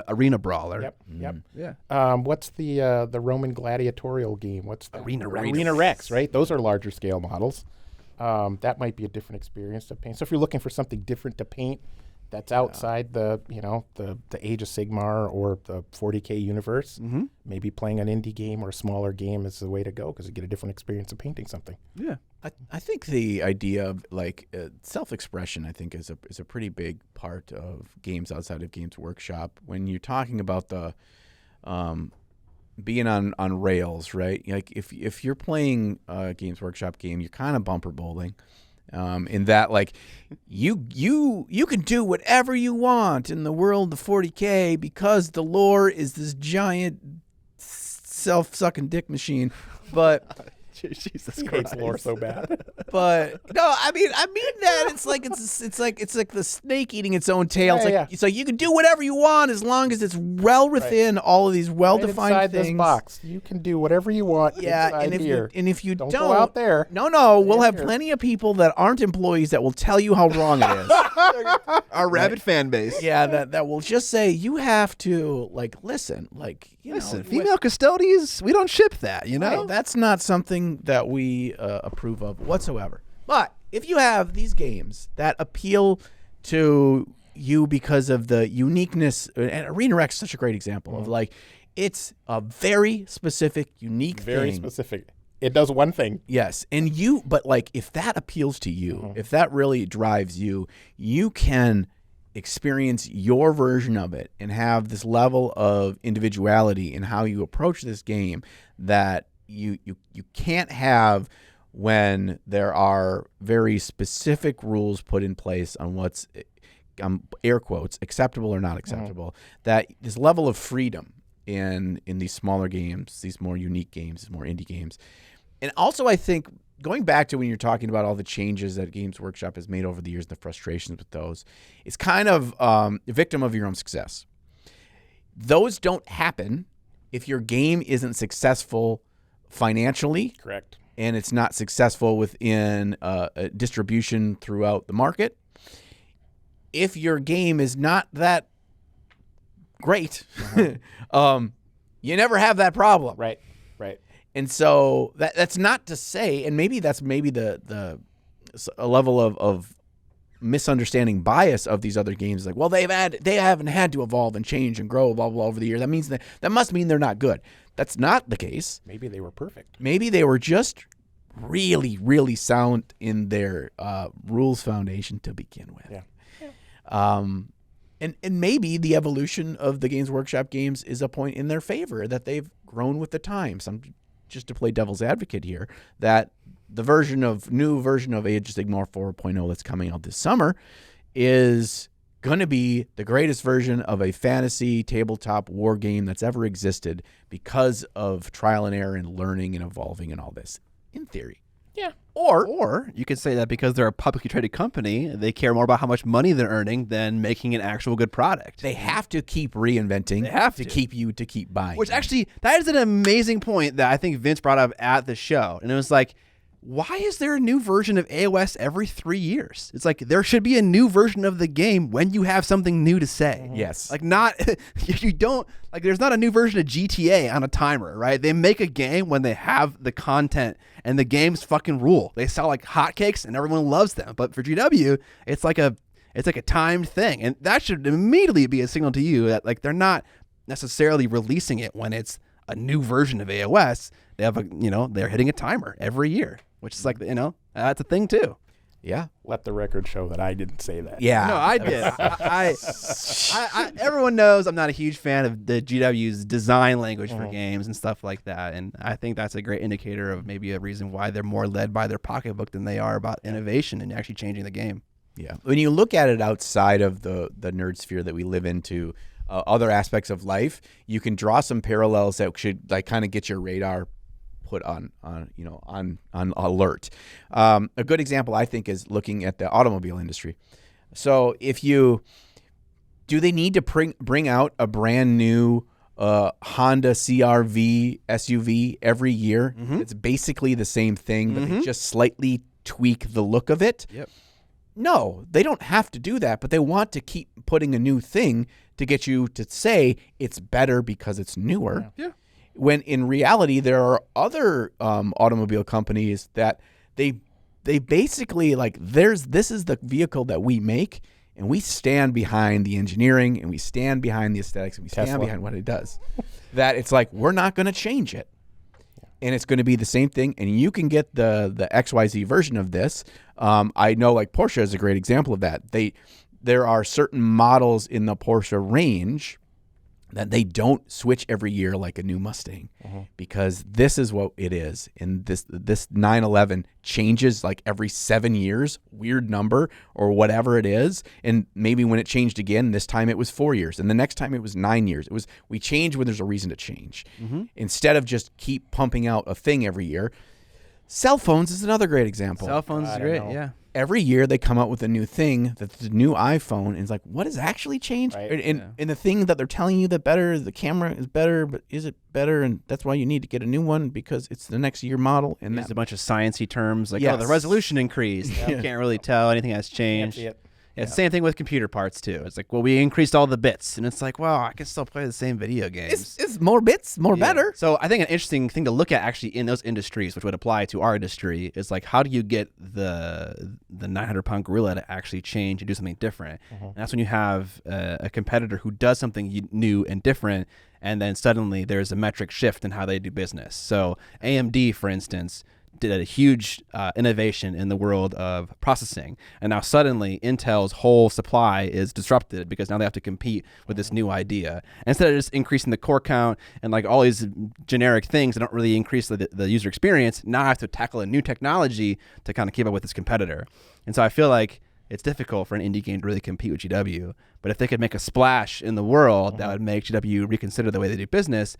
arena brawler. Yep. Yeah. What's the Roman gladiatorial game? What's the Arena Rex, right? Those are larger scale models. That might be a different experience to paint. So if you're looking for something different to paint that's outside the Age of Sigmar or the 40K universe, maybe playing an indie game or a smaller game is the way to go, because you get a different experience of painting something. Yeah. I think the idea of self-expression, I think, is a pretty big part of games outside of Games Workshop. When you're talking about the being on rails, right? Like if you're playing a Games Workshop game, you're kind of bumper bowling, in that you can do whatever you want in the world of 40K because the lore is this giant self-sucking dick machine. But Jesus He Christ. hates lore so bad. but no, I mean that it's like the snake eating its own tail. It's like you can do whatever you want as long as it's well within all of these well-defined inside things. this box, you can do whatever you want. Yeah, inside here. if you don't go out there. No, we'll have plenty of people that aren't employees that will tell you how wrong it is. Our rabid fan base. Yeah, that will just say you have to listen, female custodians, we don't ship that, you know? Right, that's not something that we approve of whatsoever. But if you have these games that appeal to you because of the uniqueness, and Arena Rec's such a great example of it's a very specific, unique thing. Very specific. It does one thing. Yes, and but if that appeals to you, if that really drives you, you can experience your version of it and have this level of individuality in how you approach this game that you can't have when there are very specific rules put in place on what's air quotes acceptable or not acceptable. That this level of freedom in these smaller games, these more unique games, these more indie games. And also, I think, going back to when you're talking about all the changes that Games Workshop has made over the years, the frustrations with those, it's kind of a victim of your own success. Those don't happen if your game isn't successful financially. Correct. And it's not successful within a distribution throughout the market. If your game is not that great, you never have that problem. Right. And so that's not to say, and maybe that's a level of misunderstanding bias of these other games. Like, well, they haven't had to evolve and change and grow, blah, blah, over the years. That means that must mean they're not good. That's not the case. Maybe they were perfect. Maybe they were just really, really sound in their rules foundation to begin with. Yeah. And maybe the evolution of the Games Workshop games is a point in their favor, that they've grown with the times. Just to play devil's advocate here, that the new version of Age of Sigmar 4.0 that's coming out this summer is going to be the greatest version of a fantasy tabletop war game that's ever existed because of trial and error and learning and evolving and all this, in theory. Yeah. Or you could say that because they're a publicly traded company, they care more about how much money they're earning than making an actual good product. They have to keep reinventing. They have to keep you to keep buying. Which actually, that is an amazing point that I think Vince brought up at the show. And it was like, why is there a new version of AOS every 3 years? It's like there should be a new version of the game when you have something new to say. Yes. Like you don't, there's not a new version of GTA on a timer, right? They make a game when they have the content and the games fucking rule. They sell like hotcakes and everyone loves them. But for GW, it's like a timed thing. And that should immediately be a signal to you that they're not necessarily releasing it when it's a new version of AOS. They have they're hitting a timer every year. Which is that's a thing too. Yeah. Let the record show that I didn't say that. Yeah. No, I did. I everyone knows I'm not a huge fan of the GW's design language for games and stuff like that. And I think that's a great indicator of maybe a reason why they're more led by their pocketbook than they are about innovation and actually changing the game. Yeah. When you look at it outside of the nerd sphere that we live into, other aspects of life, you can draw some parallels that should kind of get your radar put on alert. A good example, I think, is looking at the automobile industry. So do they need to bring out a brand new Honda CR-V SUV every year? Mm-hmm. It's basically the same thing, but they just slightly tweak the look of it. Yep. No, they don't have to do that, but they want to keep putting a new thing to get you to say it's better because it's newer. Yeah. When in reality, there are other automobile companies that they basically this is the vehicle that we make, and we stand behind the engineering, and we stand behind the aesthetics, and we stand behind what it does. That it's we're not going to change it, and it's going to be the same thing. And you can get the XYZ version of this. I know Porsche is a great example of that. There are certain models in the Porsche range that they don't switch every year like a new Mustang, because this is what it is. And this 911 changes like every 7 years, weird number or whatever it is. And maybe when it changed again, this time it was 4 years, and the next time it was 9 years. We change when there's a reason to change, instead of just keep pumping out a thing every year. Cell phones is another great example. Cell phones is great, yeah. Every year they come out with a new thing, that's the new iPhone, and it's like, what has actually changed? Right. And the thing that they're telling you that better, the camera is better, but is it better? And that's why you need to get a new one, because it's the next year model. And there's a bunch of sciencey terms like, Yes. oh, the resolution increased. You can't really tell anything has changed. Yeah, it's the same thing with computer parts too. It's like, well, we increased all the bits, and it's like, well, I can still play the same video games. It's more bits, more better. So I think an interesting thing to look at actually in those industries, which would apply to our industry, is like, how do you get the 900-pound gorilla to actually change and do something different? And that's when you have a competitor who does something new and different, and then suddenly there's a metric shift in how they do business. So AMD, for instance, did a huge innovation in the world of processing, and now suddenly Intel's whole supply is disrupted because now they have to compete with this new idea. And instead of just increasing the core count and like all these generic things that don't really increase the user experience, now I have to tackle a new technology to kind of keep up with this competitor. And so I feel like it's difficult for an indie game to really compete with GW, but if they could make a splash in the world that would make GW reconsider the way they do business,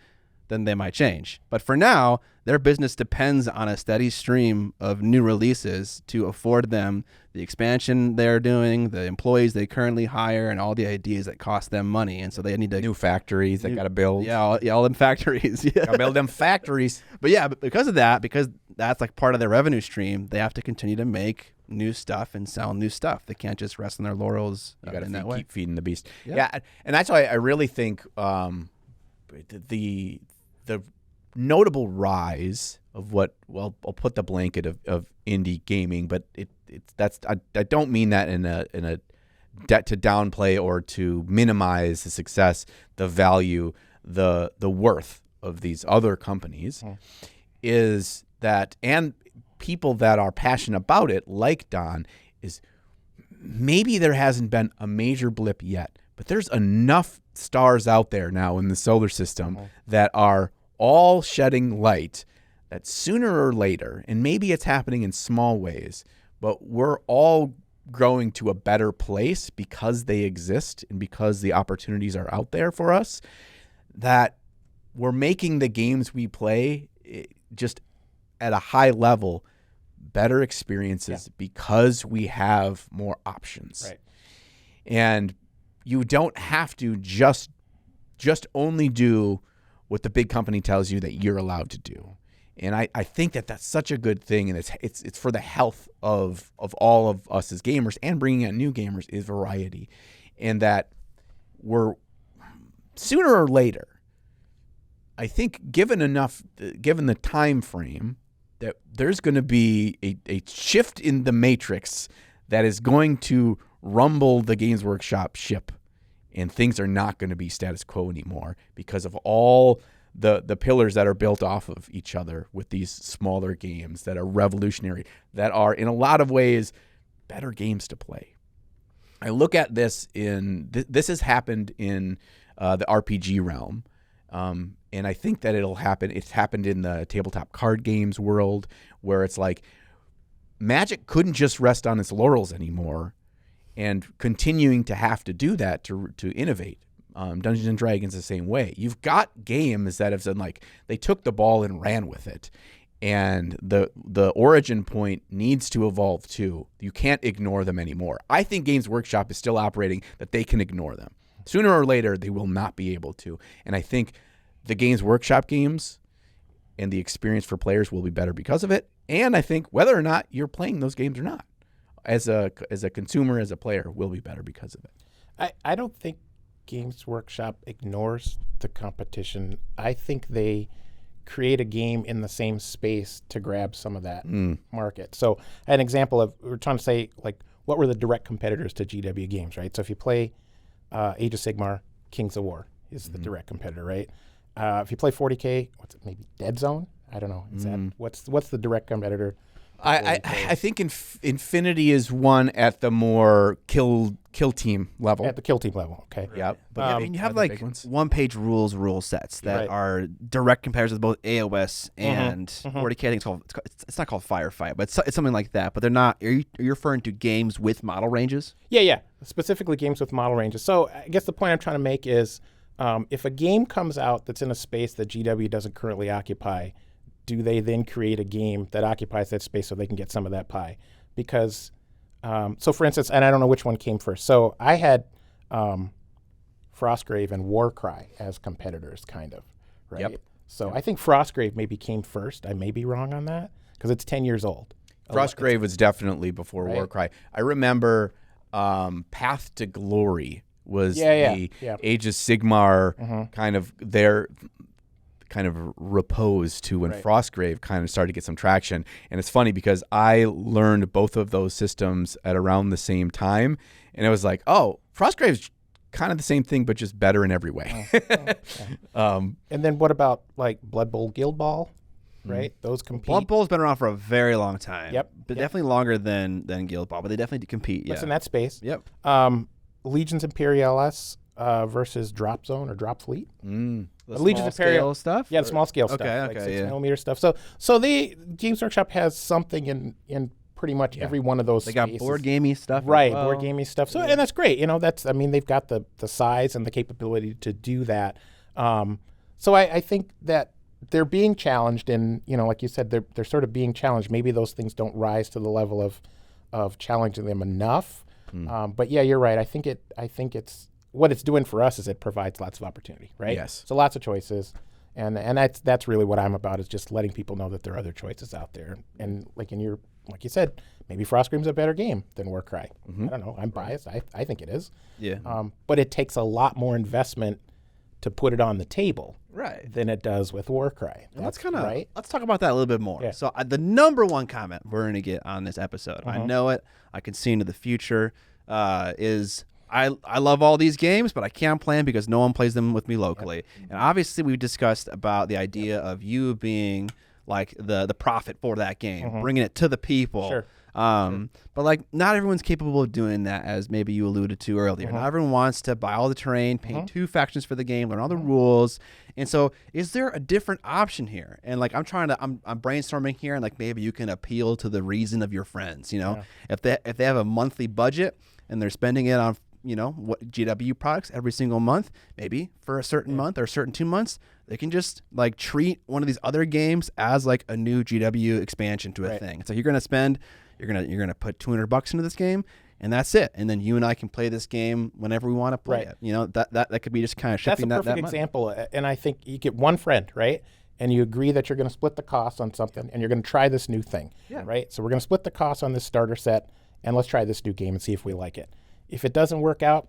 then they might change. But for now, their business depends on a steady stream of new releases to afford them the expansion they're doing, the employees they currently hire, and all the ideas that cost them money. And so they need to New factories they got to build. Yeah, all them factories. Yeah. Gotta build them factories. But because of that, because that's like part of their revenue stream, they have to continue to make new stuff and sell new stuff. They can't just rest on their laurels in that way. Keep feeding the beast. Yeah, and that's why I really think the notable rise of what, well, I'll put the blanket of indie gaming, but I don't mean that in a to downplay or to minimize the success, the value, the worth of these other companies, is that, and people that are passionate about it, like Don, is maybe there hasn't been a major blip yet, but there's enough stars out there now in the solar system that are all shedding light that sooner or later, and maybe it's happening in small ways, but we're all growing to a better place because they exist and because the opportunities are out there for us, that we're making the games we play just at a high level better experiences because we have more options. Right. And you don't have to just only do what the big company tells you that you're allowed to do. And I think that that's such a good thing, and it's for the health of all of us as gamers, and bringing out new gamers, is variety. And that we're, sooner or later, I think given the time frame, that there's going to be a shift in the matrix that is going to rumble the Games Workshop ship, and things are not going to be status quo anymore because of all the pillars that are built off of each other with these smaller games that are revolutionary, that are in a lot of ways better games to play. I look at this this has happened in the RPG realm, and I think that it'll happen. It's happened in the tabletop card games world, where it's like Magic couldn't just rest on its laurels anymore, and continuing to have to do that to innovate. Dungeons and Dragons the same way. You've got games that have done, like, they took the ball and ran with it, and the origin point needs to evolve too. You can't ignore them anymore. I think Games Workshop is still operating that they can ignore them. Sooner or later, they will not be able to. And I think the Games Workshop games and the experience for players will be better because of it. And I think whether or not you're playing those games or not, as a consumer, as a player, will be better because of it. I don't think Games Workshop ignores the competition. I think they create a game in the same space to grab some of that market. So I had an example of, we're trying to say, like, what were the direct competitors to GW games, right? So if you play Age of Sigmar, Kings of War is the direct competitor, right? If you play 40K, what's it, maybe Dead Zone? I don't know. Is that what's the direct competitor? I think Infinity is one at the more kill kill team level. At the kill team level, okay. Yep. But you have like one-page rule sets that are direct comparisons of both AOS and 40K. I think it's not called Firefight, but it's something like that. But they're not. Are you referring to games with model ranges? Yeah. Specifically games with model ranges. So I guess the point I'm trying to make is, if a game comes out that's in a space that GW doesn't currently occupy, do they then create a game that occupies that space so they can get some of that pie? Because, so for instance, and I don't know which one came first. So I had Frostgrave and Warcry as competitors, kind of, right? Yep. So I think Frostgrave maybe came first. I may be wrong on that because it's 10 years old. Frostgrave was definitely before Warcry. I remember Path to Glory was the Age of Sigmar kind of their kind of repose to when Frostgrave kind of started to get some traction. And it's funny because I learned both of those systems at around the same time, and it was like, oh, Frostgrave's kind of the same thing, but just better in every way. And then what about like Blood Bowl, Guild Ball? Right, those compete. Blood Bowl's been around for a very long time. Yep, but definitely longer than Guild Ball. But they definitely compete. What's in that space? Yep. Legions Imperialis versus Drop Zone or Drop Fleet. The Legions Imperial stuff. Yeah, the small scale stuff. Okay, like 6mm stuff. So the Games Workshop has something in pretty much every one of those. They got board gamey stuff. Right, board gamey stuff. So and that's great. You know, they've got the size and the capability to do that. So I think that they're being challenged, and like you said, they're sort of being challenged. Maybe those things don't rise to the level of challenging them enough. But yeah, you're right. I think it's what it's doing for us is it provides lots of opportunity, right? Yes. So lots of choices, and that's really what I'm about, is just letting people know that there are other choices out there. And like you said, maybe Frostgrim's a better game than Warcry. I don't know. I'm biased. I think it is. Yeah. But it takes a lot more investment to put it on the table, than it does with Warcry. Let's talk about that a little bit more. Yeah. So the number one comment we're going to get on this episode, I know it, I can see into the future, is I love all these games, but I can't play them because no one plays them with me locally. And obviously we've discussed about the idea of you being like the prophet for that game, bringing it to the people. Sure. But like not everyone's capable of doing that, as maybe you alluded to earlier. Not everyone wants to buy all the terrain, pay 2 factions for the game, learn all the rules. And so is there a different option here? And like I'm brainstorming here, and like maybe you can appeal to the reason of your friends, if they have a monthly budget and they're spending it on what GW products every single month, maybe for a certain month or a certain 2 months, they can just like treat one of these other games as like a new GW expansion to a thing. So you're gonna put $200 into this game, and that's it. And then you and I can play this game whenever we want to play it. That could be just kind of shifting that. That's a perfect example. And I think you get one friend, right? And you agree that you're going to split the cost on something, and you're going to try this new thing, right? So we're going to split the cost on this starter set, and let's try this new game and see if we like it. If it doesn't work out,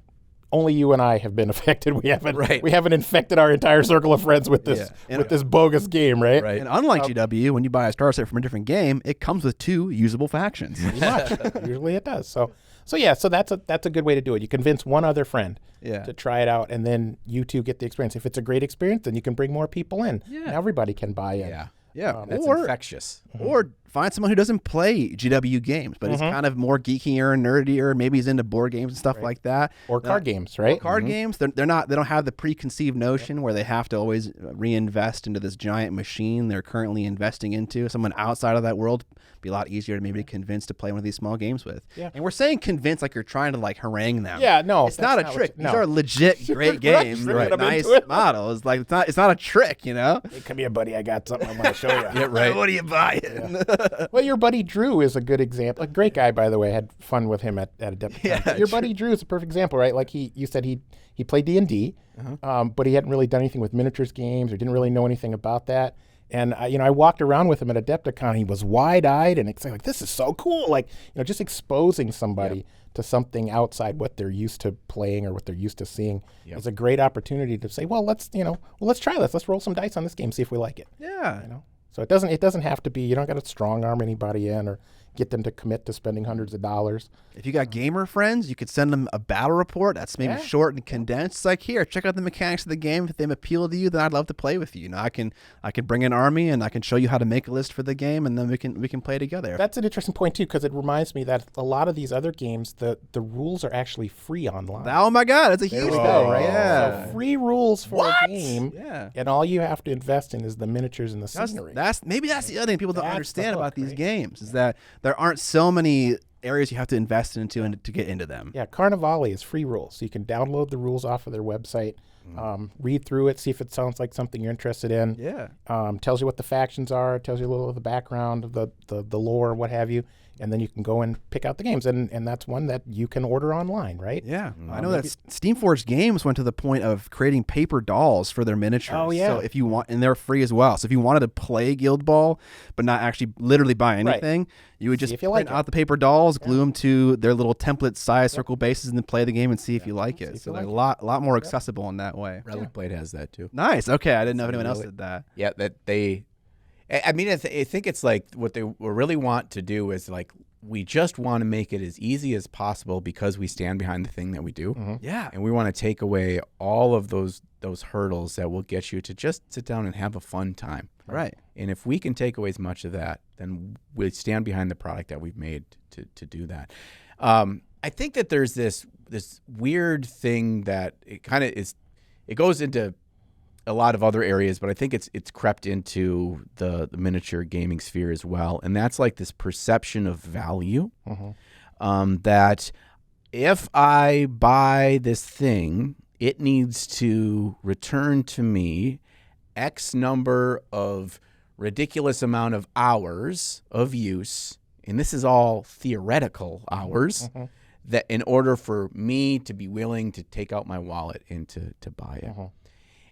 only you and I have been affected. We haven't infected our entire circle of friends with this this bogus game, right? And unlike GW, when you buy a starter set from a different game, it comes with 2 usable factions. Pretty much. Usually it does. So that's a good way to do it. You convince one other friend to try it out, and then you two get the experience. If it's a great experience, then you can bring more people in. And everybody can buy in. Yeah. That's infectious. Or find someone who doesn't play GW games, but is kind of more geekier and nerdier. Maybe he's into board games and stuff like that. Or card games, right? Card games. They don't have the preconceived notion where they have to always reinvest into this giant machine they're currently investing into. Someone outside of that world be a lot easier to maybe convince to play one of these small games with. Yeah. And we're saying convince like you're trying to like harangue them. Yeah, no. It's not a trick. These are legit great games. Nice models. Like it's not a trick, Hey, come here, buddy. I got something I want to show you. Yeah, right. What are you buying? Well, your buddy Drew is a good example. A great guy, by the way. I had fun with him at Adept. Your buddy Drew is a perfect example, right? Like you said he played D&D, but he hadn't really done anything with miniatures games or didn't really know anything about that. And I walked around with him at Adepticon. He was wide-eyed and excited, like, this is so cool. Like, just exposing somebody to something outside what they're used to playing or what they're used to seeing is a great opportunity to say, well, let's try this. Let's roll some dice on this game, see if we like it. Yeah. So it doesn't have to be, you don't got to strong arm anybody in or get them to commit to spending hundreds of dollars. If you got gamer friends, you could send them a battle report that's maybe short and condensed. It's like, here, check out the mechanics of the game. If they appeal to you, then I'd love to play with you. You know, I can bring an army and I can show you how to make a list for the game, and then we can play together. That's an interesting point too, because it reminds me that a lot of these other games, the rules are actually free online. Oh my God, that's a huge thing, right? Yeah. So free rules for a game, yeah, and all you have to invest in is the miniatures and the scenery. That's the other thing people don't understand about these games is that there aren't so many areas you have to invest into and to get into them. Yeah, Carnivale is free rules. So you can download the rules off of their website, read through it, see if it sounds like something you're interested in. Yeah. Tells you what the factions are, tells you a little of the background of the lore, what have you, and then you can go and pick out the games. And that's one that you can order online, right? Yeah. I know that Steamforged Games went to the point of creating paper dolls for their miniatures. Oh, yeah. So if you want, and they're free as well. So if you wanted to play Guild Ball, but not actually literally buy anything, you would just print out the paper dolls, glue them to their little template size circle bases, and then play the game and see if you like it. So they're a lot more accessible in that way. Relic Blade has that too. Nice. Okay. I didn't know if anyone else did that. Yeah, I mean, I think it's like what they really want to do is like, we just want to make it as easy as possible because we stand behind the thing that we do. Mm-hmm. Yeah. And we want to take away all of those hurdles that will get you to just sit down and have a fun time. Right. And if we can take away as much of that, then we stand behind the product that we've made to do that. I think that there's this weird thing that it kind of is, it goes into a lot of other areas, but I think it's crept into the miniature gaming sphere as well. And that's like this perception of value, that if I buy this thing, it needs to return to me X number of ridiculous amount of hours of use. And this is all theoretical hours that in order for me to be willing to take out my wallet and to buy it.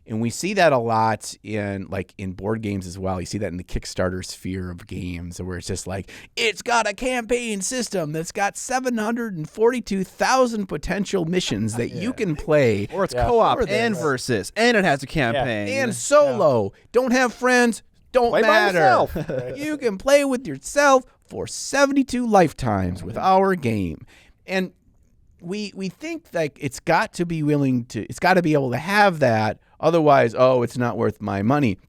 And we see that a lot in board games as well. You see that in the Kickstarter sphere of games where it's just like, it's got a campaign system that's got 742,000 potential missions that you can play. Or it's co-op and versus, and it has a campaign. And solo. Don't have friends, don't play matter. By yourself. You can play with yourself for 72 lifetimes with our game. And we think like it's got to be able to have that. Otherwise, it's not worth my money.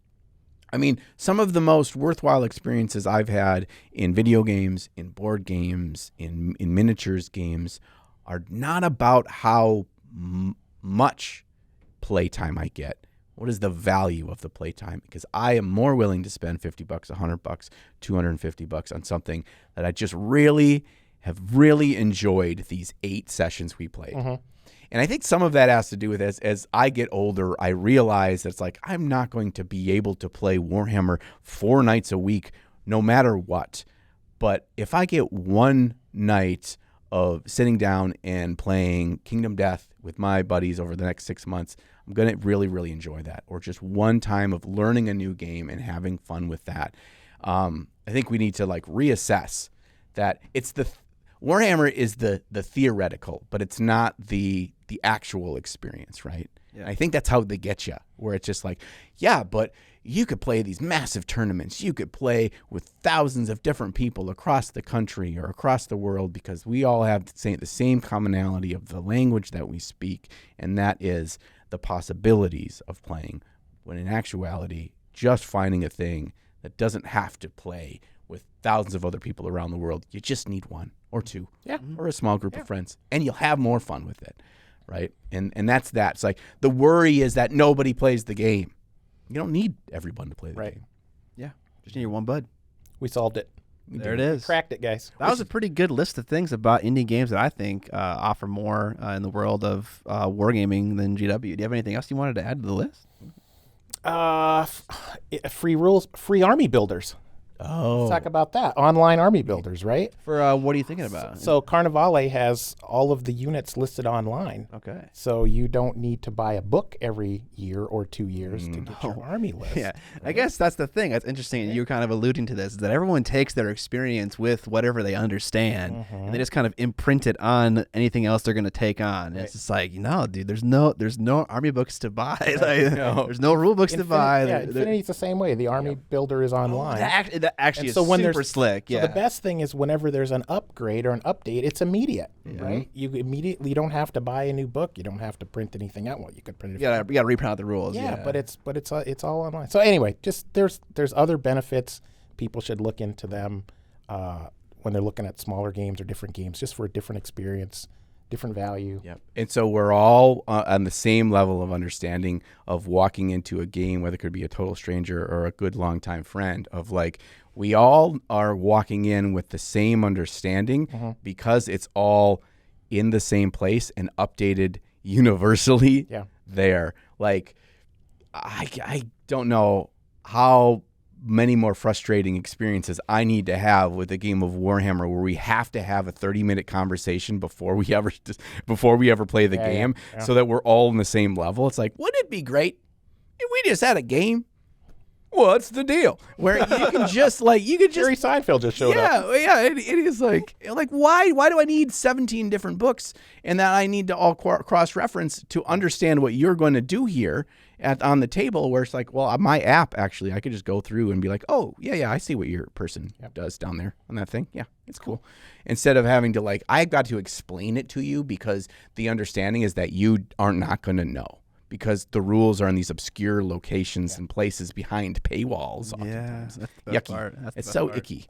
I mean, some of the most worthwhile experiences I've had in video games, in board games, in miniatures games are not about how much playtime I get. What is the value of the playtime? Because I am more willing to spend $50, $100, $250 on something that I just have really enjoyed these 8 sessions we played. And I think some of that has to do with as I get older, I realize that it's like I'm not going to be able to play Warhammer 4 nights a week no matter what. But if I get one night of sitting down and playing Kingdom Death with my buddies over the next 6 months, I'm going to really, really enjoy that. Or just one time of learning a new game and having fun with that. I think we need to reassess that Warhammer is the theoretical, but it's not the actual experience, right? Yeah. I think that's how they get you, where it's just like, yeah, but you could play these massive tournaments. You could play with thousands of different people across the country or across the world because we all have the same commonality of the language that we speak, and that is the possibilities of playing, when in actuality, just finding a thing that doesn't have to play with thousands of other people around the world. You just need one or two, or a small group of friends, and you'll have more fun with it, right? And that's that. It's like the worry is that nobody plays the game. You don't need everyone to play the game. Yeah, just need your one bud. We solved it. There it is. We cracked it, guys. That was a pretty good list of things about indie games that I think offer more in the world of wargaming than GW. Do you have anything else you wanted to add to the list? Free rules, free army builders. Oh. Let's talk about that. Online army builders, right? For what are you thinking about? So Carnivale has all of the units listed online. Okay. So you don't need to buy a book every year or 2 years to get your army list. Yeah. Right? I guess that's the thing. That's interesting. You're kind of alluding to this, is that everyone takes their experience with whatever they understand, and they just kind of imprint it on anything else they're going to take on. And it's just like, no, dude, there's no army books to buy. There's no rule books to buy. Yeah, Infinity's the same way. The army builder is online. actually so is when super slick. Yeah. So the best thing is whenever there's an upgrade or an update, it's immediate, right? You don't have to buy a new book. You don't have to print anything out. Well, you could print it. You gotta reprint out the rules. Yeah, but it's all online. So anyway, just there's other benefits. People should look into them when they're looking at smaller games or different games, just for a different experience, different value. Yep. And so we're all on the same level of understanding of walking into a game, whether it could be a total stranger or a good longtime friend, of like, we all are walking in with the same understanding because it's all in the same place and updated universally there. Like, I don't know how many more frustrating experiences I need to have with a game of Warhammer where we have to have a 30-minute conversation before we ever play the game so that we're all on the same level. It's like, wouldn't it be great if we just had a game? What's the deal? Where you can just Jerry Seinfeld just showed up. Yeah, it is like why do I need 17 different books and that I need to all cross-reference to understand what you're going to do here on the table, where it's like, well, my app, actually, I could just go through and be like, oh, yeah, I see what your person does down there on that thing. Yeah, it's cool. Instead of having to I've got to explain it to you because the understanding is that you are not going to know, because the rules are in these obscure locations and places behind paywalls. Oftentimes. Yucky. It's so icky.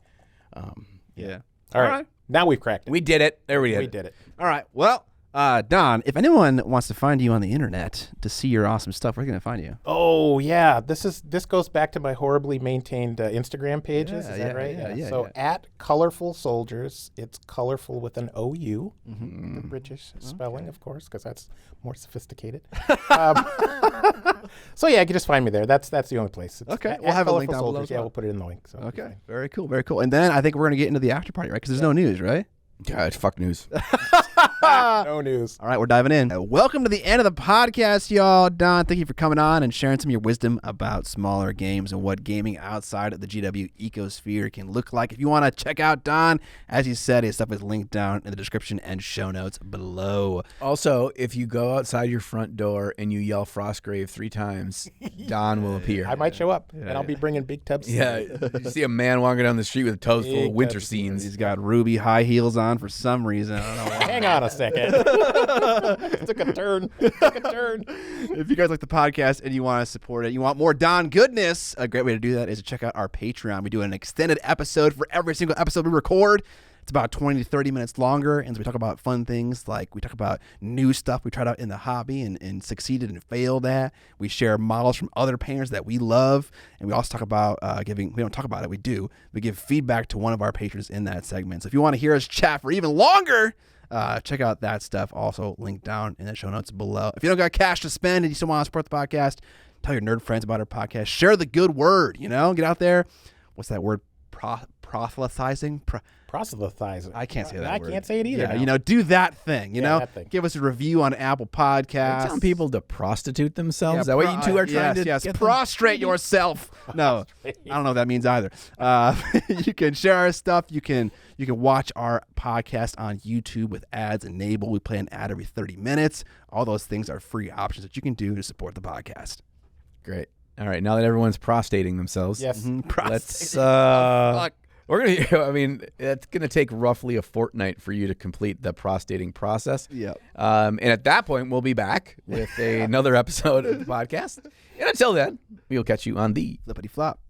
Yeah. All right. Now we've cracked it. We did it. There we did. We did it. All right. Well, Don, if anyone wants to find you on the internet to see your awesome stuff, where are they going to find you? Oh, yeah. This goes back to my horribly maintained Instagram pages. Is that right? Yeah. So at Colorful Soldiers, it's colorful with an OU, the British spelling, of course, because that's more sophisticated. So yeah, you can just find me there. That's the only place. It's okay. We'll have a link down below. Yeah, we'll put it in the link. So okay. Very cool. Very cool. And then I think we're going to get into the after party, right? Because there's no news, right? Yeah, it's fuck news. No news. All right, we're diving in. Welcome to the end of the podcast, y'all. Don, thank you for coming on and sharing some of your wisdom about smaller games and what gaming outside of the GW ecosphere can look like. If you want to check out Don, as you said, his stuff is linked down in the description and show notes below. Also, if you go outside your front door and you yell Frostgrave 3 times, Don will appear. I might show up, and I'll be bringing big tubs. Yeah, you see a man walking down the street with tubs full of winter scenes. He's got ruby high heels on for some reason. I don't know why. Hang on a second. Took a turn. If you guys like the podcast and you want to support it, you want more Don goodness, a great way to do that is to check out our Patreon. We do an extended episode for every single episode we record. It's about 20 to 30 minutes longer, and so we talk about fun things, like we talk about new stuff we tried out in the hobby and succeeded and failed at. We share models from other painters that we love, and we also talk about we don't talk about it, we do. We give feedback to one of our patrons in that segment. So if you want to hear us chat for even longer, check out that stuff, also linked down in the show notes below. If you don't got cash to spend and you still want to support the podcast, tell your nerd friends about our podcast. Share the good word, get out there. What's that word? Proselytizing? Proselytizing. I can't say that word. I can't say it either. Yeah, do that thing, that thing. Give us a review on Apple Podcasts. Telling people to prostitute themselves? Is that what you two are trying to Yes, prostrate yourself. No, I don't know what that means either. You can share our stuff. You can watch our podcast on YouTube with ads enabled. We play an ad every 30 minutes. All those things are free options that you can do to support the podcast. Great. All right, now that everyone's prostating themselves, yes, let's we're gonna. I mean, it's gonna take roughly a fortnight for you to complete the prostating process. Yeah. And at that point, we'll be back with another episode of the podcast. And until then, we'll catch you on the Flippity Flop.